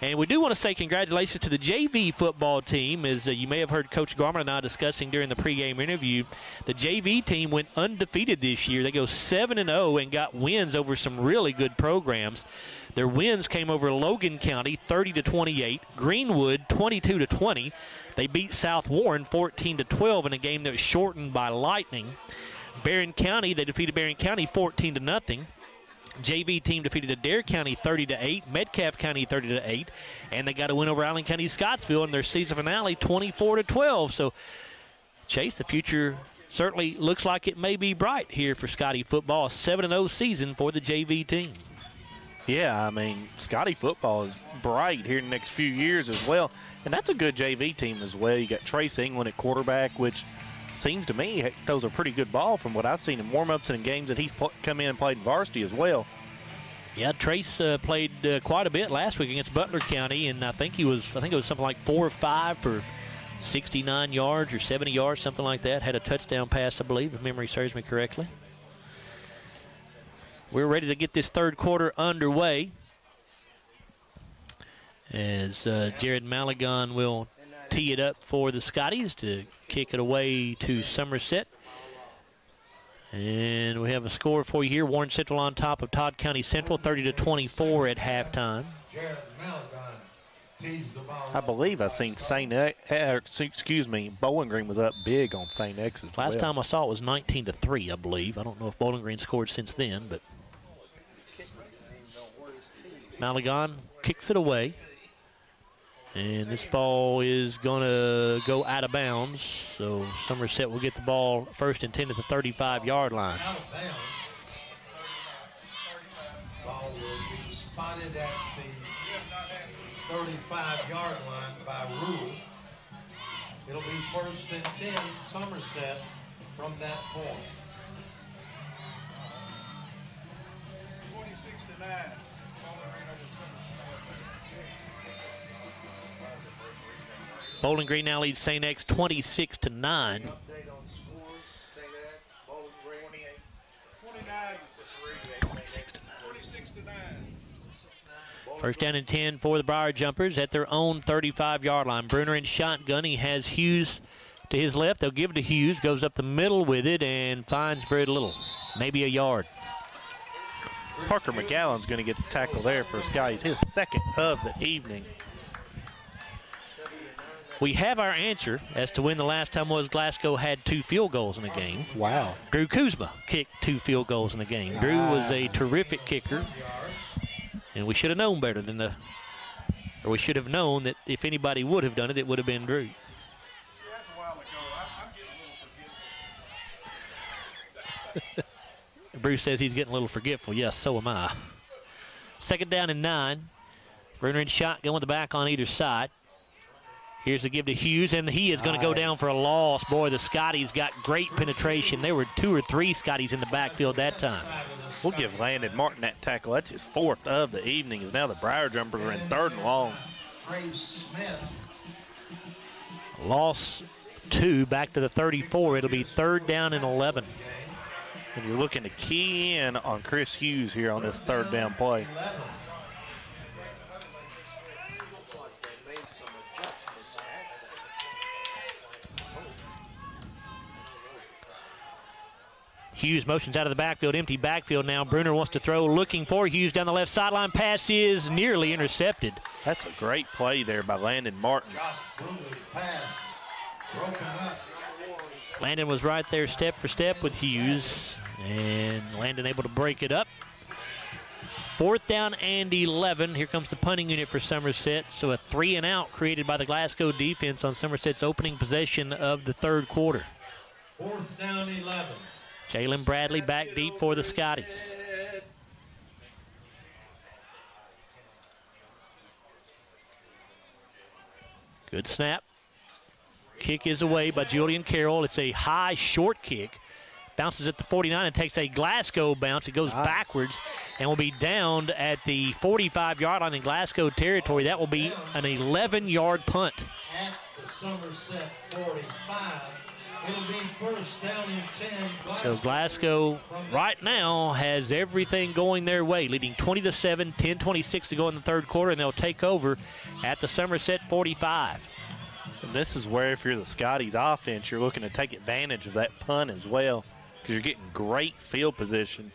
And we do want to say congratulations to the JV football team. As you may have heard Coach Garman and I discussing during the pregame interview, the JV team went undefeated this year. They go 7-0 and got wins over some really good programs. Their wins came over Logan County 30-28, Greenwood 22-20. They beat South Warren 14-12 in a game that was shortened by lightning. Barron County, they defeated Barron County 14-0. JV team defeated Adair County 30-8, Metcalfe County 30-8, and they got a win over Allen County Scottsville in their season finale 24-12. So, Chase, the future certainly looks like it may be bright here for Scottie football. A 7-0 season for the JV team. Yeah, I mean, Scottie football is bright here in the next few years as well, and that's a good JV team as well. You got Trace England at quarterback, which seems to me throws a pretty good ball from what I've seen in warm-ups and in games that he's come in and played in varsity as well. Yeah, Trace played quite a bit last week against Butler County, and I think it was something like 4 or 5 for 69 yards or 70 yards, something like that. Had a touchdown pass, I believe, if memory serves me correctly. We're ready to get this third quarter underway as Jared Malagon will tee it up for the Scotties to kick it away to Somerset. And we have a score for you here. Warren Central on top of Todd County Central, 30-24 at halftime. I believe I seen Bowling Green was up big on St. X as well. Last time I saw it was 19-3, I believe. I don't know if Bowling Green scored since then, but Malagon kicks it away. And this ball is going to go out of bounds. So Somerset will get the ball first and 10 at the 35-yard line. Out of bounds. Ball will be spotted at the 35-yard line by Rule. It'll be first and 10, Somerset from that point. 26-9. Bowling Green now leads St. X 26-9. First down and 10 for the Briar Jumpers at their own 35-yard line. Bruner in shotgun. He has Hughes to his left. They'll give it to Hughes. Goes up the middle with it and finds very little. Maybe a yard. Parker McGowan's going to get the tackle there for Scotties, his second of the evening. We have our answer as to when the last time was Glasgow had 2 field goals in a game. Wow. Drew Kuzma kicked 2 field goals in a game. Drew was a terrific kicker, and we should have known better than or we should have known that if anybody would have done it, it would have been Drew. Bruce says he's getting a little forgetful. Yes, so am I. Second down and 9. Bruner in shotgun with the back on either side. Here's the give to Hughes, and he is going to go down for a loss. Boy, the Scotties got great penetration. There were 2 or 3 Scotties in the backfield that time. We'll give Landon Martin that tackle. That's his 4th of the evening, as now the Briar Jumpers are in 3rd and long. Loss 2 back to the 34. It'll be 3rd down and 11. And you're looking to key in on Chris Hughes here on this 3rd down play. Hughes motions out of the backfield, empty backfield now. Bruner wants to throw, looking for Hughes down the left sideline. Pass is nearly intercepted. That's a great play there by Landon Martin. Landon was right there step for step with Hughes, and Landon able to break it up. 4th down and 11. Here comes the punting unit for Somerset. So a 3-and-out created by the Glasgow defense on Somerset's opening possession of the 3rd quarter. 4th down 11. Jalen Bradley back deep for the Scotties. Good snap. Kick is away by Julian Carroll. It's a high, short kick. Bounces at the 49 and takes a Glasgow bounce. It goes backwards and will be downed at the 45-yard line in Glasgow territory. That will be an 11-yard punt. At the Somerset 45. It'll be first down and 10. So Glasgow right now has everything going their way, leading 20-7, 10:26 to go in the third quarter, and they'll take over at the Somerset 45. And this is where, if you're the Scotties offense, you're looking to take advantage of that punt as well, because you're getting great field position.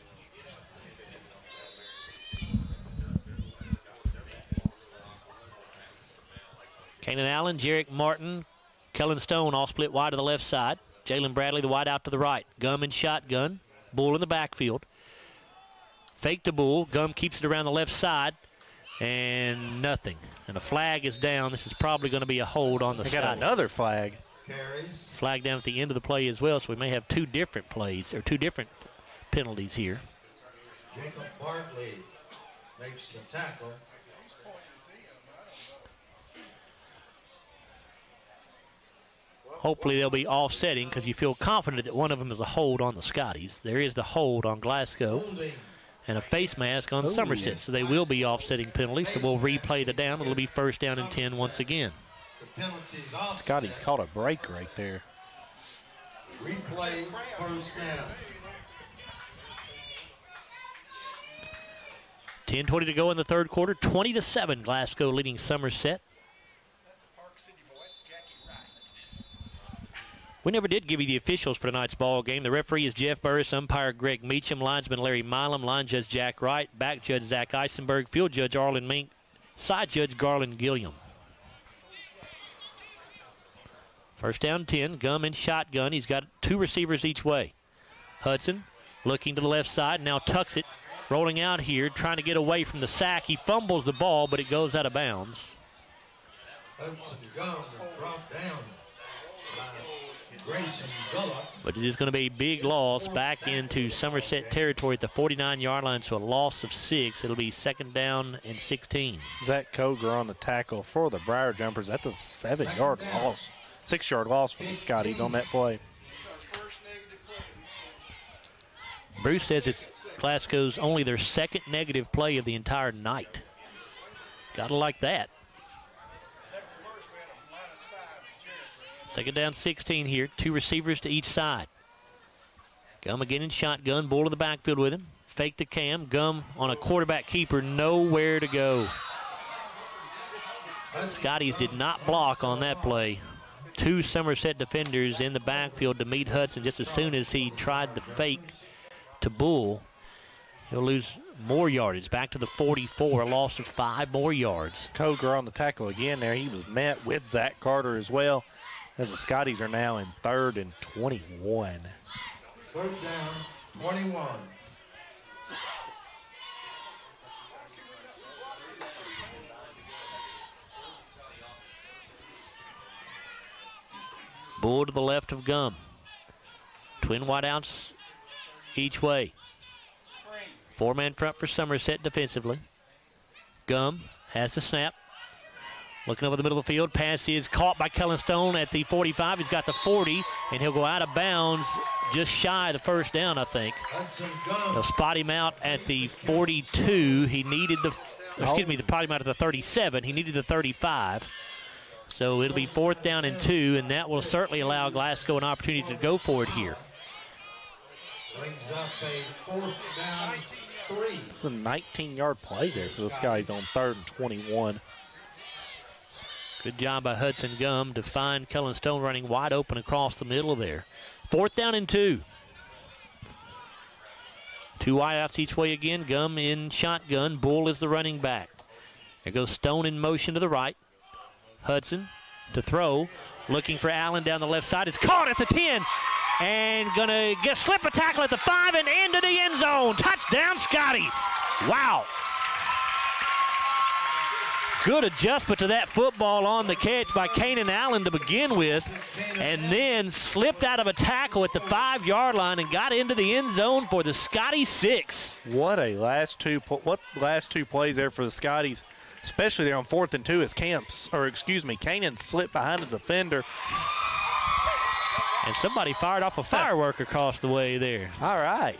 Kanan Allen, Jarek Martin, Kellen Stone all split wide to the left side. Jalen Bradley, the wide out to the right. Gum in shotgun. Bull in the backfield. Fake to Bull. Gum keeps it around the left side. And nothing. And a flag is down. This is probably going to be a hold on the They got another flag. Flag down at the end of the play as well, so we may have two different plays, or two different penalties here. Jacob Bartley makes the tackle. Hopefully they'll be offsetting because you feel confident that one of them is a hold on the Scotties. There is the hold on Glasgow and a face mask on Somerset. So they will be offsetting penalties. So we'll replay the down. It'll be first down and 10 once again. Scotty caught a break right there. Replay first down. 10:20 to go in the third quarter. 20-7, Glasgow leading Somerset. We never did give you the officials for tonight's ball game. The referee is Jeff Burris, umpire Greg Meacham, linesman Larry Milam, line judge Jack Wright, back judge Zach Eisenberg, field judge Arlen Mink, side judge Garland Gilliam. First down 10, Gum in shotgun. He's got two receivers each way. Hudson looking to the left side, now tucks it, rolling out here, trying to get away from the sack. He fumbles the ball, but it goes out of bounds. Hudson Gum is brought down. But it is going to be a big loss back into Somerset territory at the 49-yard line, so a loss of 6. It'll be second down and 16. Zach Koger on the tackle for the Briar Jumpers. That's a 7-yard loss. 6-yard loss for the Scotties on that play. Bruce says it's Glasgow's only their second negative play of the entire night. Gotta like that. Second down 16 here. Two receivers to each side. Gum again in shotgun. Bull in the backfield with him. Fake to Cam. Gum on a quarterback keeper. Nowhere to go. Scotties did not block on that play. Two Somerset defenders in the backfield to meet Hudson just as soon as he tried the fake to Bull. He'll lose more yardage. Back to the 44. A loss of 5 more yards. Koger on the tackle again there. He was met with Zach Carter as well, as the Scotties are now in 3rd and 21. Third down, 21. Bull to the left of Gum. Twin wideouts each way. 4-man front for Somerset defensively. Gum has the snap. Looking over the middle of the field. Pass is caught by Kellen Stone at the 45. He's got the 40, and he'll go out of bounds just shy of the first down, I think. They'll spot him out at the 42. He needed the, excuse me, they spot him out at the 37. He needed the 35. So it'll be 4th down and 2, and that will certainly allow Glasgow an opportunity to go for it here. Brings up a 4th down 3. It's a 19-yard play there for the Scotties on 3rd and 21. Good job by Hudson Gum to find Kellen Stone running wide open across the middle there. 4th down and 2. Two wideouts each way again. Gum in shotgun. Bull is the running back. There goes Stone in motion to the right. Hudson to throw. Looking for Allen down the left side. It's caught at the 10. And going to slip a tackle at the 5 and into the end zone. Touchdown, Scotties. Wow. Good adjustment to that football on the catch by Kanan Allen to begin with, and then slipped out of a tackle at the 5-yard line and got into the end zone for the Scottie 6. What last two plays there for the Scotties, especially there on 4th and 2 as Kanan slipped behind the defender. And somebody fired off a firework across the way there. All right.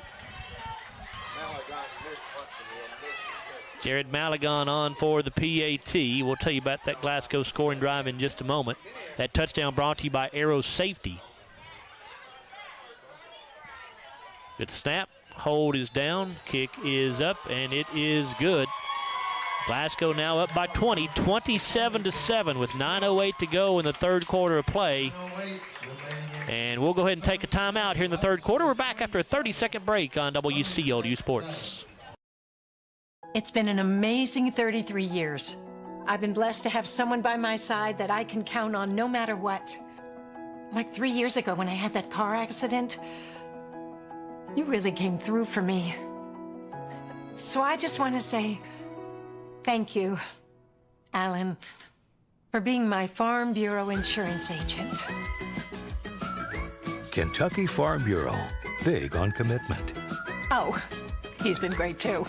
Jared Malagon on for the PAT. We'll tell you about that Glasgow scoring drive in just a moment. That touchdown brought to you by Arrow Safety. Good snap. Hold is down. Kick is up, and it is good. Glasgow now up by 20, 27-7 with 9:08 to go in the third quarter of play. And we'll go ahead and take a timeout here in the third quarter. We're back after a 30-second break on WCLU Sports. It's been an amazing 33 years. I've been blessed to have someone by my side that I can count on no matter what. Like 3 years ago when I had that car accident, you really came through for me. So I just want to say thank you, Alan, for being my Farm Bureau insurance agent. Kentucky Farm Bureau, big on commitment. Oh, he's been great too.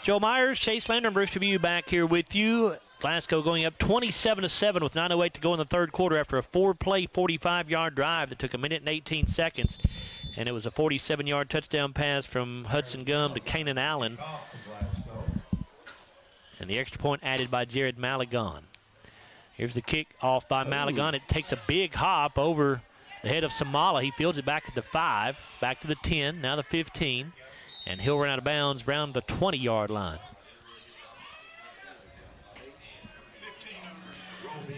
Joe Myers, Chase Lander, and Bruce W. back here with you. Glasgow going up 27-7 with 9:08 to go in the third quarter after a 4-play, 45-yard drive that took 1 minute and 18 seconds. And it was a 47-yard touchdown pass from Hudson Gum to Kanan Allen. And the extra point added by Jared Maligon. Here's the kick off by Maligon. It takes a big hop over the head of Samala. He fields it back at the 5, back to the 10, now the 15. And he'll run out of bounds around the 20-yard line.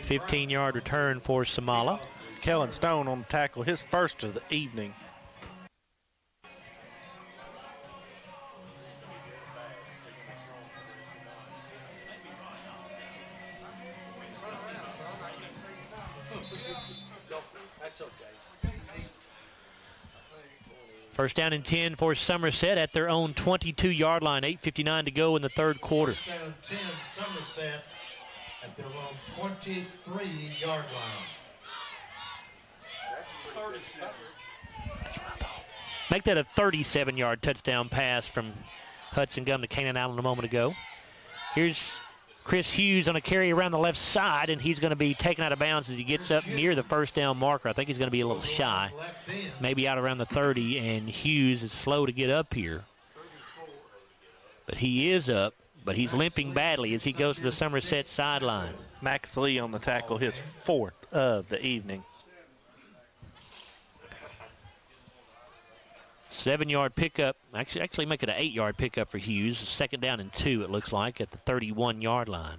15-yard return for Samala. Kellen Stone on the tackle, his first of the evening. That's okay. First down and 10 for Somerset at their own 22-yard line. 8:59 to go in the third quarter. First down 10, Somerset at their own 23-yard line. Make that a 37-yard touchdown pass from Hudson Gum to Kanan Allen a moment ago. Here's Chris Hughes on a carry around the left side, and he's going to be taken out of bounds as he gets up near the first down marker. I think he's going to be a little shy, maybe out around the 30, and Hughes is slow to get up here. But he is up, but he's limping badly as he goes to the Somerset sideline. Max Lee on the tackle, his fourth of the evening. 7-yard pickup, actually make it an 8-yard pickup for Hughes. Second down and 2, it looks like, at the 31-yard line.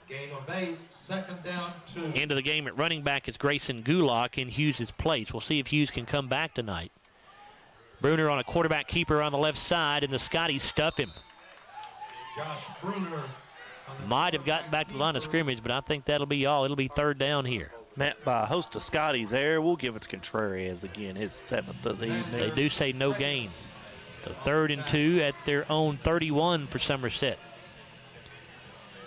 Game of 8, second down 2. Into the game at running back is Grayson Gulak in Hughes' place. We'll see if Hughes can come back tonight. Bruner on a quarterback keeper on the left side, and the Scotties stuff him. Josh Bruner. Might have gotten back to the line of scrimmage, but I think that'll be all. It'll be third down here. Met by a host of Scotties there. We'll give it to Contreras again, his 7th of the evening. They do say no gain. So 3rd and 2 at their own 31 for Somerset.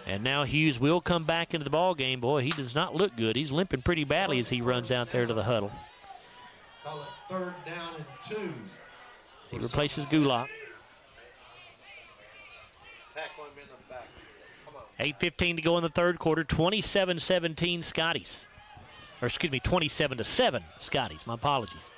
And now Hughes will come back into the ball game. Boy, he does not look good. He's limping pretty badly as he runs out there to the huddle. Call it 3rd down and 2. He replaces Gulak. 8:15 to go in the third quarter. 27-17 Scotties. Or excuse me, 27-7 Scotties. My apologies.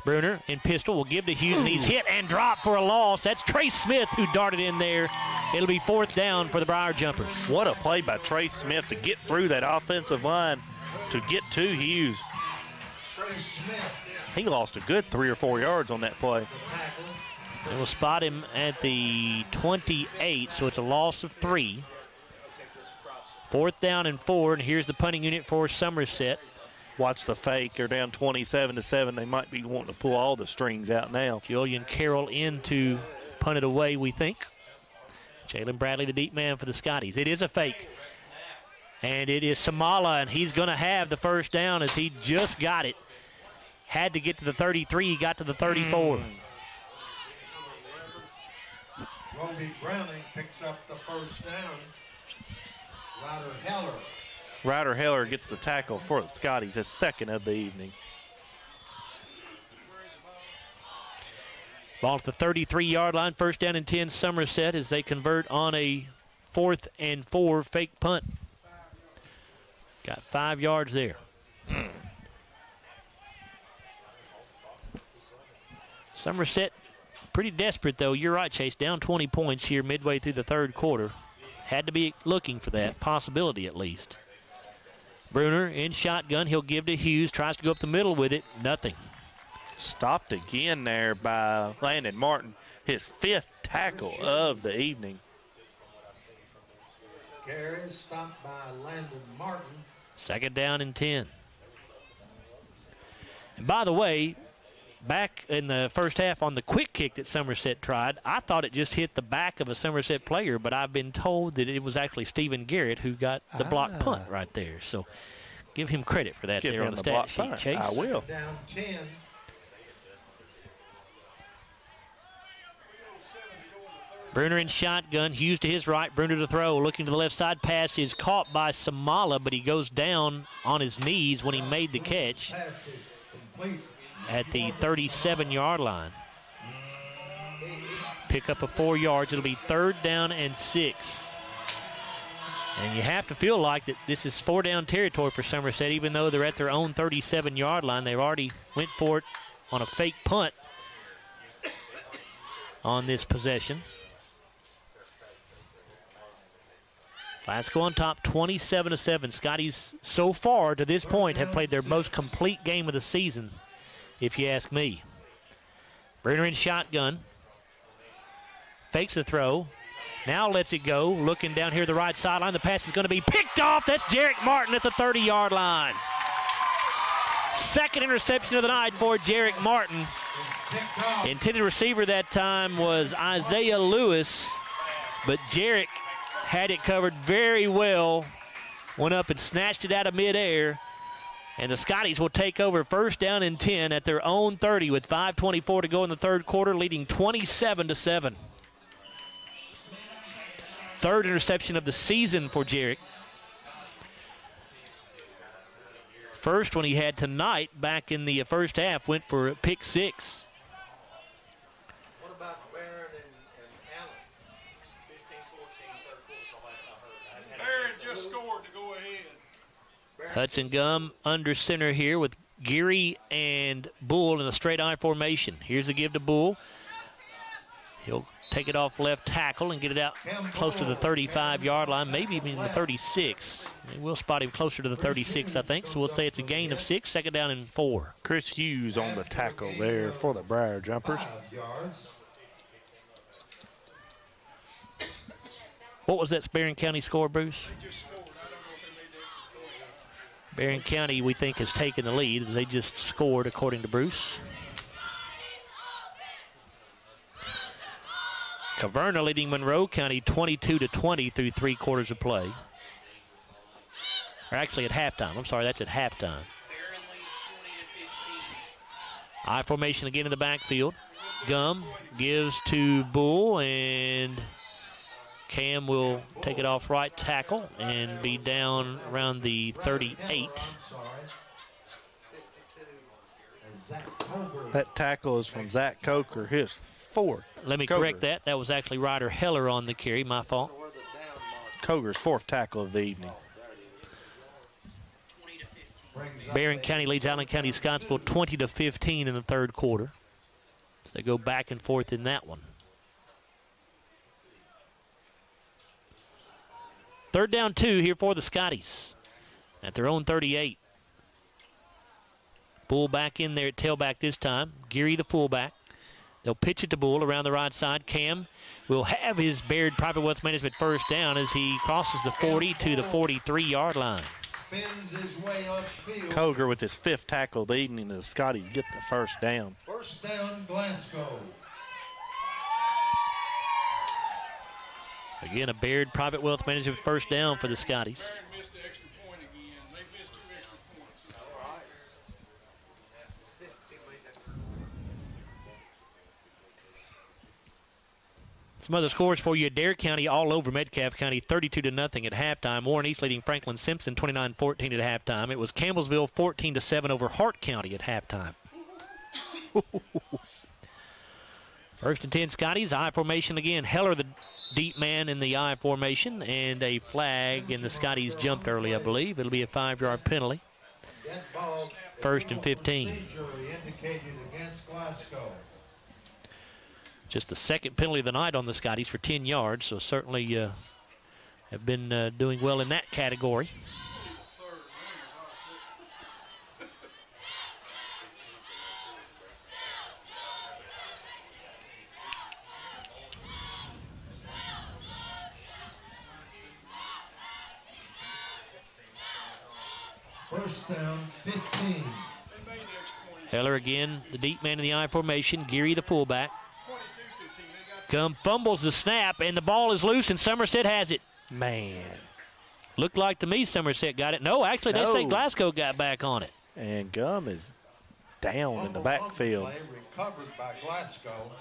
Bruner in pistol will give to Hughes, and he's hit and dropped for a loss. That's Trace Smith who darted in there. It'll be 4th down for the Briar Jumpers. What a play by Trace Smith to get through that offensive line to get to Hughes. He lost a good 3 or 4 yards on that play. They will spot him at the 28, so it's a loss of 3. 4th down and 4, and here's the punting unit for Somerset. Watch the fake. They're down 27-7. They might be wanting to pull all the strings out now. Julian Carroll in to punt it away, we think. Jalen Bradley, the deep man for the Scotties. It is a fake. And it is Samala, and he's going to have the first down as he just got it. Had to get to the 33. He got to the 34. Roby Browning picks up the first down. Ryder Heller. Ryder Heller gets the tackle for the Scotties, his 2nd of the evening. Ball at the 33-yard line. First down and 10 Somerset as they convert on a 4th and 4 fake punt. Got 5 yards there. Somerset pretty desperate, though. You're right, Chase. Down 20 points here midway through the third quarter. had to be looking for that possibility at least. Bruner in shotgun. He'll give to Hughes. Tries to go up the middle with it. Nothing. Stopped again there by Landon Martin. His 5th tackle of the evening. Carry stopped by Landon Martin. 2nd down and 10. And by the way, back in the first half on the quick kick that Somerset tried, I thought it just hit the back of a Somerset player, but I've been told that it was actually Stephen Garrett who got the block punt right there. So give him credit for that there on the stat sheet, Chase. I will. Down 10. Bruner in shotgun. Hughes to his right. Bruner to throw. Looking to the left side. Pass is caught by Samala, but he goes down on his knees when he made the catch at the 37-yard line. Pick up of 4 yards. It'll be 3rd down and 6. And you have to feel like that this is 4-down territory for Somerset, even though they're at their own 37-yard line. They've already went for it on a fake punt on this possession. Glasgow on top, 27-7. Scotties, so far to this point, have played their most complete game of the season, if you ask me. Bruner in shotgun. Fakes the throw. Now lets it go. Looking down here the right sideline. The pass is going to be picked off. That's Jarek Martin at the 30-yard line. 2nd interception of the night for Jarek Martin. Intended receiver that time was Isaiah Lewis, but Jarek had it covered very well. Went up and snatched it out of midair. And the Scotties will take over 1st down and 10 at their own 30 with 5:24 to go in the 3rd quarter, leading 27-7. 3rd interception of the season for Jarek. First one he had tonight back in the first half went for a pick 6. What about Barron and Allen? 15-14, 3rd quarter. Barron just scored to go ahead. Hudson Gum under center here with Geary and Bull in a straight I formation. Here's the give to Bull. He'll take it off left tackle and get it out close to the 35-yard line, maybe even the 36. We'll spot him closer to the 36, I think, so we'll say it's a gain of 6, 2nd down and 4. Chris Hughes on the tackle there for the Briar Jumpers. What was that Barron County score, Bruce? Barron County, we think, has taken the lead. They just scored, according to Bruce. Caverna leading Monroe County 22-20 through 3 quarters of play. Or actually at halftime. I'm sorry, that's at halftime. I formation again in the backfield. Gum gives to Bull, and Cam will take it off right tackle and be down around the 38. That tackle is from Zach Coker, his 4th. Let me correct that. That was actually Ryder Heller on the carry. My fault. Coger's 4th tackle of the evening. Barron County leads Allen County Scottsville 20-15 in the 3rd quarter. So they go back and forth in that one. 3rd down 2 here for the Scotties at their own 38. Bull back in there at tailback this time. Geary the fullback. They'll pitch it to Bull around the right side. Cam will have his Baird Private Wealth Management 1st down as he crosses the 40 to the 43-yard line. Coger with his 5th tackle of the evening, and the Scotties get the 1st down. 1st down, Glasgow. Again, a Baird Private Wealth Management 1st down for the Scotties. Some other scores for you. Dare County all over Metcalfe County, 32-0 at halftime. Warren East leading Franklin Simpson 29-14 at halftime. It was Campbellsville 14-7 over Hart County at halftime. 1st and 10 Scotties. I formation again. Heller the deep man in the I formation, and a flag, and the Scotties jumped early, I believe. It'll be a 5-yard penalty. 1st and 15. Just the 2nd penalty of the night on the Scotties for 10 yards, so certainly have been doing well in that category. First down, 15. Heller again, the deep man in the I formation. Geary, the fullback. Gum fumbles the snap, and the ball is loose, and Somerset has it. Man. Looked like to me Somerset got it. No, actually, they say Glasgow got back on it. And Gum is down in the backfield. Recovered by Glasgow.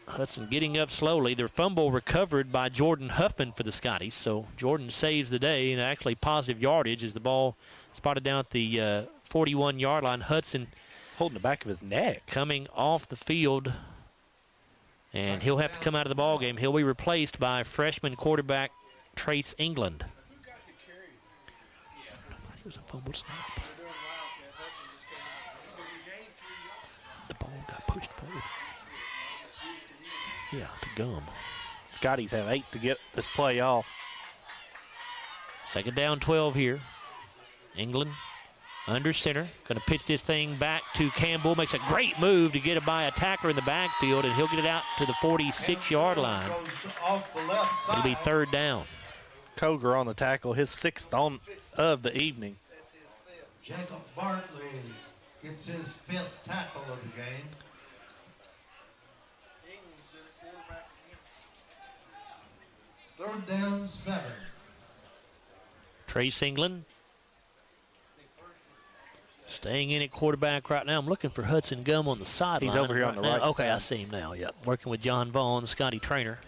Hudson getting up slowly. Their fumble recovered by Jordan Huffman for the Scotties. So Jordan saves the day, and actually positive yardage as the ball spotted down at the 41-yard line. Hudson holding the back of his neck. Coming off the field, and he'll have to come out of the ball game. He'll be replaced by freshman quarterback Trace England. Here's a fumble snap. The ball got pushed forward. Yeah, it's a Gum. Scotties have 8 to get this play off. Second down, 12 here. England under center. Going to pitch this thing back to Campbell. Makes a great move to get it by a tackler in the backfield, and he'll get it out to the 46-yard line. It'll be third down. Koger on the tackle, his 6th of the evening. Jacob Bartley gets his 5th tackle of the game. Third down, 7. Trace England staying in at quarterback right now. I'm looking for Hudson Gum on the sideline. He's over here on the right Okay, side. I see him now, yep. Working with John Vaughn, the Scottie trainer.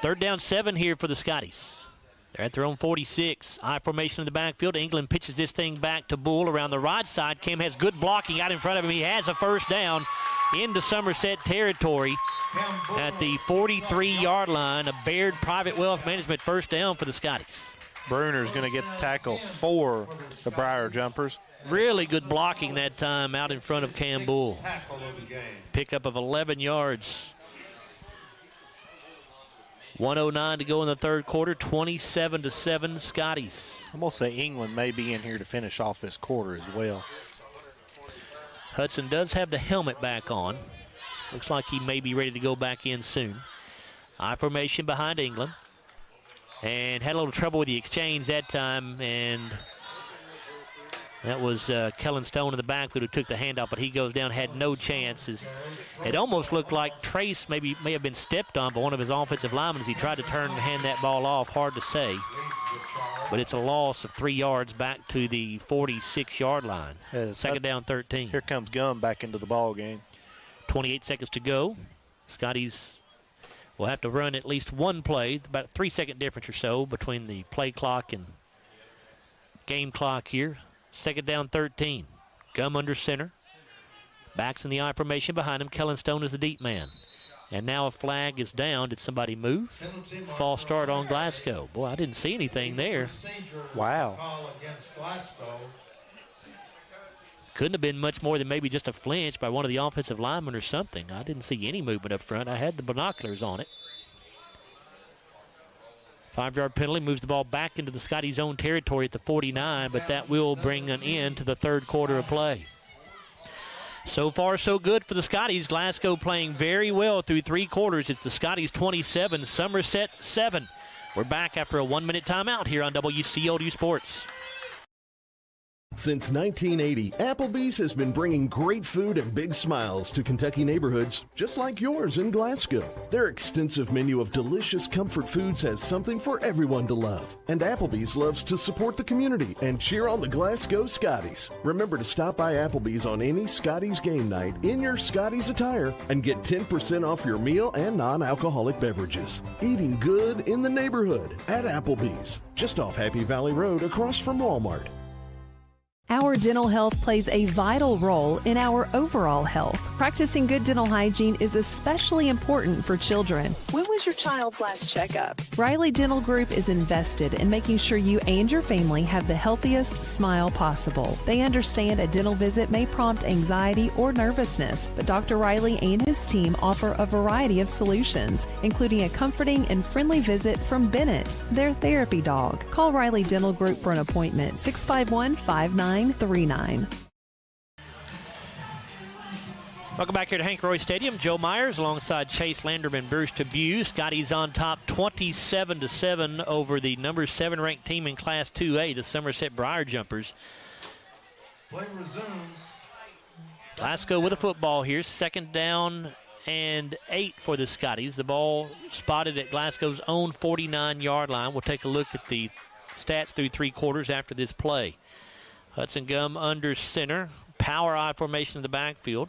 Third down, 7 here for the Scotties. They're at their own 46. I formation in the backfield. England pitches this thing back to Bull around the right side. Kim has good blocking out in front of him. He has a first down into Somerset territory at the 43-yard line. A Baird Private Wealth Management first down for the Scotties. Bruner's going to get the tackle for the Briar Jumpers. Really good blocking that time out in front of Cam Bull. Pickup of 11 yards. 1:09 to go in the third quarter, 27-7 Scotties. I'm going to say England may be in here to finish off this quarter as well. Hudson does have the helmet back on. Looks like he may be ready to go back in soon. I formation behind England. And had a little trouble with the exchange that time, and that was Kellen Stone in the backfield who took the handoff, but he goes down, had no chances. It almost looked like Trace may have been stepped on by one of his offensive linemen as he tried to turn and hand that ball off. Hard to say. But it's a loss of 3 yards back to the 46-yard line. Second down, 13. Here comes Gum back into the ball game. 28 seconds to go. Scotties will have to run at least one play, about a 3-second difference or so between the play clock and game clock here. Second down, 13. Gum under center. Backs in the I formation behind him. Kellen Stone is the deep man. And now a flag is down. Did somebody move? False start on Glasgow. Boy, I didn't see anything there. Wow. Couldn't have been much more than maybe just a flinch by one of the offensive linemen or something. I didn't see any movement up front. I had the binoculars on it. 5-yard penalty moves the ball back into the Scotties' own territory at the 49, but that will bring an end to the third quarter of play. So far, so good for the Scotties. Glasgow playing very well through 3 quarters. It's the Scotties 27, Somerset 7. We're back after a 1-minute timeout here on WCLU Sports. Since 1980, Applebee's has been bringing great food and big smiles to Kentucky neighborhoods just like yours in Glasgow. Their extensive menu of delicious comfort foods has something for everyone to love. And Applebee's loves to support the community and cheer on the Glasgow Scotties. Remember to stop by Applebee's on any Scotties game night in your Scotties attire and get 10% off your meal and non-alcoholic beverages. Eating good in the neighborhood at Applebee's, just off Happy Valley Road across from Walmart. Our dental health plays a vital role in our overall health. Practicing good dental hygiene is especially important for children. When was your child's last checkup? Riley Dental Group is invested in making sure you and your family have the healthiest smile possible. They understand a dental visit may prompt anxiety or nervousness, but Dr. Riley and his team offer a variety of solutions, including a comforting and friendly visit from Bennett, their therapy dog. Call Riley Dental Group for an appointment, 651-5939. Welcome back here to Hank Royse Stadium. Joe Myers alongside Chase Landrum and Bruce Tabue. Scotties on top 27-7 over the number 7 ranked team in Class 2A, the Somerset Briar Jumpers. Play resumes. Glasgow with a football here. 2nd down and 8 for the Scotties. The ball spotted at Glasgow's own 49-yard line. We'll take a look at the stats through 3 quarters after this play. Hudson Gum under center. Power I formation in the backfield.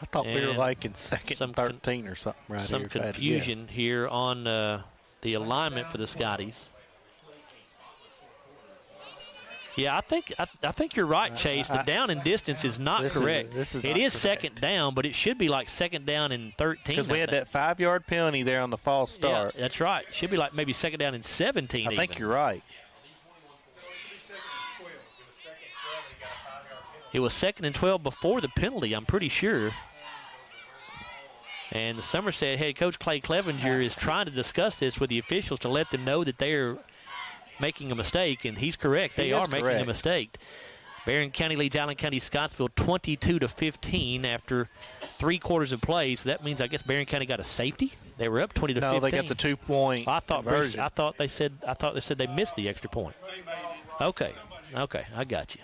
I thought we were like in 2nd and 13 or something right here. Some confusion here on the alignment for the Scotties. Yeah, I think you're right, Chase. The down and distance is not correct. It is 2nd down, but it should be like 2nd down and 13. Because we had that 5-yard penalty there on the false start. Yeah, that's right. Should be like maybe 2nd down and 17. I think you're right. It was 2nd and 12 before the penalty, I'm pretty sure. And the Somerset head coach, Clay Clevenger, is trying to discuss this with the officials to let them know that they're making a mistake, and he's correct. They are making a mistake. Barron County leads Allen County Scottsville 22-15 after 3 quarters of play. So that means, I guess, Barron County got a safety. They were up 20-15. No, they got the 2-point conversion. I thought they said they missed the extra point. Okay, I got you.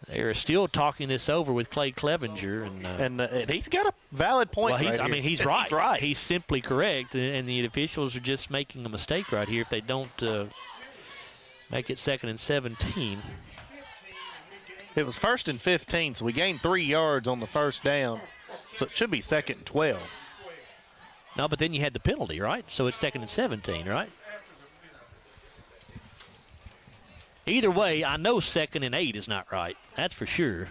They're still talking this over with Clay Clevenger, and he's got a valid point. Well, he's right. He's right. He's simply correct, and the officials are just making a mistake right here if they don't make it 2nd and 17. It was 1st and 15, so we gained 3 yards on the 1st down, so it should be 2nd and 12. No, but then you had the penalty, right? So it's 2nd and 17, right? Either way, I know 2nd and 8 is not right. That's for sure.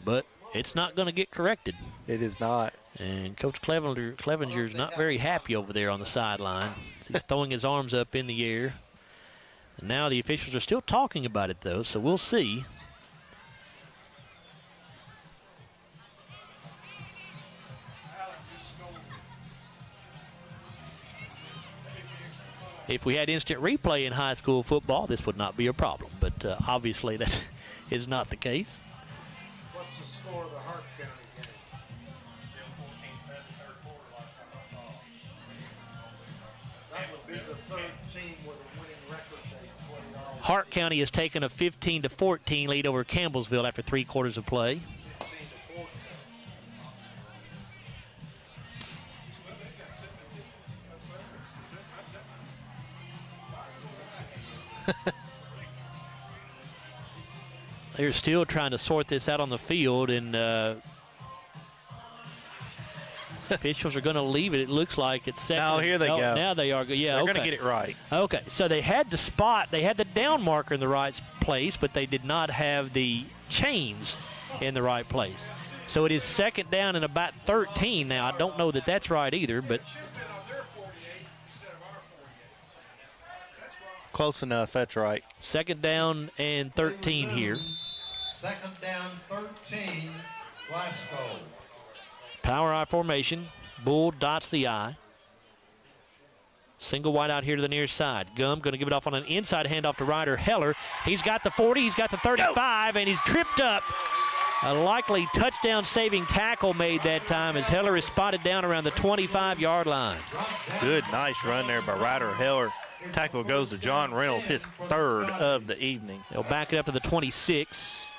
But it's not going to get corrected. It is not. And Coach Clevenger is not very happy over there on the sideline. He's throwing his arms up in the air. And now the officials are still talking about it, though, so we'll see. If we had instant replay in high school football, this would not be a problem. But obviously that is not the case. What's the score of the Hart County game? That would be the 3rd team with a winning record. Hart County has taken a 15-14 lead over Campbellsville after 3 quarters of play. They're still trying to sort this out on the field, and officials are going to leave it. It looks like it's 2nd. Now here they go. Now they are. Yeah, they're going to get it right. Okay, so they had the spot. They had the down marker in the right place, but they did not have the chains in the right place. So it is 2nd down and about 13 now. I don't know that that's right either, but close enough, that's right. 2nd down and 13 here. 2nd down, 13, Glasgow. Power I formation. Bull dots the I. Single wide out here to the near side. Gum going to give it off on an inside handoff to Ryder Heller. He's got the 40, he's got the 35, and he's tripped up. A likely touchdown-saving tackle made that time as Heller is spotted down around the 25-yard line. Good, nice run there by Ryder Heller. Tackle goes to John Reynolds, his 3rd of the evening. They'll back it up to the 26.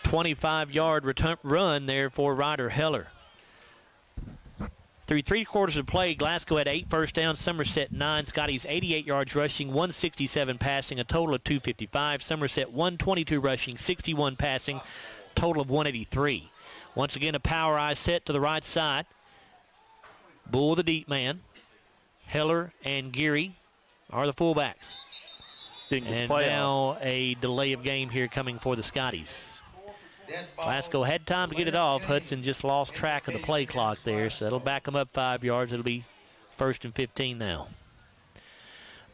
25-yard run there for Ryder Heller. Through 3 quarters of play, Glasgow had 8 first downs, Somerset 9. Scotties 88 yards rushing, 167 passing, a total of 255. Somerset 122 rushing, 61 passing, total of 183. Once again, a power I set to the right side. Bull, the deep man. Heller and Geary are the fullbacks. And now a delay of game here coming for the Scotties. Glasgow had time to get it off. Hudson just lost track of the play clock there, so that'll back them up 5 yards. It'll be 1st and 15 now.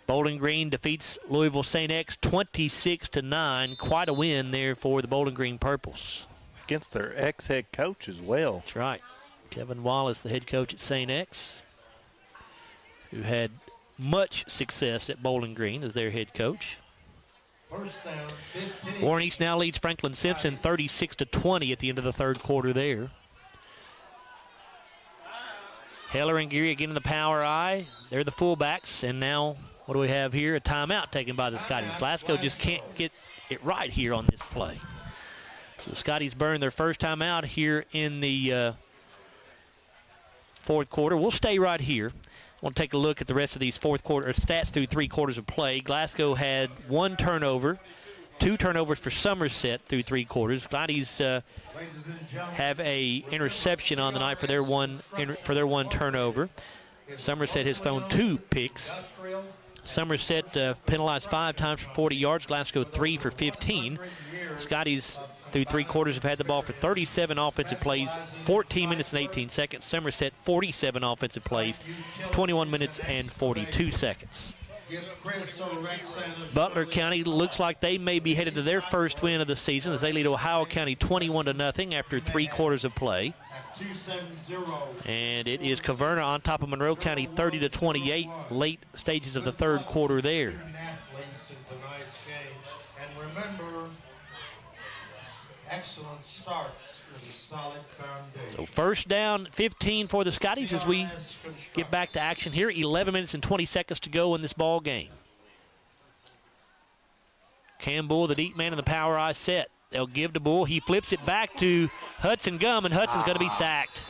Bowling Green defeats Louisville St. X 26-9. Quite a win there for the Bowling Green Purples. Against their ex-head coach as well. That's right. Kevin Wallace, the head coach at St. X, who had much success at Bowling Green as their head coach. Warren East now leads Franklin Simpson 36-20 at the end of the third quarter there. Heller and Geary again in the power eye. They're the fullbacks, and now what do we have here? A timeout taken by the Scotties. Glasgow just can't get it right here on this play. So the Scotties burn their first timeout here in the fourth quarter. We'll stay right here. I want to take a look at the rest of these fourth quarter stats through 3 quarters of play. Glasgow had 1 turnover, 2 turnovers for Somerset through 3 quarters. Scotties have a interception on the night for their one turnover. Somerset has thrown 2 picks. Somerset penalized 5 times for 40 yards. Glasgow 3 for 15. Scotties through 3 quarters have had the ball for 37 offensive plays, 14 minutes and 18 seconds. Somerset 47 offensive plays, 21 minutes and 42 seconds. Butler County looks like they may be headed to their first win of the season as they lead Ohio County 21-0 after 3 quarters of play. And it is Caverna on top of Monroe County 30-28, late stages of the third quarter there. Excellent starts with a solid foundation. So first down, 15 for the Scotties as we get back to action here. 11 minutes and 20 seconds to go in this ball game. Campbell, the deep man in the power eye set. They'll give to Bull. He flips it back to Hudson Gum, and Hudson's going to be sacked.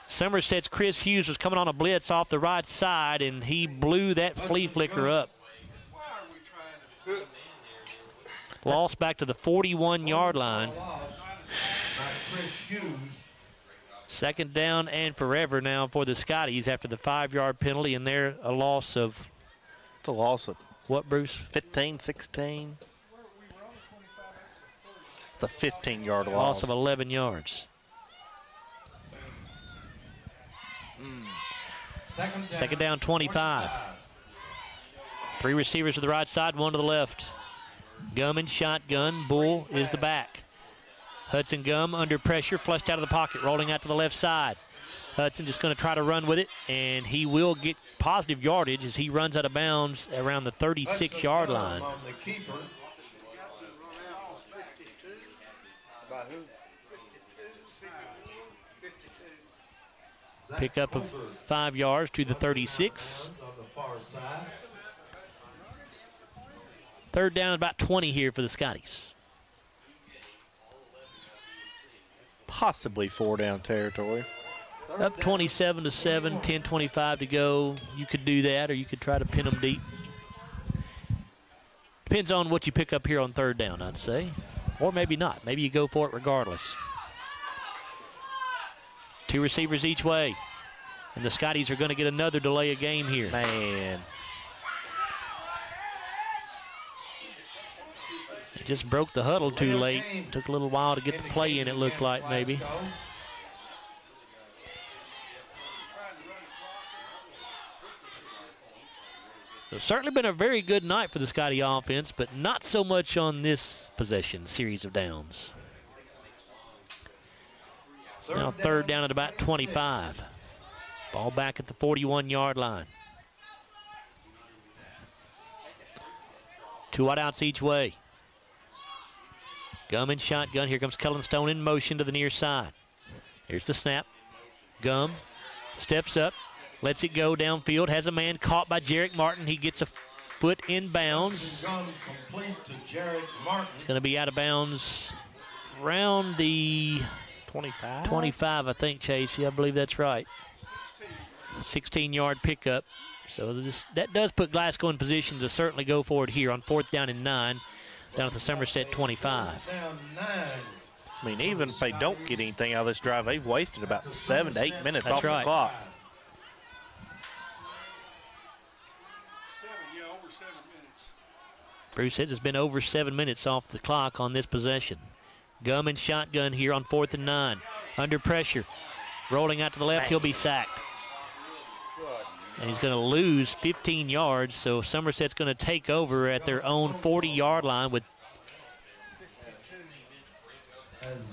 Somerset's Chris Hughes was coming on a blitz off the right side, and he blew that flea flicker up. Lost back to the 41-yard line. Second down and forever now for the Scotties after the 5-yard penalty, and they're a loss of. It's a loss of what, Bruce? 15, 16. It's a 15-yard loss. Loss of 11 yards. Second down, 25. 3 receivers to the right side, 1 to the left. Gum in shotgun. Bull is the back. Hudson Gum under pressure, flushed out of the pocket, rolling out to the left side. Hudson just going to try to run with it, and he will get positive yardage as he runs out of bounds around the 36-yard line. Pickup of 5 yards to the 36. Third down, about 20 here for the Scotties. Possibly 4-down territory. Up 27-7, 10:25 to go. You could do that, or you could try to pin them deep. Depends on what you pick up here on third down, I'd say. Or maybe not. Maybe you go for it regardless. 2 receivers each way. And the Scotties are going to get another delay of game here. Man. They just broke the huddle too late. Took a little while to get the play in, it looked like, maybe. So certainly been a very good night for the Scottie offense, but not so much on this possession, series of downs. Now third down at about 25. Ball back at the 41-yard line. 2 wideouts each way. Gum in shotgun. Here comes Cullen Stone in motion to the near side. Here's the snap. Gum steps up, lets it go downfield, has a man caught by Jarek Martin. He gets a foot in bounds. It's going to be out of bounds around the 25, I think, Chase. Yeah, I believe that's right. 16-yard pickup. So that does put Glasgow in position to certainly go forward here on 4th down and 9, down at the Somerset 25. I mean, even if they don't get anything out of this drive, they've wasted about 7 to 8 minutes off the clock. Over 7 minutes. Bruce says it's been over 7 minutes off the clock on this possession. Gum and shotgun here on 4th and 9. Under pressure. Rolling out to the left, he'll be sacked. And he's going to lose 15 yards, so Somerset's going to take over at their own 40-yard line with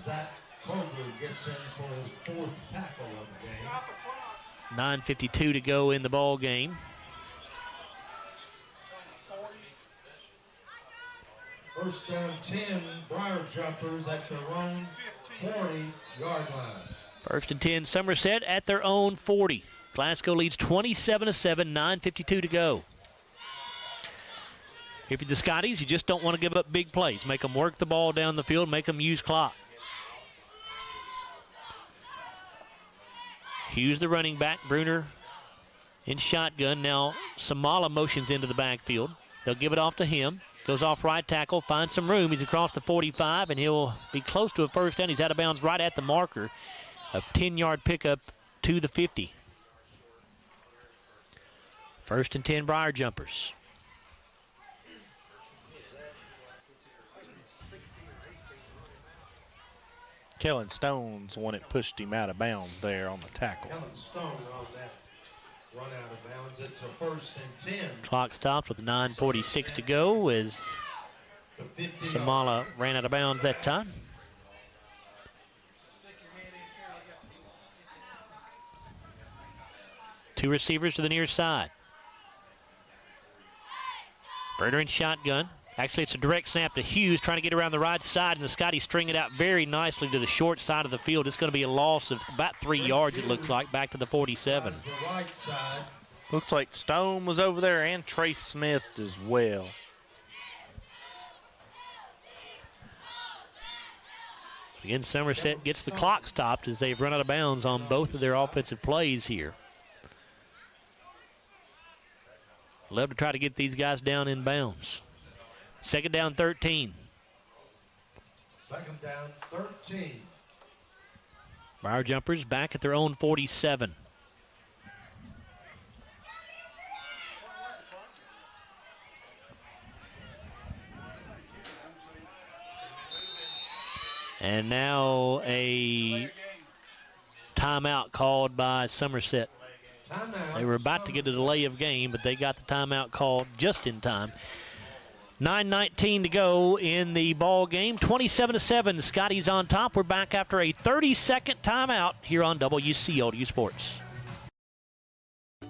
Zach Fogler gets in for his 4th tackle of the game. 9:52 to go in the ball game. First down 10, Briar Jumpers at their own 40-yard line. 1st and 10, Somerset at their own 40. Glasgow leads 27-7, 9:52 to go. If you're the Scotties, you just don't want to give up big plays. Make them work the ball down the field, make them use clock. Hughes, the running back, Bruner in shotgun. Now Samala motions into the backfield. They'll give it off to him. Goes off right tackle, finds some room. He's across the 45, and he'll be close to a first down. He's out of bounds right at the marker. A 10-yard pickup to the 50. 1st and 10, Briar Jumpers. Kellen Stone's the one that pushed him out of bounds there on the tackle. Kellen Stone on that run out of bounds. It's a 1st and 10. Clock stops with 9:46 to go as Samala ran out of bounds that time. Two receivers to the near side. Bruner in shotgun. Actually, it's a direct snap to Hughes, trying to get around the right side, and the Scotties string it out very nicely to the short side of the field. It's going to be a loss of about 3 yards, it looks like, back to the 47. Looks like Stone was over there and Trace Smith as well. Again, Somerset gets the clock stopped as they've run out of bounds on both of their offensive plays here. Love to try to get these guys down in bounds. 2nd down, 13. 2nd down, 13. Briar Jumpers back at their own 47. And now a timeout called by Somerset. They were about to get a delay of game, but they got the timeout called just in time. 9:19 to go in the ball game. 27-7, the Scotties on top. We're back after a 30-second timeout here on WCLU Sports.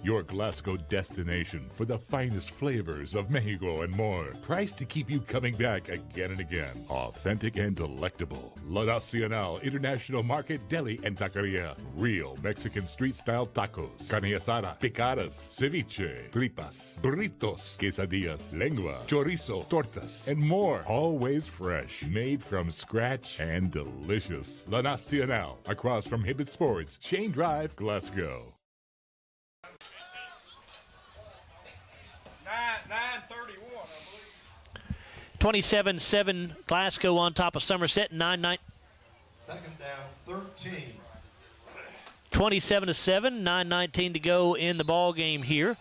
Your Glasgow destination for the finest flavors of Mexico and more. Priced to keep you coming back again and again. Authentic and delectable. La Nacional International Market Deli and Taqueria. Real Mexican street-style tacos. Carne asada, picadas, ceviche, tripas, burritos, quesadillas, lengua, chorizo, tortas, and more. Always fresh. Made from scratch and delicious. La Nacional. Across from Hibbett Sports, Shane Drive, Glasgow. 9:31, I believe. 27-7, Glasgow on top of Somerset. 9-9. 2nd down, 13. 27-7, 9:19 to go in the ball game here.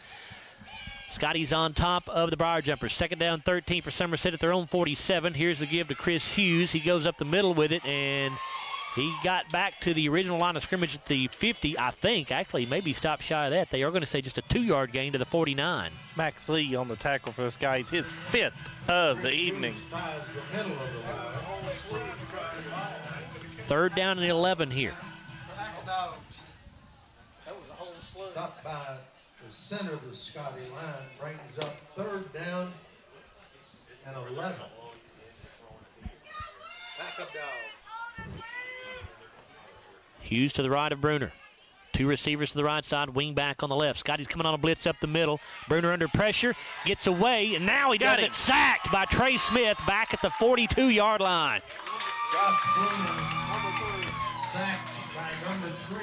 Scotties on top of the Briar Jumpers. 2nd down, 13 for Somerset at their own 47. Here's the give to Chris Hughes. He goes up the middle with it, and he got back to the original line of scrimmage at the 50, I think. Actually, maybe stopped shy of that. They are going to say just a 2-yard gain to the 49. Max Lee on the tackle for the Scotties, his 5th of the evening. 3rd down and 11 here. Stopped by the center of the Scottie line, brings up 3rd down and 11. Backup dog. Hughes to the right of Bruner. Two receivers to the right side, wing back on the left. Scotty's coming on a blitz up the middle. Bruner under pressure, gets away, and now he does it. Sacked by Trey Smith back at the 42-yard line.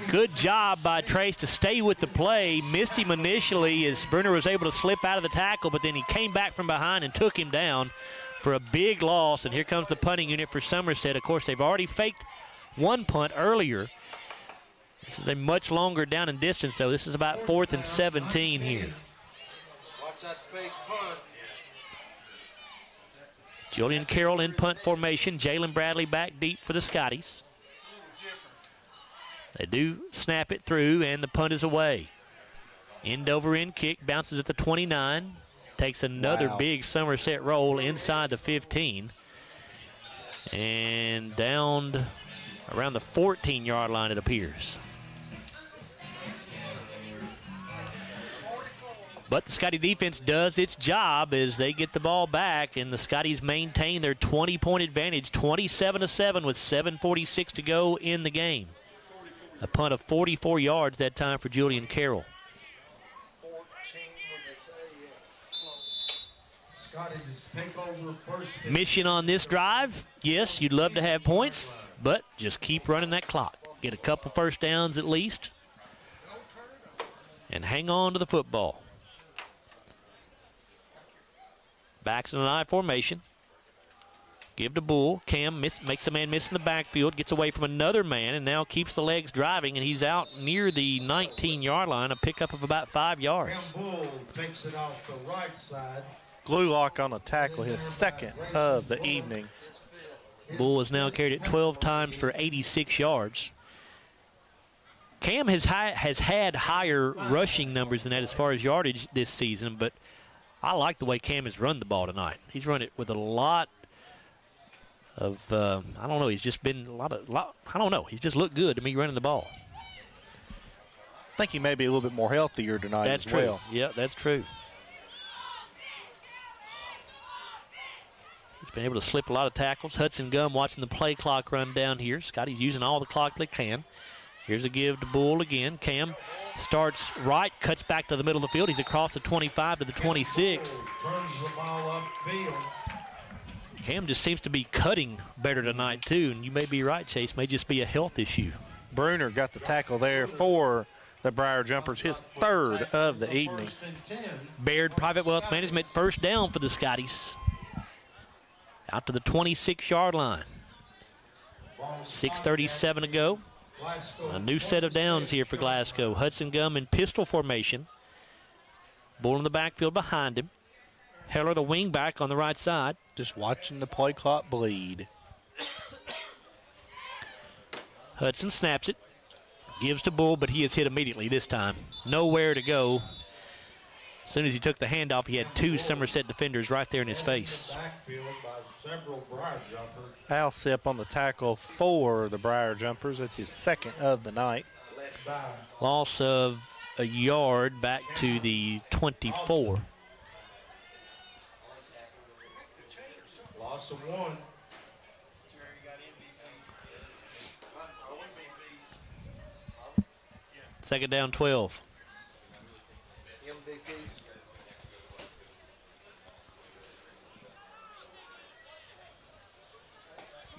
Good job by Trace to stay with the play. Missed him initially as Bruner was able to slip out of the tackle, but then he came back from behind and took him down for a big loss, and here comes the punting unit for Somerset. Of course, they've already faked one punt earlier. This is a much longer down and distance, though. This is about 4th and 17 here. Watch that fake punt. Julian Carroll in punt formation. Jalen Bradley back deep for the Scotties. They do snap it through, and the punt is away. End over end kick, bounces at the 29. Takes another big Somerset roll inside the 15. And down around the 14-yard line, it appears. But the Scottie defense does its job as they get the ball back, and the Scotties maintain their 20-point advantage, 27-7 with 7:46 to go in the game. A punt of 44 yards that time for Julian Carroll. Mission on this drive, yes, you'd love to have points, but just keep running that clock. Get a couple first downs at least, and hang on to the football. Backs in an I formation. Give to Bull. Cam makes a man miss in the backfield, gets away from another man, and now keeps the legs driving, and he's out near the 19-yard line, a pickup of about 5 yards. Cam Bull takes it off the right side. Glue lock on a tackle, his second of the evening. Bull has now carried it 12 times for 86 yards. Cam has had higher rushing numbers than that as far as yardage this season, but I like the way Cam has run the ball tonight. He's run it with a lot of, I don't know, he's just been I don't know. He's just looked good to me running the ball. I think he may be a little bit more healthier tonight That's as true. well. Yeah, that's true. He's been able to slip a lot of tackles. Hudson Gum watching the play clock run down here. Scotty's using all the clock they can. Here's a give to Bull again. Cam starts right, cuts back to the middle of the field. He's across the 25 to the 26. Turns the ball upfield. Cam just seems to be cutting better tonight, too, and you may be right, Chase. May just be a health issue. Bruner got the tackle there for the Briar Jumpers, his third of the evening. Baird Private Wealth Management first down for the Scotties. Out to the 26-yard line. 6:37 to go. A new set of downs here for Glasgow. Hudson Gum in pistol formation. Bull in the backfield behind him. Heller, the wing back on the right side. Just watching the play clock bleed. Hudson snaps it. Gives to Bull, but he is hit immediately this time. Nowhere to go. As soon as he took the handoff, he had two Somerset defenders right there in his face. Alsip on the tackle for the Briar Jumpers. That's his second of the night. Loss of a yard back to the 24. Loss of one. Second down, 12.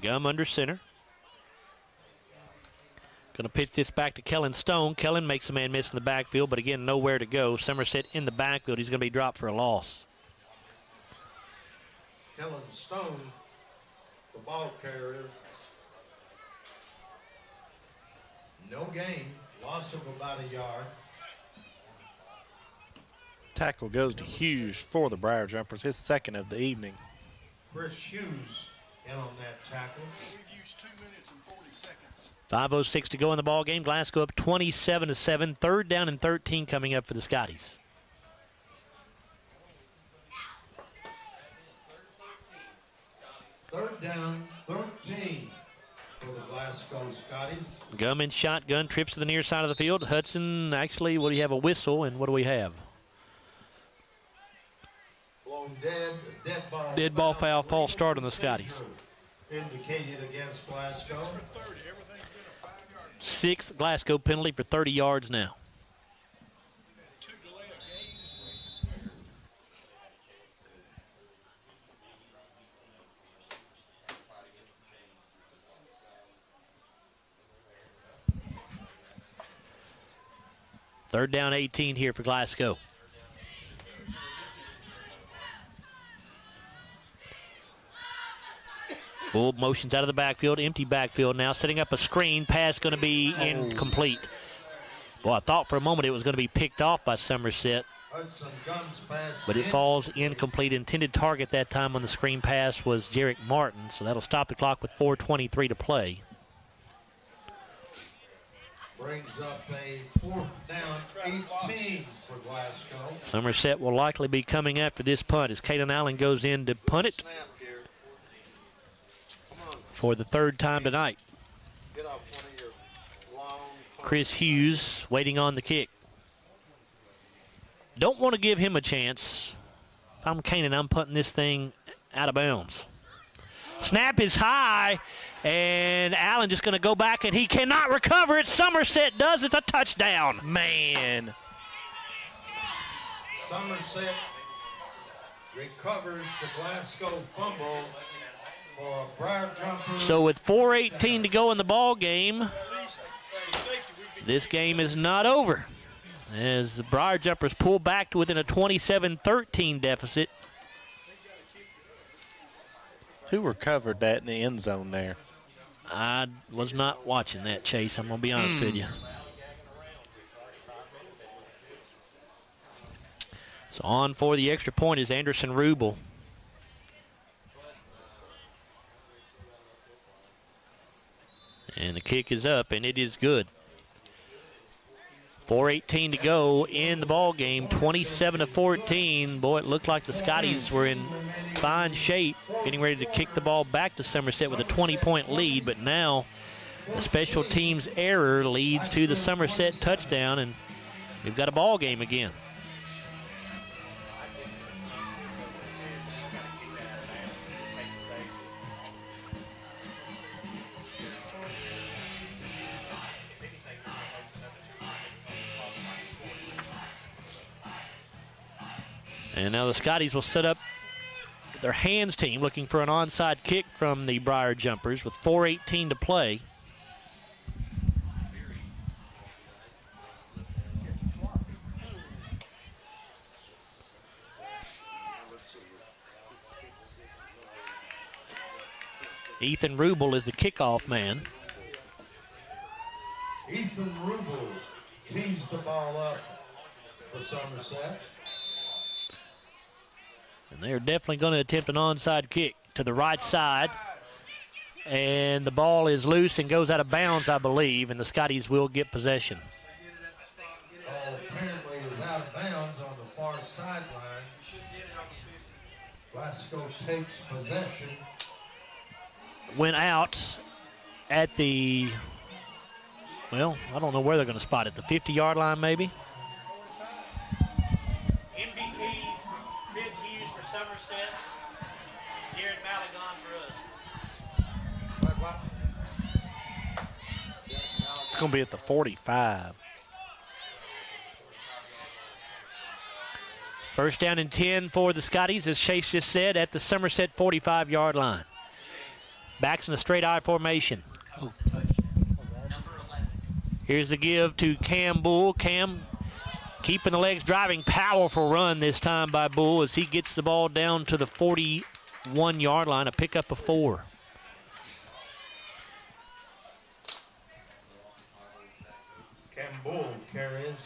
Gum under center. Going to pitch this back to Kellen Stone. Kellen makes a man miss in the backfield, but again, nowhere to go. Somerset in the backfield. He's going to be dropped for a loss. Kellen Stone, the ball carrier. No gain. Loss of about a yard. Tackle goes to Hughes for the Briar Jumpers, his second of the evening. Chris Hughes in on that tackle. We've used 2 minutes and 40 seconds. 5:06 to go in the ball game. Glasgow up 27-7. Third down and 13 coming up for the Scotties. Third down, 13 for the Glasgow Scotties. Gum in shotgun, trips to the near side of the field. Hudson, actually, what do you have? A whistle, and what do we have? Blown dead ball. Dead ball foul, false start on the Scotties. Indicated against Glasgow. 6 Glasgow penalty for 30 yards now. Third down 18 here for Glasgow. Bull motions out of the backfield, empty backfield now, setting up a screen. Pass going to be incomplete. Well, I thought for a moment it was going to be picked off by Somerset, but it falls incomplete. Intended target that time on the screen pass was Jarek Martin, so that'll stop the clock with 4:23 to play. Brings up a 4th down, 18 for Glasgow. Somerset will likely be coming after this punt as Caden Allen goes in to punt it for the 3rd time tonight. Chris Hughes waiting on the kick. Don't want to give him a chance. If I'm Caden, I'm punting this thing out of bounds. Snap is high, and Allen just going to go back, and he cannot recover it. Somerset does. It's a touchdown. Man. Somerset recovers the Glasgow fumble for Briar Jumpers. So with 4:18 to go in the ball game, this game is not over, as the Briar Jumpers pull back to within a 27-13 deficit. Who recovered that in the end zone there? I was not watching that, Chase. I'm going to be honest with you. So on for the extra point is Anderson Rubel. And the kick is up, and it is good. 4:18 to go in the ball game, 27-14. Boy, it looked like the Scotties were in fine shape, getting ready to kick the ball back to Somerset with a 20-point lead, but now a special teams error leads to the Somerset touchdown, and we've got a ball game again. And now the Scotties will set up their hands team looking for an onside kick from the Briar Jumpers with 4:18 to play. Ethan Rubel is the kickoff man. Ethan Rubel tees the ball up for Somerset. And they're definitely going to attempt an onside kick to the right side. And the ball is loose and goes out of bounds, I believe, and the Scotties will get possession. Ball apparently is out of bounds on the far sideline. Glasgow takes possession. Went out at the, well, I don't know where they're going to spot it. The 50-yard line, maybe? MVPs, Chris Hughes for Somerset, Jared Malagon for us. It's going to be at the 45. First down and 10 for the Scotties, as Chase just said, at the Somerset 45-yard line. Backs in a straight I formation. Here's the give to Cam Bull. Cam keeping the legs driving. Powerful run this time by Bull as he gets the ball down to the 41-yard line, a pickup of 4. Cam Bull carries.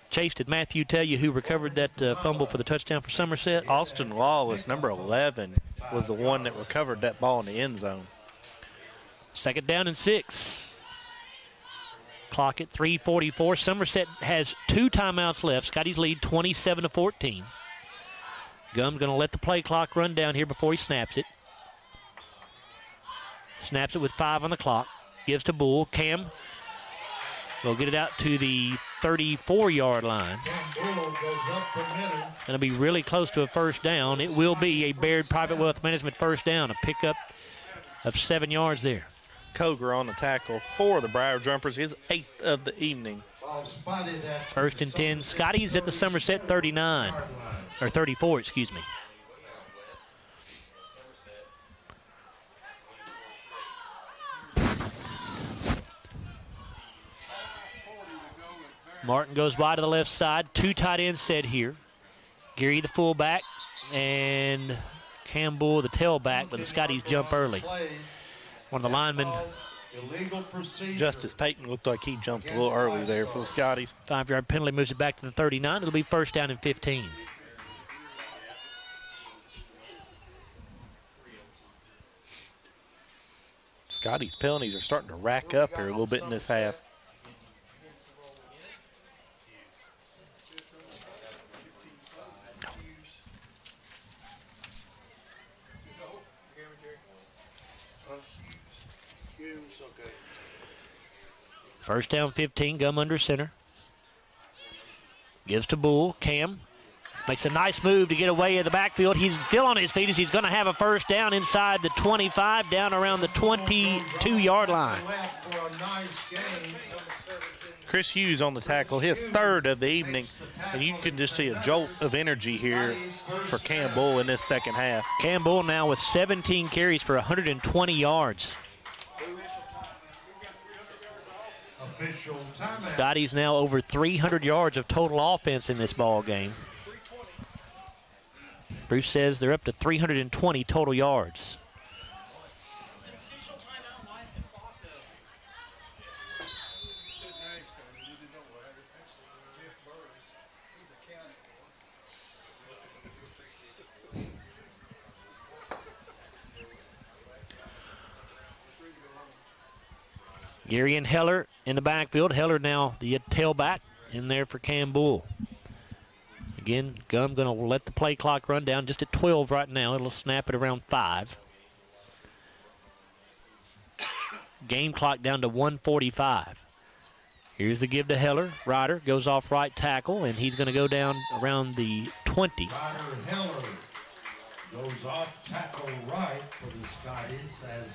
Chase, did Matthew tell you who recovered that fumble for the touchdown for Somerset? Austin Wallace, number 11, was the one that recovered that ball in the end zone. Second down and 6. Clock at 3:44. Somerset has 2 timeouts left. Scotties lead 27-14. Gum's going to let the play clock run down here before he snaps it. Snaps it with 5 on the clock. Gives to Bull. Cam will get it out to the 34-yard line. Going to be really close to a first down. It will be a Baird Private Wealth Management first down, a pickup of 7 yards there. Koger on the tackle for the Briar Jumpers, his 8th of the evening. First and 10. Scotties at the Somerset 39, or 34, excuse me. Martin goes wide to the left side. 2 tight ends set here. Geary the fullback, and Campbell, the tailback, but the Scotties jump early. One of the linemen, Justice Payton, looked like he jumped a little early there for the Scotties. 5-yard penalty moves it back to the 39. It'll be first down and 15. Scotties' penalties are starting to rack up here a little bit in this half. First down 15, Gum under center. Gives to Bull. Cam makes a nice move to get away in the backfield. He's still on his feet as he's going to have a first down inside the 25, down around the 22-yard line. Chris Hughes on the tackle, his third of the evening, and you can just see a jolt of energy here for Cam Bull in this second half. Cam Bull now with 17 carries for 120 yards. Scotties now over 300 yards of total offense in this ball game. Bruce says they're up to 320 total yards. Gary and Heller in the backfield. Heller now the tailback in there for Cam Bull. Again, Gum going to let the play clock run down just at 12 right now. It'll snap it around 5. Game clock down to 1:45. Here's the give to Heller. Ryder goes off right tackle, and he's going to go down around the 20. Ryder Heller goes off tackle right for the Scotties as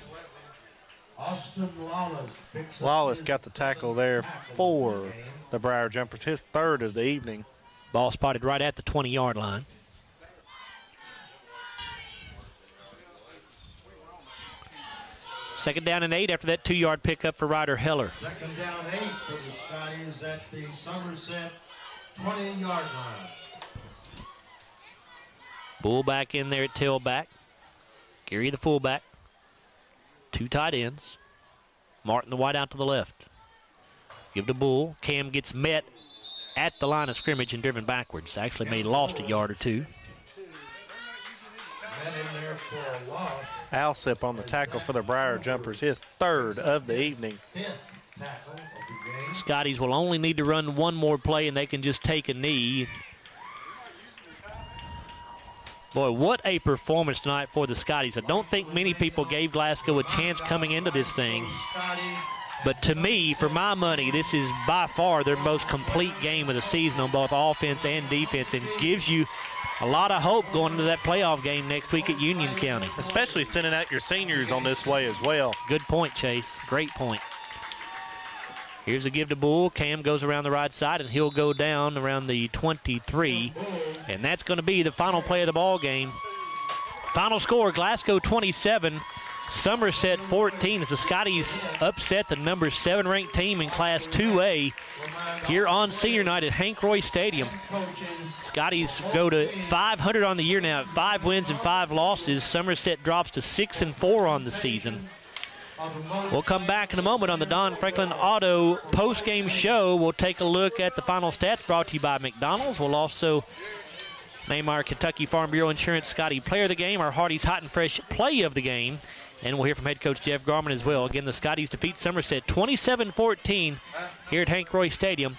Austin Lawless got the tackle there for the Briar Jumpers, his third of the evening. Ball spotted right at the 20-yard line. Second down and 8 after that 2-yard pickup for Ryder Heller. Second down 8 for the Scotties at the Somerset 20-yard line. Bull back in there at tailback. Gary the fullback. 2 tight ends. Martin the wide out to the left. Give to Bull. Cam gets met at the line of scrimmage and driven backwards. Actually may lost a yard or 2. Alsip on the tackle for the Briar Jumpers, his third of the evening. Scotties will only need to run one more play and they can just take a knee. Boy, what a performance tonight for the Scotties. I don't think many people gave Glasgow a chance coming into this thing. But to me, for my money, this is by far their most complete game of the season on both offense and defense, and gives you a lot of hope going into that playoff game next week at Union County. Especially sending out your seniors on this way as well. Good point, Chase. Great point. Here's a give to Bull. Cam goes around the right side, and he'll go down around the 23. And that's going to be the final play of the ball game. Final score, Glasgow 27, Somerset 14, as the Scotties upset the number 7 ranked team in Class 2A here on senior night at Hank Royse Stadium. Scotties go to 500 on the year now at 5 wins and 5 losses. Somerset drops to 6-4 on the season. We'll come back in a moment on the Don Franklin Auto post-game show. We'll take a look at the final stats brought to you by McDonald's. We'll also name our Kentucky Farm Bureau Insurance Scottie Player of the Game, our Hardee's Hot and Fresh Play of the Game, and we'll hear from head coach Jeff Garman as well. Again, the Scotties defeat Somerset 27-14 here at Hank Royse Stadium.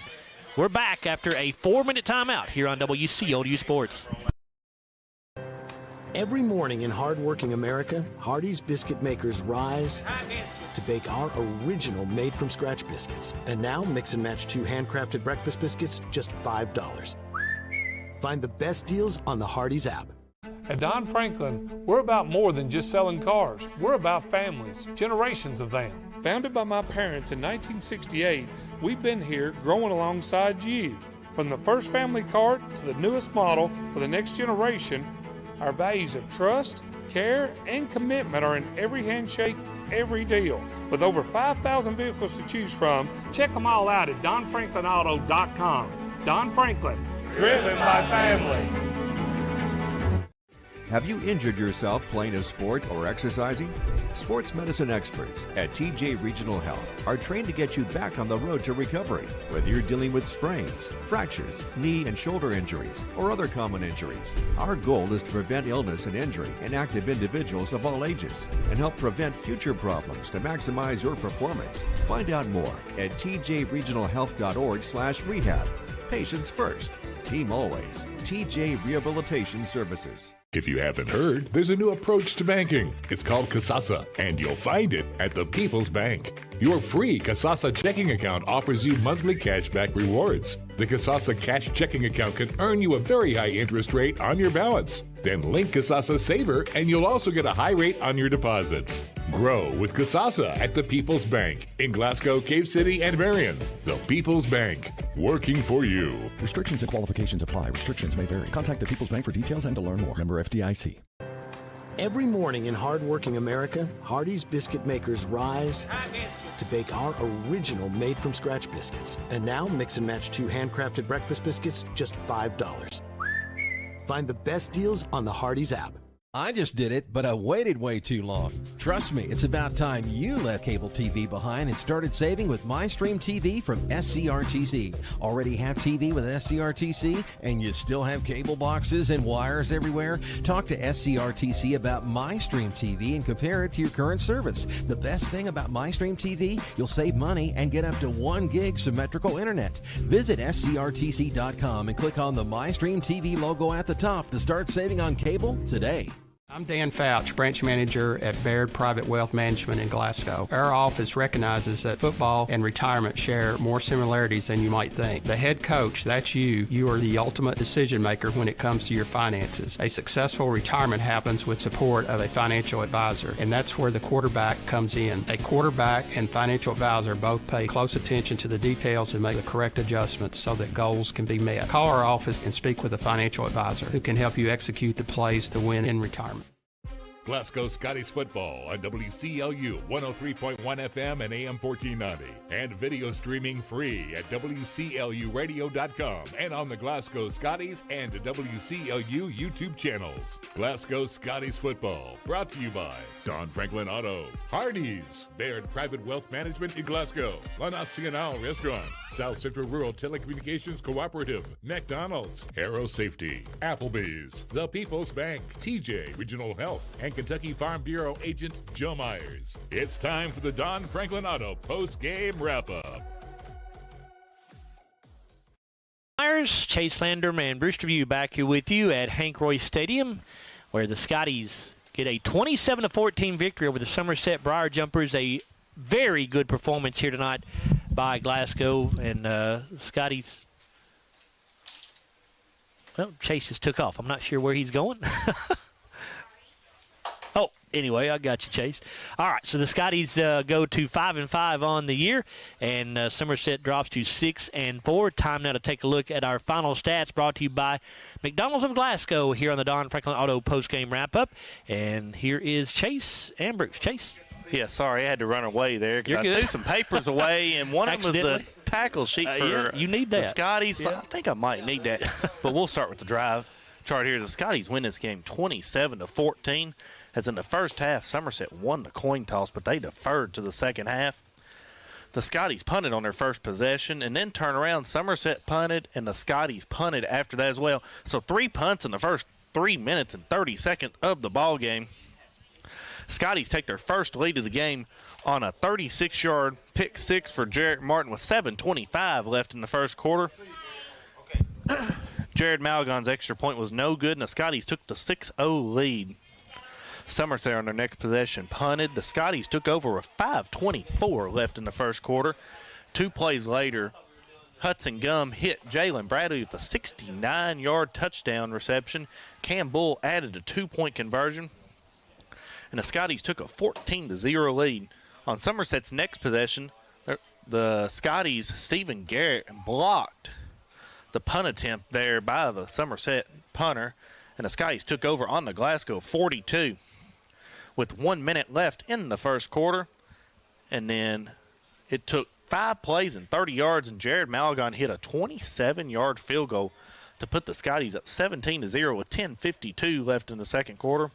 We're back after a 4-minute timeout here on WCLU Sports. Every morning in hardworking America, Hardee's biscuit makers rise to bake our original made-from-scratch biscuits. And now, mix and match 2 handcrafted breakfast biscuits, just $5. Find the best deals on the Hardee's app. At Don Franklin, we're about more than just selling cars. We're about families, generations of them. Founded by my parents in 1968, we've been here growing alongside you. From the first family car to the newest model for the next generation, our values of trust, care, and commitment are in every handshake, every deal. With over 5,000 vehicles to choose from, check them all out at DonFranklinAuto.com. Don Franklin, driven by family. Have you injured yourself playing a sport or exercising? Sports medicine experts at TJ Regional Health are trained to get you back on the road to recovery. Whether you're dealing with sprains, fractures, knee and shoulder injuries, or other common injuries, our goal is to prevent illness and injury in active individuals of all ages and help prevent future problems to maximize your performance. Find out more at tjregionalhealth.org/rehab. Patients first, team always. TJ Rehabilitation Services. If you haven't heard, there's a new approach to banking. It's called Kasasa, and you'll find it at the People's Bank. Your free Kasasa checking account offers you monthly cashback rewards. The Kasasa Cash checking account can earn you a very high interest rate on your balance. Then link Kasasa Saver, and you'll also get a high rate on your deposits. Grow with Kasasa at the People's Bank in Glasgow, Cave City, and Marion. The People's Bank, working for you. Restrictions and qualifications apply. Restrictions may vary. Contact the People's Bank for details and to learn more. Member FDIC. Every morning in hardworking America, Hardee's biscuit makers rise to bake our original made-from-scratch biscuits. And now, mix and match 2 handcrafted breakfast biscuits, just $5. Find the best deals on the Hardee's app. I just did it, but I waited way too long. Trust me, it's about time you left cable TV behind and started saving with MyStream TV from SCRTC. Already have TV with SCRTC and you still have cable boxes and wires everywhere? Talk to SCRTC about MyStream TV and compare it to your current service. The best thing about MyStream TV, you'll save money and get up to 1 gig symmetrical internet. Visit scrtc.com and click on the MyStream TV logo at the top to start saving on cable today. I'm Dan Fouch, branch manager at Baird Private Wealth Management in Glasgow. Our office recognizes that football and retirement share more similarities than you might think. The head coach, that's you. You are the ultimate decision maker when it comes to your finances. A successful retirement happens with support of a financial advisor, and that's where the quarterback comes in. A quarterback and financial advisor both pay close attention to the details and make the correct adjustments so that goals can be met. Call our office and speak with a financial advisor who can help you execute the plays to win in retirement. Glasgow Scotties football on WCLU 103.1 FM and AM 1490. And video streaming free at WCLUradio.com and on the Glasgow Scotties and WCLU YouTube channels. Glasgow Scotties football brought to you by Don Franklin Auto, Hardee's, Baird Private Wealth Management in Glasgow, La Nacional Restaurant, South Central Rural Telecommunications Cooperative, McDonald's, Aero Safety, Applebee's, The People's Bank, TJ Regional Health, and Kentucky Farm Bureau agent Joe Myers. It's time for the Don Franklin Auto post-game wrap-up. Myers, Chase Landrum, and Brewster View back here with you at Hank Royse Stadium, where the Scotties get a 27-14 victory over the Somerset Briar Jumpers. A very good performance here tonight by Glasgow, and Scotties. Well, Chase just took off. I'm not sure where he's going. Oh, anyway, I got you, Chase. All right, so the Scotties go to 5-5 on the year, and Somerset drops to 6-4. Time now to take a look at our final stats, brought to you by McDonald's of Glasgow here on the Don Franklin Auto postgame wrap-up. And here is Chase and Bruce. Chase. Yeah, sorry, I had to run away there because I threw some papers away, and one of them was the tackle sheet for you need that. The Scotties. Yeah. I think I might need that, but we'll start with the drive chart here. The Scotties win this game 27-14. As in the first half, Somerset won the coin toss, but they deferred to the second half. The Scotties punted on their first possession and then turned around. Somerset punted, and the Scotties punted after that as well. So 3 punts in the first 3 minutes and 30 seconds of the ball game. Scotties take their first lead of the game on a 36-yard pick six for Jarrett Martin with 7:25 left in the first quarter. Jared Malgon's extra point was no good, and the Scotties took the 6-0 lead. Somerset on their next possession punted. The Scotties took over with 5:24 left in the first quarter. 2 plays later, Hudson Gum hit Jalen Bradley with a 69-yard touchdown reception. Cam Bull added a 2-point conversion, and the Scotties took a 14-0 lead. On Somerset's next possession, the Scotties' Stephen Garrett blocked the punt attempt there by the Somerset punter, and the Scotties took over on the Glasgow 42 with 1 minute left in the first quarter. And then it took 5 plays and 30 yards, and Jared Malgon hit a 27-yard field goal to put the Scotties up 17-0 with 10:52 left in the second quarter.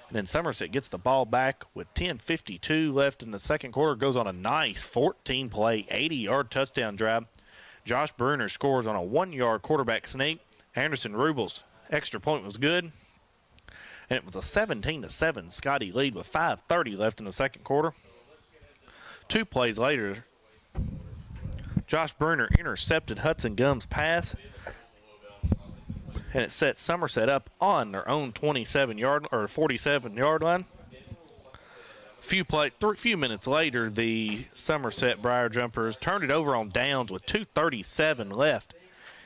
And then Somerset gets the ball back with 10:52 left in the second quarter. Goes on a nice 14-play, 80-yard touchdown drive. Josh Bruner scores on a 1-yard quarterback sneak. Anderson Rubel's extra point was good. And it was a 17-7 Scottie lead with 5:30 left in the second quarter. 2 plays later, Josh Bruner intercepted Hudson Gum's pass, and it set Somerset up on their own 47-yard line. Few minutes later, the Somerset Briar Jumpers turned it over on downs with 2:37 left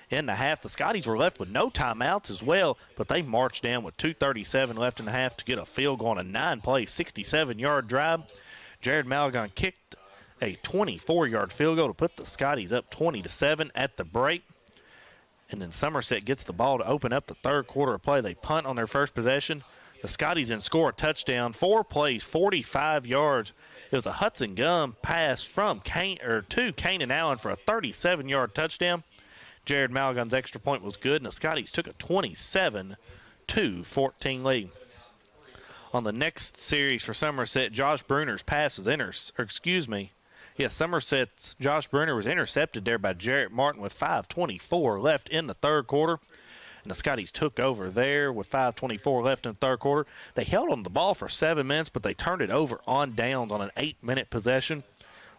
in the half. The Scotties were left with no timeouts as well, but they marched down with 2:37 left in the half to get a field goal on a 9-play, 67-yard drive. Jared Malagon kicked a 24-yard field goal to put the Scotties up 20-7 at the break. And then Somerset gets the ball to open up the third quarter of play. They punt on their first possession. The Scotties then score a touchdown. 4 plays, 45 yards. It was a Hudson Gum pass from to Kanan Allen for a 37-yard touchdown. Jared Malagon's extra point was good, and the Scotties took a 27-14 lead. On the next series for Somerset, Josh Bruner's pass was Somerset's Josh Bruner was intercepted there by Jarrett Martin with 5:24 left in the third quarter. And the Scotties took over there with 5:24 left in the third quarter. They held on the ball for 7 minutes, but they turned it over on downs on an 8-minute possession,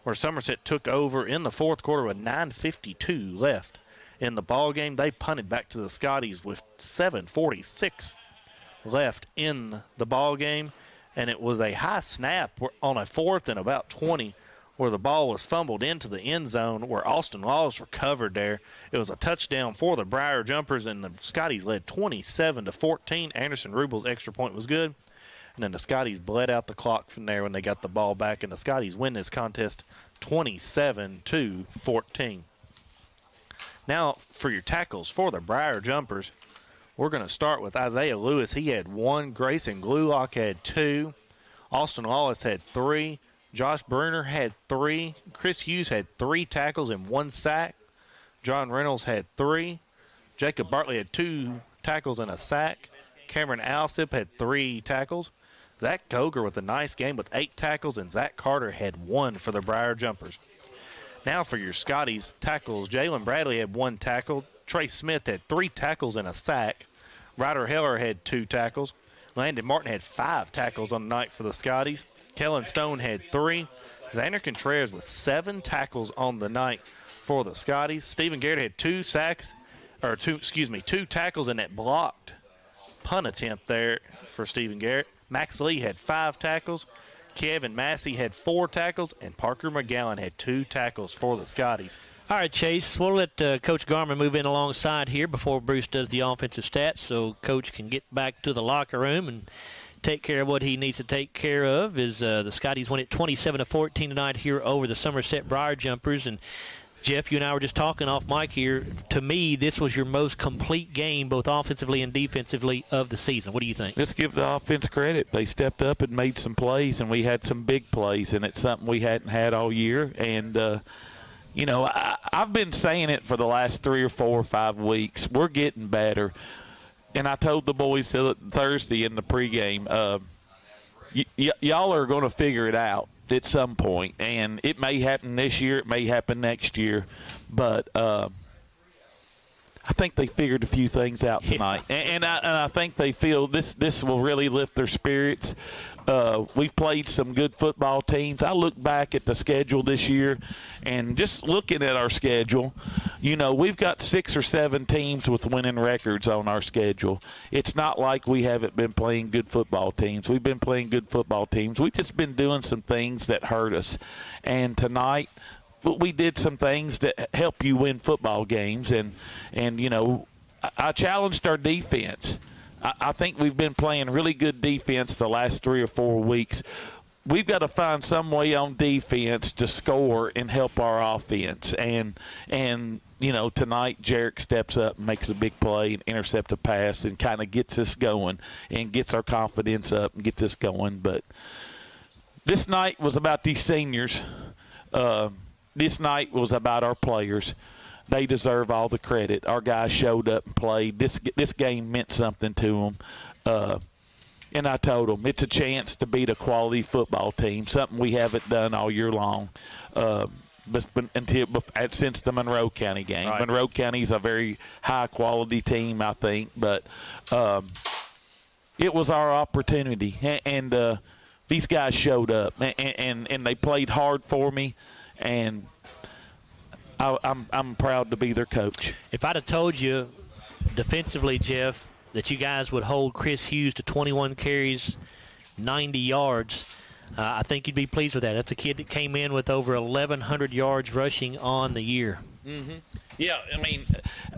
where Somerset took over in the fourth quarter with 9:52 left in the ball game. They punted back to the Scotties with 7:46 left in the ball game, and it was a high snap on a 4th and about 20 where the ball was fumbled into the end zone where Austin Wallace recovered there. It was a touchdown for the Briar Jumpers, and the Scotties led 27-14. Anderson Rubel's extra point was good, and then the Scotties bled out the clock from there when they got the ball back, and the Scotties win this contest 27-14. Now for your tackles for the Briar Jumpers, we're going to start with Isaiah Lewis. He had 1. Grayson Glulock had 2. Austin Wallace had 3. Josh Bruner had 3. Chris Hughes had 3 tackles and 1 sack. John Reynolds had 3. Jacob Bartley had 2 tackles and a sack. Cameron Alsip had 3 tackles. Zach Coger with a nice game with 8 tackles, and Zach Carter had 1 for the Briar Jumpers. Now for your Scotties tackles, Jalen Bradley had 1 tackle. Trey Smith had 3 tackles and a sack. Ryder Heller had 2 tackles. Landon Martin had 5 tackles on the night for the Scotties. Kellen Stone had 3. Xander Contreras with 7 tackles on the night for the Scotties. Stephen Garrett had 2 tackles in that blocked punt attempt there for Stephen Garrett. Max Lee had 5 tackles. Kevin Massey had 4 tackles, and Parker McGowan had 2 tackles for the Scotties. All right, Chase, we'll let Coach Garman move in alongside here before Bruce does the offensive stats so Coach can get back to the locker room and take care of what he needs to take care of. The Scotties win it 27-14 tonight here over the Somerset Briar Jumpers. And, Jeff, you and I were just talking off mic here. To me, this was your most complete game, both offensively and defensively, of the season. What do you think? Let's give the offense credit. They stepped up and made some plays, and we had some big plays, and it's something we hadn't had all year. And, I've been saying it for the last 3 or 4 or 5 weeks. We're getting better. And I told the boys Thursday in the pregame, y'all are going to figure it out at some point. And it may happen this year. It may happen next year. But I think they figured a few things out tonight. Yeah. And I think they feel this will really lift their spirits. We've played some good football teams. I look back at the schedule this year, and just looking at our schedule, we've got 6 or 7 teams with winning records on our schedule. It's not like we haven't been playing good football teams. We've been playing good football teams. We've just been doing some things that hurt us. And tonight, we did some things that help you win football games. And I challenged our defense. I think we've been playing really good defense the last 3 or 4 weeks. We've got to find some way on defense to score and help our offense. And tonight Jarek steps up and makes a big play and intercepts a pass and kind of gets us going and gets our confidence up and gets us going. But this night was about these seniors. This night was about our players. they deserve all the credit. Our guys showed up and played. This game meant something to them. And I told them it's a chance to beat a quality football team, something we haven't done all year long. Since the Monroe County game. Right. Monroe County is a very high-quality team, I think, but it was our opportunity, and these guys showed up, and they played hard for me, and I'm proud to be their coach. If I'd have told you defensively, Jeff, that you guys would hold Chris Hughes to 21 carries, 90 yards, I think you'd be pleased with that. That's a kid that came in with over 1,100 yards rushing on the year. Mm-hmm. Yeah, I mean,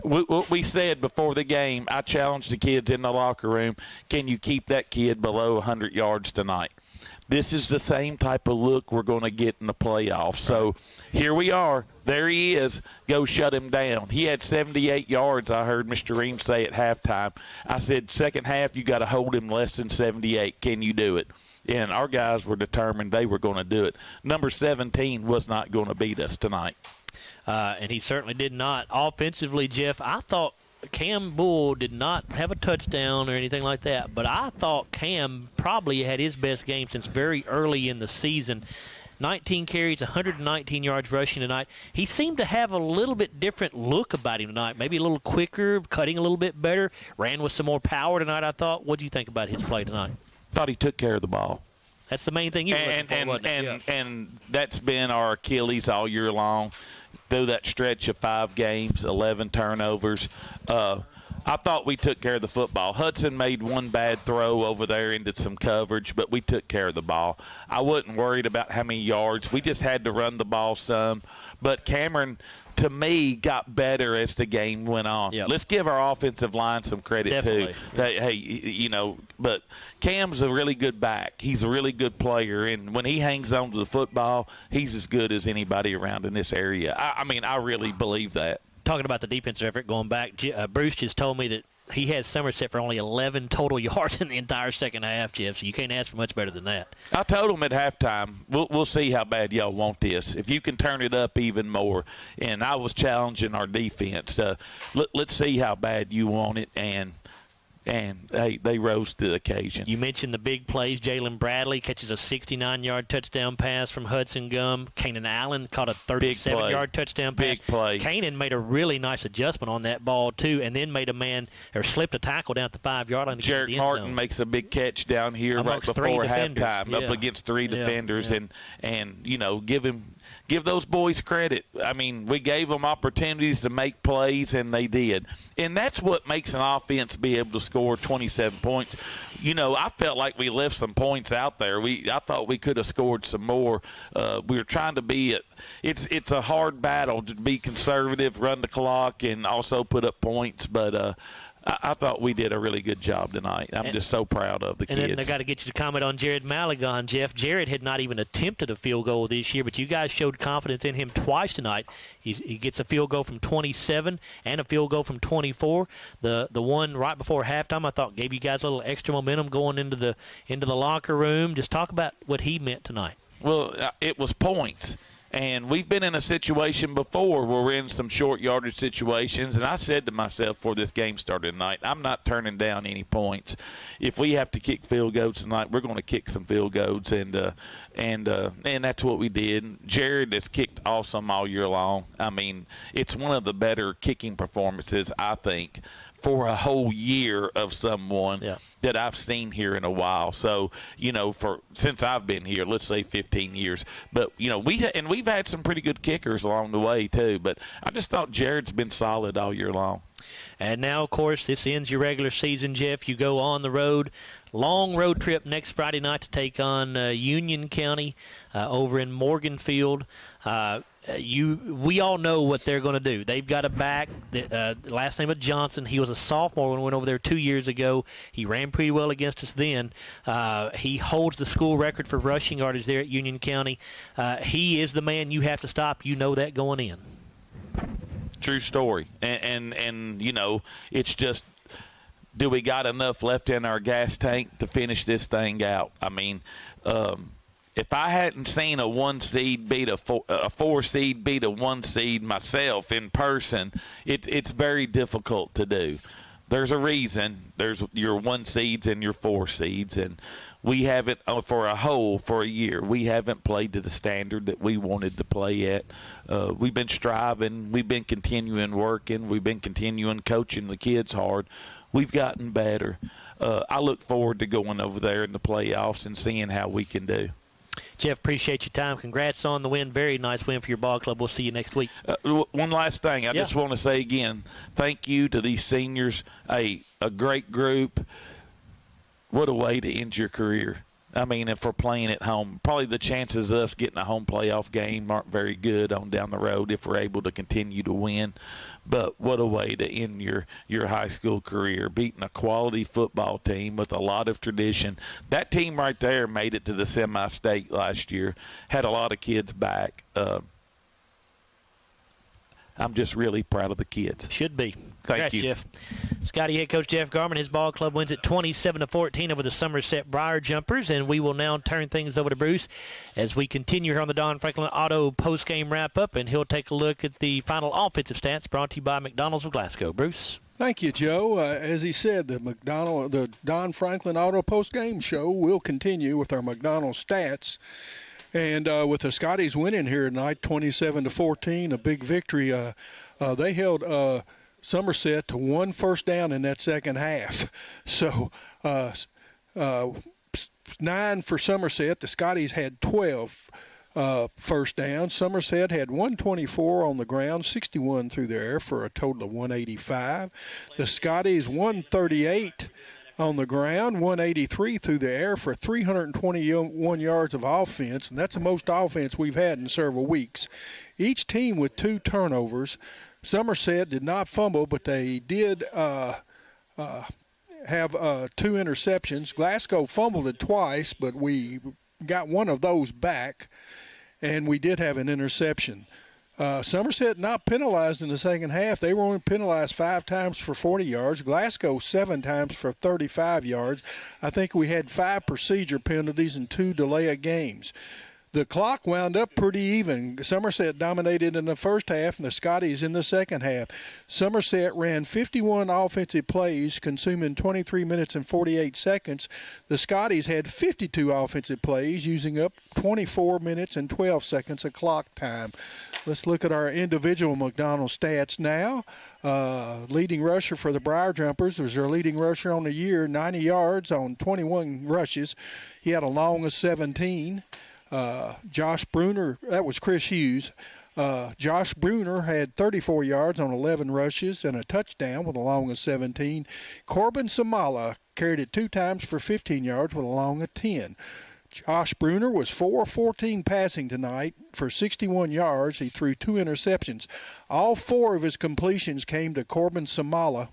what we said before the game, I challenged the kids in the locker room, can you keep that kid below 100 yards tonight? This is the same type of look we're going to get in the playoffs. So here we are. There he is. Go shut him down. He had 78 yards, I heard Mr. Ream say at halftime. I said, second half, you got to hold him less than 78. Can you do it? And our guys were determined they were going to do it. Number 17 was not going to beat us tonight. And he certainly did not. Offensively, Jeff, I thought Cam Bull did not have a touchdown or anything like that, but I thought Cam probably had his best game since very early in the season. 19 carries, 119 yards rushing tonight. He seemed to have a little bit different look about him tonight, maybe a little quicker, cutting a little bit better, ran with some more power tonight, I thought. What do you think about his play tonight? Thought he took care of the ball. That's the main thing you were looking for, wasn't it? And that's been our Achilles all year long. Through that stretch of 5 games, 11 turnovers. I thought we took care of the football. Hudson made one bad throw over there into some coverage, but we took care of the ball. I wasn't worried about how many yards. We just had to run the ball some. But Cameron, to me, got better as the game went on. Yep. Let's give our offensive line some credit, Definitely. too. Hey, but Cam's a really good back. He's a really good player, and when he hangs on to the football, he's as good as anybody around in this area. I really believe that. Talking about the defensive effort going back, Bruce just told me that he had Somerset for only 11 total yards in the entire second half, Jeff, so you can't ask for much better than that. I told him at halftime, we'll see how bad y'all want this. If you can turn it up even more. And I was challenging our defense. Let's see how bad you want it, and they rose to the occasion. You mentioned the big plays. Jalen Bradley catches a 69-yard touchdown pass from Hudson Gum. Kanan Allen caught a 37-yard touchdown pass. Big play. Kanan made a really nice adjustment on that ball, too, and then made slipped a tackle down at the 5-yard line. Jarrett Martin makes a big catch down here right before halftime up against 3 defenders, and give those boys credit. I mean, we gave them opportunities to make plays, and they did. And that's what makes an offense be able to score 27 points. I felt like we left some points out there. I thought we could have scored some more. We were trying to be it's a hard battle to be conservative, run the clock, and also put up points. But I thought we did a really good job tonight. I'm just so proud of the kids. And then I got to get you to comment on Jared Malagon, Jeff. Jared had not even attempted a field goal this year, but you guys showed confidence in him twice tonight. He gets a field goal from 27 and a field goal from 24. The one right before halftime, I thought, gave you guys a little extra momentum going into the locker room. Just talk about what he meant tonight. Well, it was points. And we've been in a situation before where we're in some short yardage situations. And I said to myself before this game started tonight, I'm not turning down any points. If we have to kick field goals tonight, we're going to kick some field goals. And that's what we did. Jared has kicked awesome all year long. I mean, it's one of the better kicking performances, I think, for a whole year of someone that I've seen here in a while. So, since I've been here, let's say 15 years. But, we've had some pretty good kickers along the way too. But I just thought Jared's been solid all year long. And now, of course, this ends your regular season, Jeff. You go on the road. Long road trip next Friday night to take on Union County over in Morganfield. We all know what they're going to do. They've got a back. The last name of Johnson. He was a sophomore when we went over there 2 years ago. He ran pretty well against us then. He holds the school record for rushing yardage there at Union County. He is the man you have to stop. You know that going in. True story. And it's just, do we got enough left in our gas tank to finish this thing out? I mean, if I hadn't seen a 1 seed beat a 4 seed beat a 1 seed myself in person, it's very difficult to do. There's a reason. There's your 1 seeds and your 4 seeds, and we haven't for a year. We haven't played to the standard that we wanted to play at. We've been striving. We've been continuing working. We've been continuing coaching the kids hard. We've gotten better. I look forward to going over there in the playoffs and seeing how we can do. Jeff, appreciate your time. Congrats on the win. Very nice win for your ball club. We'll see you next week. One last thing. I just want to say again, thank you to these seniors. A great group. What a way to end your career. I mean, if we're playing at home, probably the chances of us getting a home playoff game aren't very good on down the road if we're able to continue to win. But what a way to end your high school career, beating a quality football team with a lot of tradition. That team right there made it to the semi-state last year, had a lot of kids back. I'm just really proud of the kids. Should be. Thank you, Jeff. Scottie head coach Jeff Garman, his ball club wins at 27-14 over the Somerset Briar Jumpers, and we will now turn things over to Bruce as we continue here on the Don Franklin Auto postgame wrap-up, and he'll take a look at the final offensive stats brought to you by McDonald's of Glasgow. Bruce? Thank you, Joe. As he said, the Don Franklin Auto postgame show will continue with our McDonald's stats. And with the Scotties winning here tonight, 27-14, a big victory. They held Somerset to 1 first down in that second half. So 9 for Somerset. The Scotties had 12 first down. Somerset had 124 on the ground, 61 through the air for a total of 185. The Scotties 138 on the ground, 183 through the air for 321 yards of offense, and that's the most offense we've had in several weeks. Each team with 2 turnovers. Somerset did not fumble, but they did have 2 interceptions. Glasgow fumbled it twice, but we got one of those back, and we did have an interception. Somerset not penalized in the second half. They were only penalized 5 times for 40 yards. Glasgow 7 times for 35 yards. I think we had 5 procedure penalties and 2 delay of games. The clock wound up pretty even. Somerset dominated in the first half and the Scotties in the second half. Somerset ran 51 offensive plays, consuming 23 minutes and 48 seconds. The Scotties had 52 offensive plays, using up 24 minutes and 12 seconds of clock time. Let's look at our individual McDonald's stats now. Leading rusher for the Briar Jumpers was their leading rusher on the year, 90 yards on 21 rushes. He had a long of 17. Josh Bruner, that was Chris Hughes. Josh Bruner had 34 yards on 11 rushes and a touchdown with a long of 17. Corbin Samala carried it 2 times for 15 yards with a long of 10. Josh Bruner was 4-14 passing tonight for 61 yards. He threw 2 interceptions. All 4 of his completions came to Corbin Samala.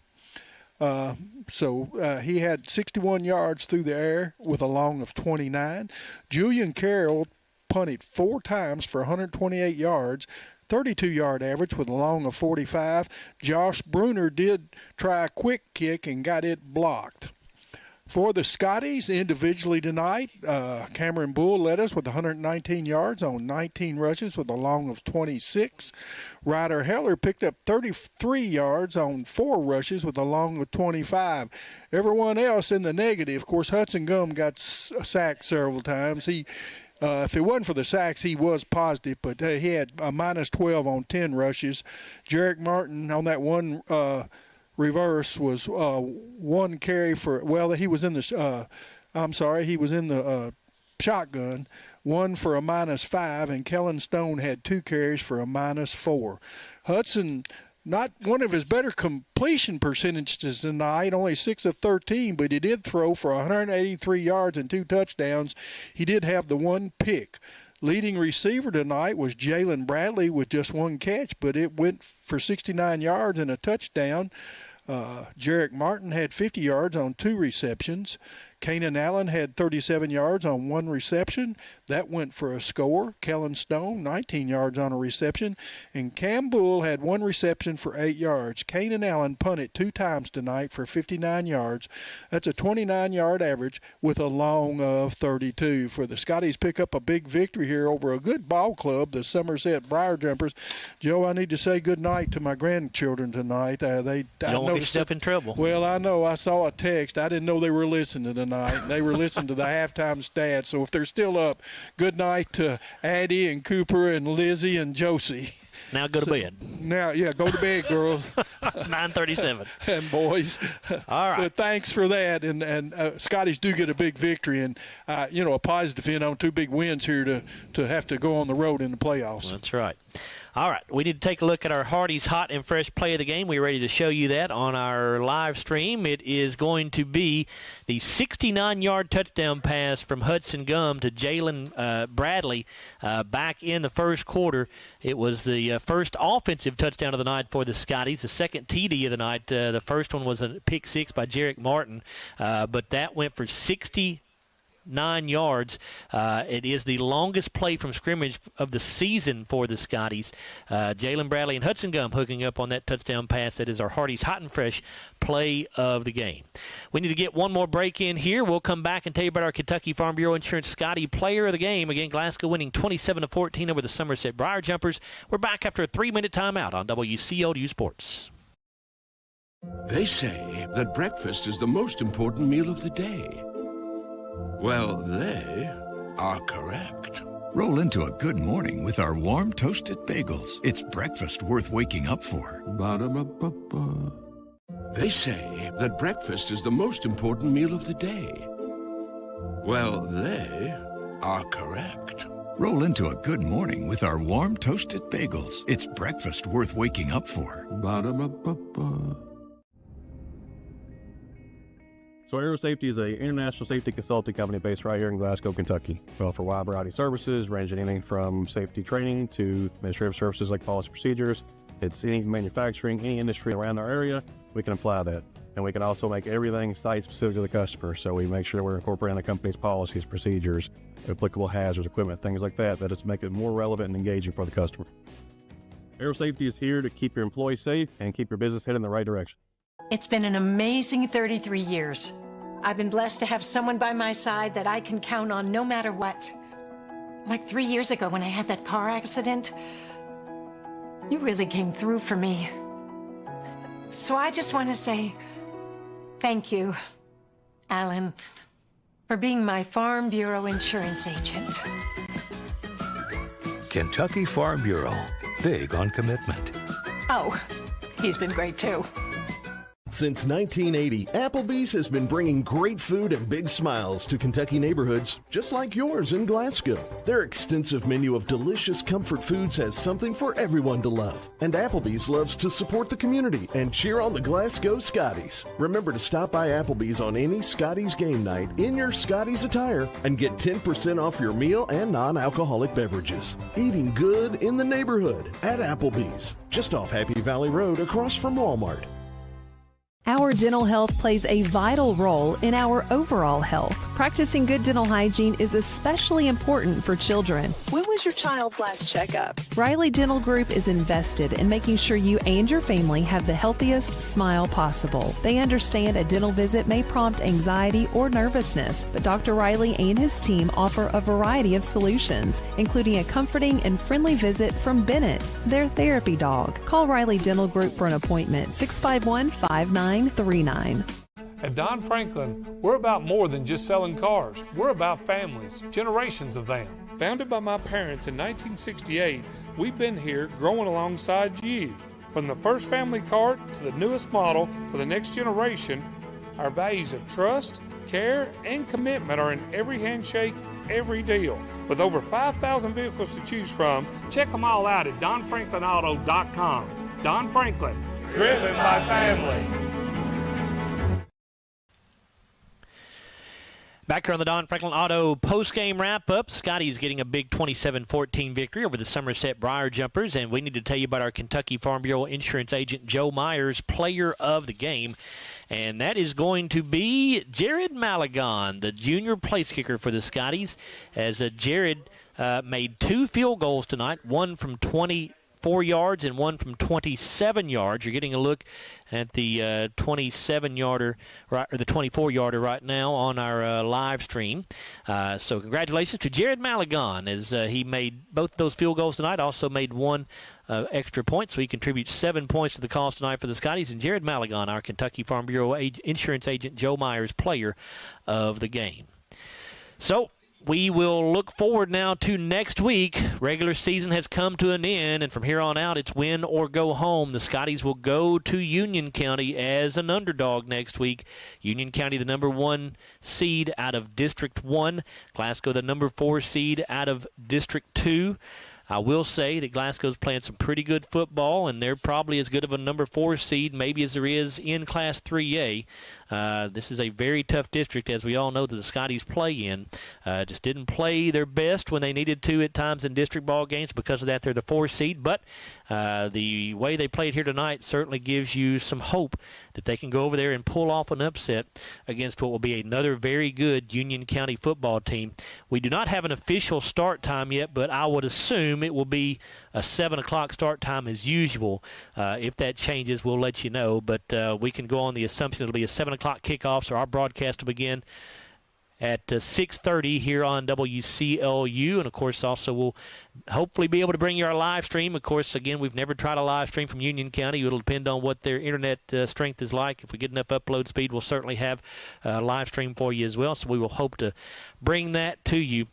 So he had 61 yards through the air with a long of 29. Julian Carroll punted 4 times for 128 yards, 32-yard average with a long of 45. Josh Bruner did try a quick kick and got it blocked. For the Scotties individually tonight, Cameron Bull led us with 119 yards on 19 rushes with a long of 26. Ryder Heller picked up 33 yards on 4 rushes with a long of 25. Everyone else in the negative. Of course, Hudson Gum got sacked several times. If it wasn't for the sacks, he was positive, but he had a minus 12 on 10 rushes. Jarek Martin on that one reverse was 1 carry for, well, he was in the, he was in the shotgun, 1 for a minus 5, and Kellen Stone had 2 carries for a minus 4. Hudson, not one of his better completion percentages tonight, only 6 of 13, but he did throw for 183 yards and 2 touchdowns. He did have the 1 pick. Leading receiver tonight was Jalen Bradley with just 1 catch, but it went for 69 yards and a touchdown. Jarek Martin had 50 yards on 2 receptions. Kanan Allen had 37 yards on one reception. That went for a score. Kellen Stone, 19 yards on a reception. And Cam Bull had one reception for 8 yards. Kanan Allen punted 2 times tonight for 59 yards. That's a 29-yard average with a long of 32. For the Scotties pick up a big victory here over a good ball club, the Somerset Briar Jumpers. Joe, I need to say good night to my grandchildren tonight. You don't want yourself in trouble. Well, I know. I saw a text. I didn't know they were listening tonight. They were listening to the halftime stats. So if they're still up, good night to Addie and Cooper and Lizzie and Josie. Now go to bed. Now, yeah, go to bed, girls. It's 9:37. And boys. All right. But thanks for that. And Scotties do get a big victory and, a positive end on 2 big wins here to have to go on the road in the playoffs. That's right. All right, we need to take a look at our Hardee's Hot and Fresh Play of the Game. We're ready to show you that on our live stream. It is going to be the 69-yard touchdown pass from Hudson Gum to Jalen Bradley back in the first quarter. It was the first offensive touchdown of the night for the Scotties, the second TD of the night. The first one was a pick 6 by Jarek Martin, but that went for 69 yards. It is the longest play from scrimmage of the season for the Scotties. Jalen Bradley and Hudson Gum hooking up on that touchdown pass. That is our Hardee's Hot and Fresh Play of the Game. We need to get one more break in here. We'll come back and tell you about our Kentucky Farm Bureau Insurance Scottie Player of the Game. Again, Glasgow winning 27-14 over the Somerset Briar Jumpers. We're back after a 3-minute timeout on WCLU Sports. They say that breakfast is the most important meal of the day. Well, they are correct. Roll into a good morning with our warm toasted bagels. It's breakfast worth waking up for. Ba-da-ba-ba-ba. They say that breakfast is the most important meal of the day. Well, they are correct. Roll into a good morning with our warm toasted bagels. It's breakfast worth waking up for. Ba-da-ba-ba-ba. So Aero Safety is an international safety consulting company based right here in Glasgow, Kentucky. Well, for a wide variety of services, ranging anything from safety training to administrative services like policy procedures. It's any manufacturing, any industry around our area, we can apply that. And we can also make everything site-specific to the customer. So we make sure we're incorporating the company's policies, procedures, applicable hazards, equipment, things like that, that it's make it more relevant and engaging for the customer. Aero Safety is here to keep your employees safe and keep your business headed in the right direction. It's been an amazing 33 years. I've been blessed to have someone by my side that I can count on no matter what. Like 3 years ago when I had that car accident, you really came through for me. So I just want to say thank you, Alan, for being my Farm Bureau insurance agent. Kentucky Farm Bureau, big on commitment. Oh, he's been great too. Since 1980, Applebee's has been bringing great food and big smiles to Kentucky neighborhoods, just like yours in Glasgow. Their extensive menu of delicious comfort foods has something for everyone to love. And Applebee's loves to support the community and cheer on the Glasgow Scotties. Remember to stop by Applebee's on any Scotties game night in your Scotties attire and get 10% off your meal and non-alcoholic beverages. Eating good in the neighborhood at Applebee's, just off Happy Valley Road across from Walmart. Our dental health plays a vital role in our overall health. Practicing good dental hygiene is especially important for children. When was your child's last checkup? Riley Dental Group is invested in making sure you and your family have the healthiest smile possible. They understand a dental visit may prompt anxiety or nervousness, but Dr. Riley and his team offer a variety of solutions, including a comforting and friendly visit from Bennett, their therapy dog. Call Riley Dental Group for an appointment, 651-5939. At Don Franklin, we're about more than just selling cars. We're about families, generations of them. Founded by my parents in 1968, we've been here growing alongside you. From the first family car to the newest model for the next generation, our values of trust, care, and commitment are in every handshake, every deal. With over 5,000 vehicles to choose from, check them all out at DonFranklinAuto.com. Don Franklin, driven by family. Back here on the Don Franklin Auto post-game wrap-up, Scotty's getting a big 27-14 victory over the Somerset Briar Jumpers, and we need to tell you about our Kentucky Farm Bureau insurance agent Joe Myers, player of the game. and that is going to be Jared Malagon, the junior place kicker for the Scotties, as Jared made 2 field goals tonight, one from 24 yards and one from 27 yards. You're getting a look at the 27-yarder, right, or the 24-yarder right now on our live stream. So congratulations to Jared Malagon as he made both those field goals tonight, also made one extra point, so he contributes 7 points to the cause tonight for the Scotties. And Jared Malagon, our Kentucky Farm Bureau insurance agent Joe Myers player of the game. So we will look forward now to next week. Regular season has come to an end, and from here on out, it's win or go home. The Scotties will go to Union County as an underdog next week. Union County, the number 1 seed out of District 1. Glasgow, the number 4 seed out of District 2. I will say that Glasgow's playing some pretty good football, and they're probably as good of a number 4 seed maybe as there is in Class 3A. This is a very tough district, as we all know, that the Scotties play in. Just didn't play their best when they needed to at times in district ball games. Because of that, they're the 4 seed. But the way they played here tonight certainly gives you some hope that they can go over there and pull off an upset against what will be another very good Union County football team. We do not have an official start time yet, but I would assume it will be a 7 o'clock start time as usual. If that changes, we'll let you know. But we can go on the assumption it'll be a 7 o'clock kickoff, so our broadcast will begin at 6:30 here on WCLU. And, of course, also we'll hopefully be able to bring you our live stream. Of course, again, we've never tried a live stream from Union County. It'll depend on what their internet strength is like. If we get enough upload speed, we'll certainly have a live stream for you as well. So we will hope to bring that to you.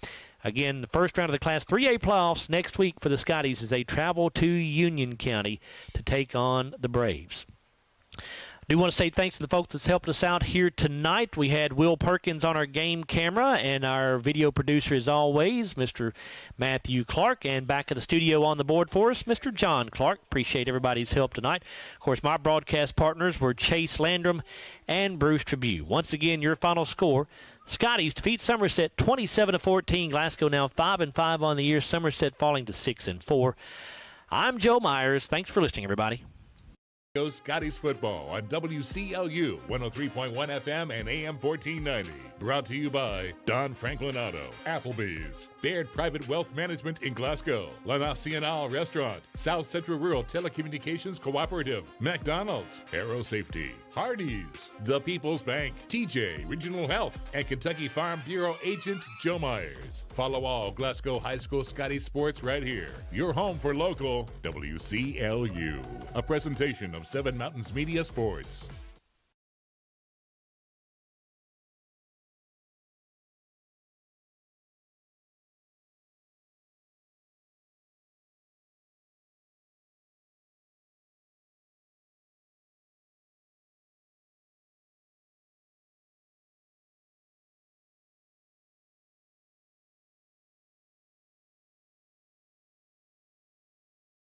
Again, the first round of the Class 3A playoffs next week for the Scotties as they travel to Union County to take on the Braves. I do want to say thanks to the folks that's helped us out here tonight. We had Will Perkins on our game camera, and our video producer, as always, Mr. Matthew Clark. And back at the studio on the board for us, Mr. John Clark. Appreciate everybody's help tonight. Of course, my broadcast partners were Chase Landrum and Bruce Tribune. Once again, your final score: Scotties defeat Somerset 27-14. Glasgow now 5-5 on the year. Somerset falling to 6-4. I'm Joe Myers. Thanks for listening, everybody. Scotties football on WCLU 103.1 FM and AM 1490. Brought to you by Don Franklin Auto, Applebee's, Baird Private Wealth Management in Glasgow, La Nacional Restaurant, South Central Rural Telecommunications Cooperative, McDonald's, Aero Safety, Hardee's, The People's Bank, TJ Regional Health, and Kentucky Farm Bureau agent Joe Myers. Follow all Glasgow High School Scotties sports right here. Your home for local WCLU. A presentation of Seven Mountains Media Sports.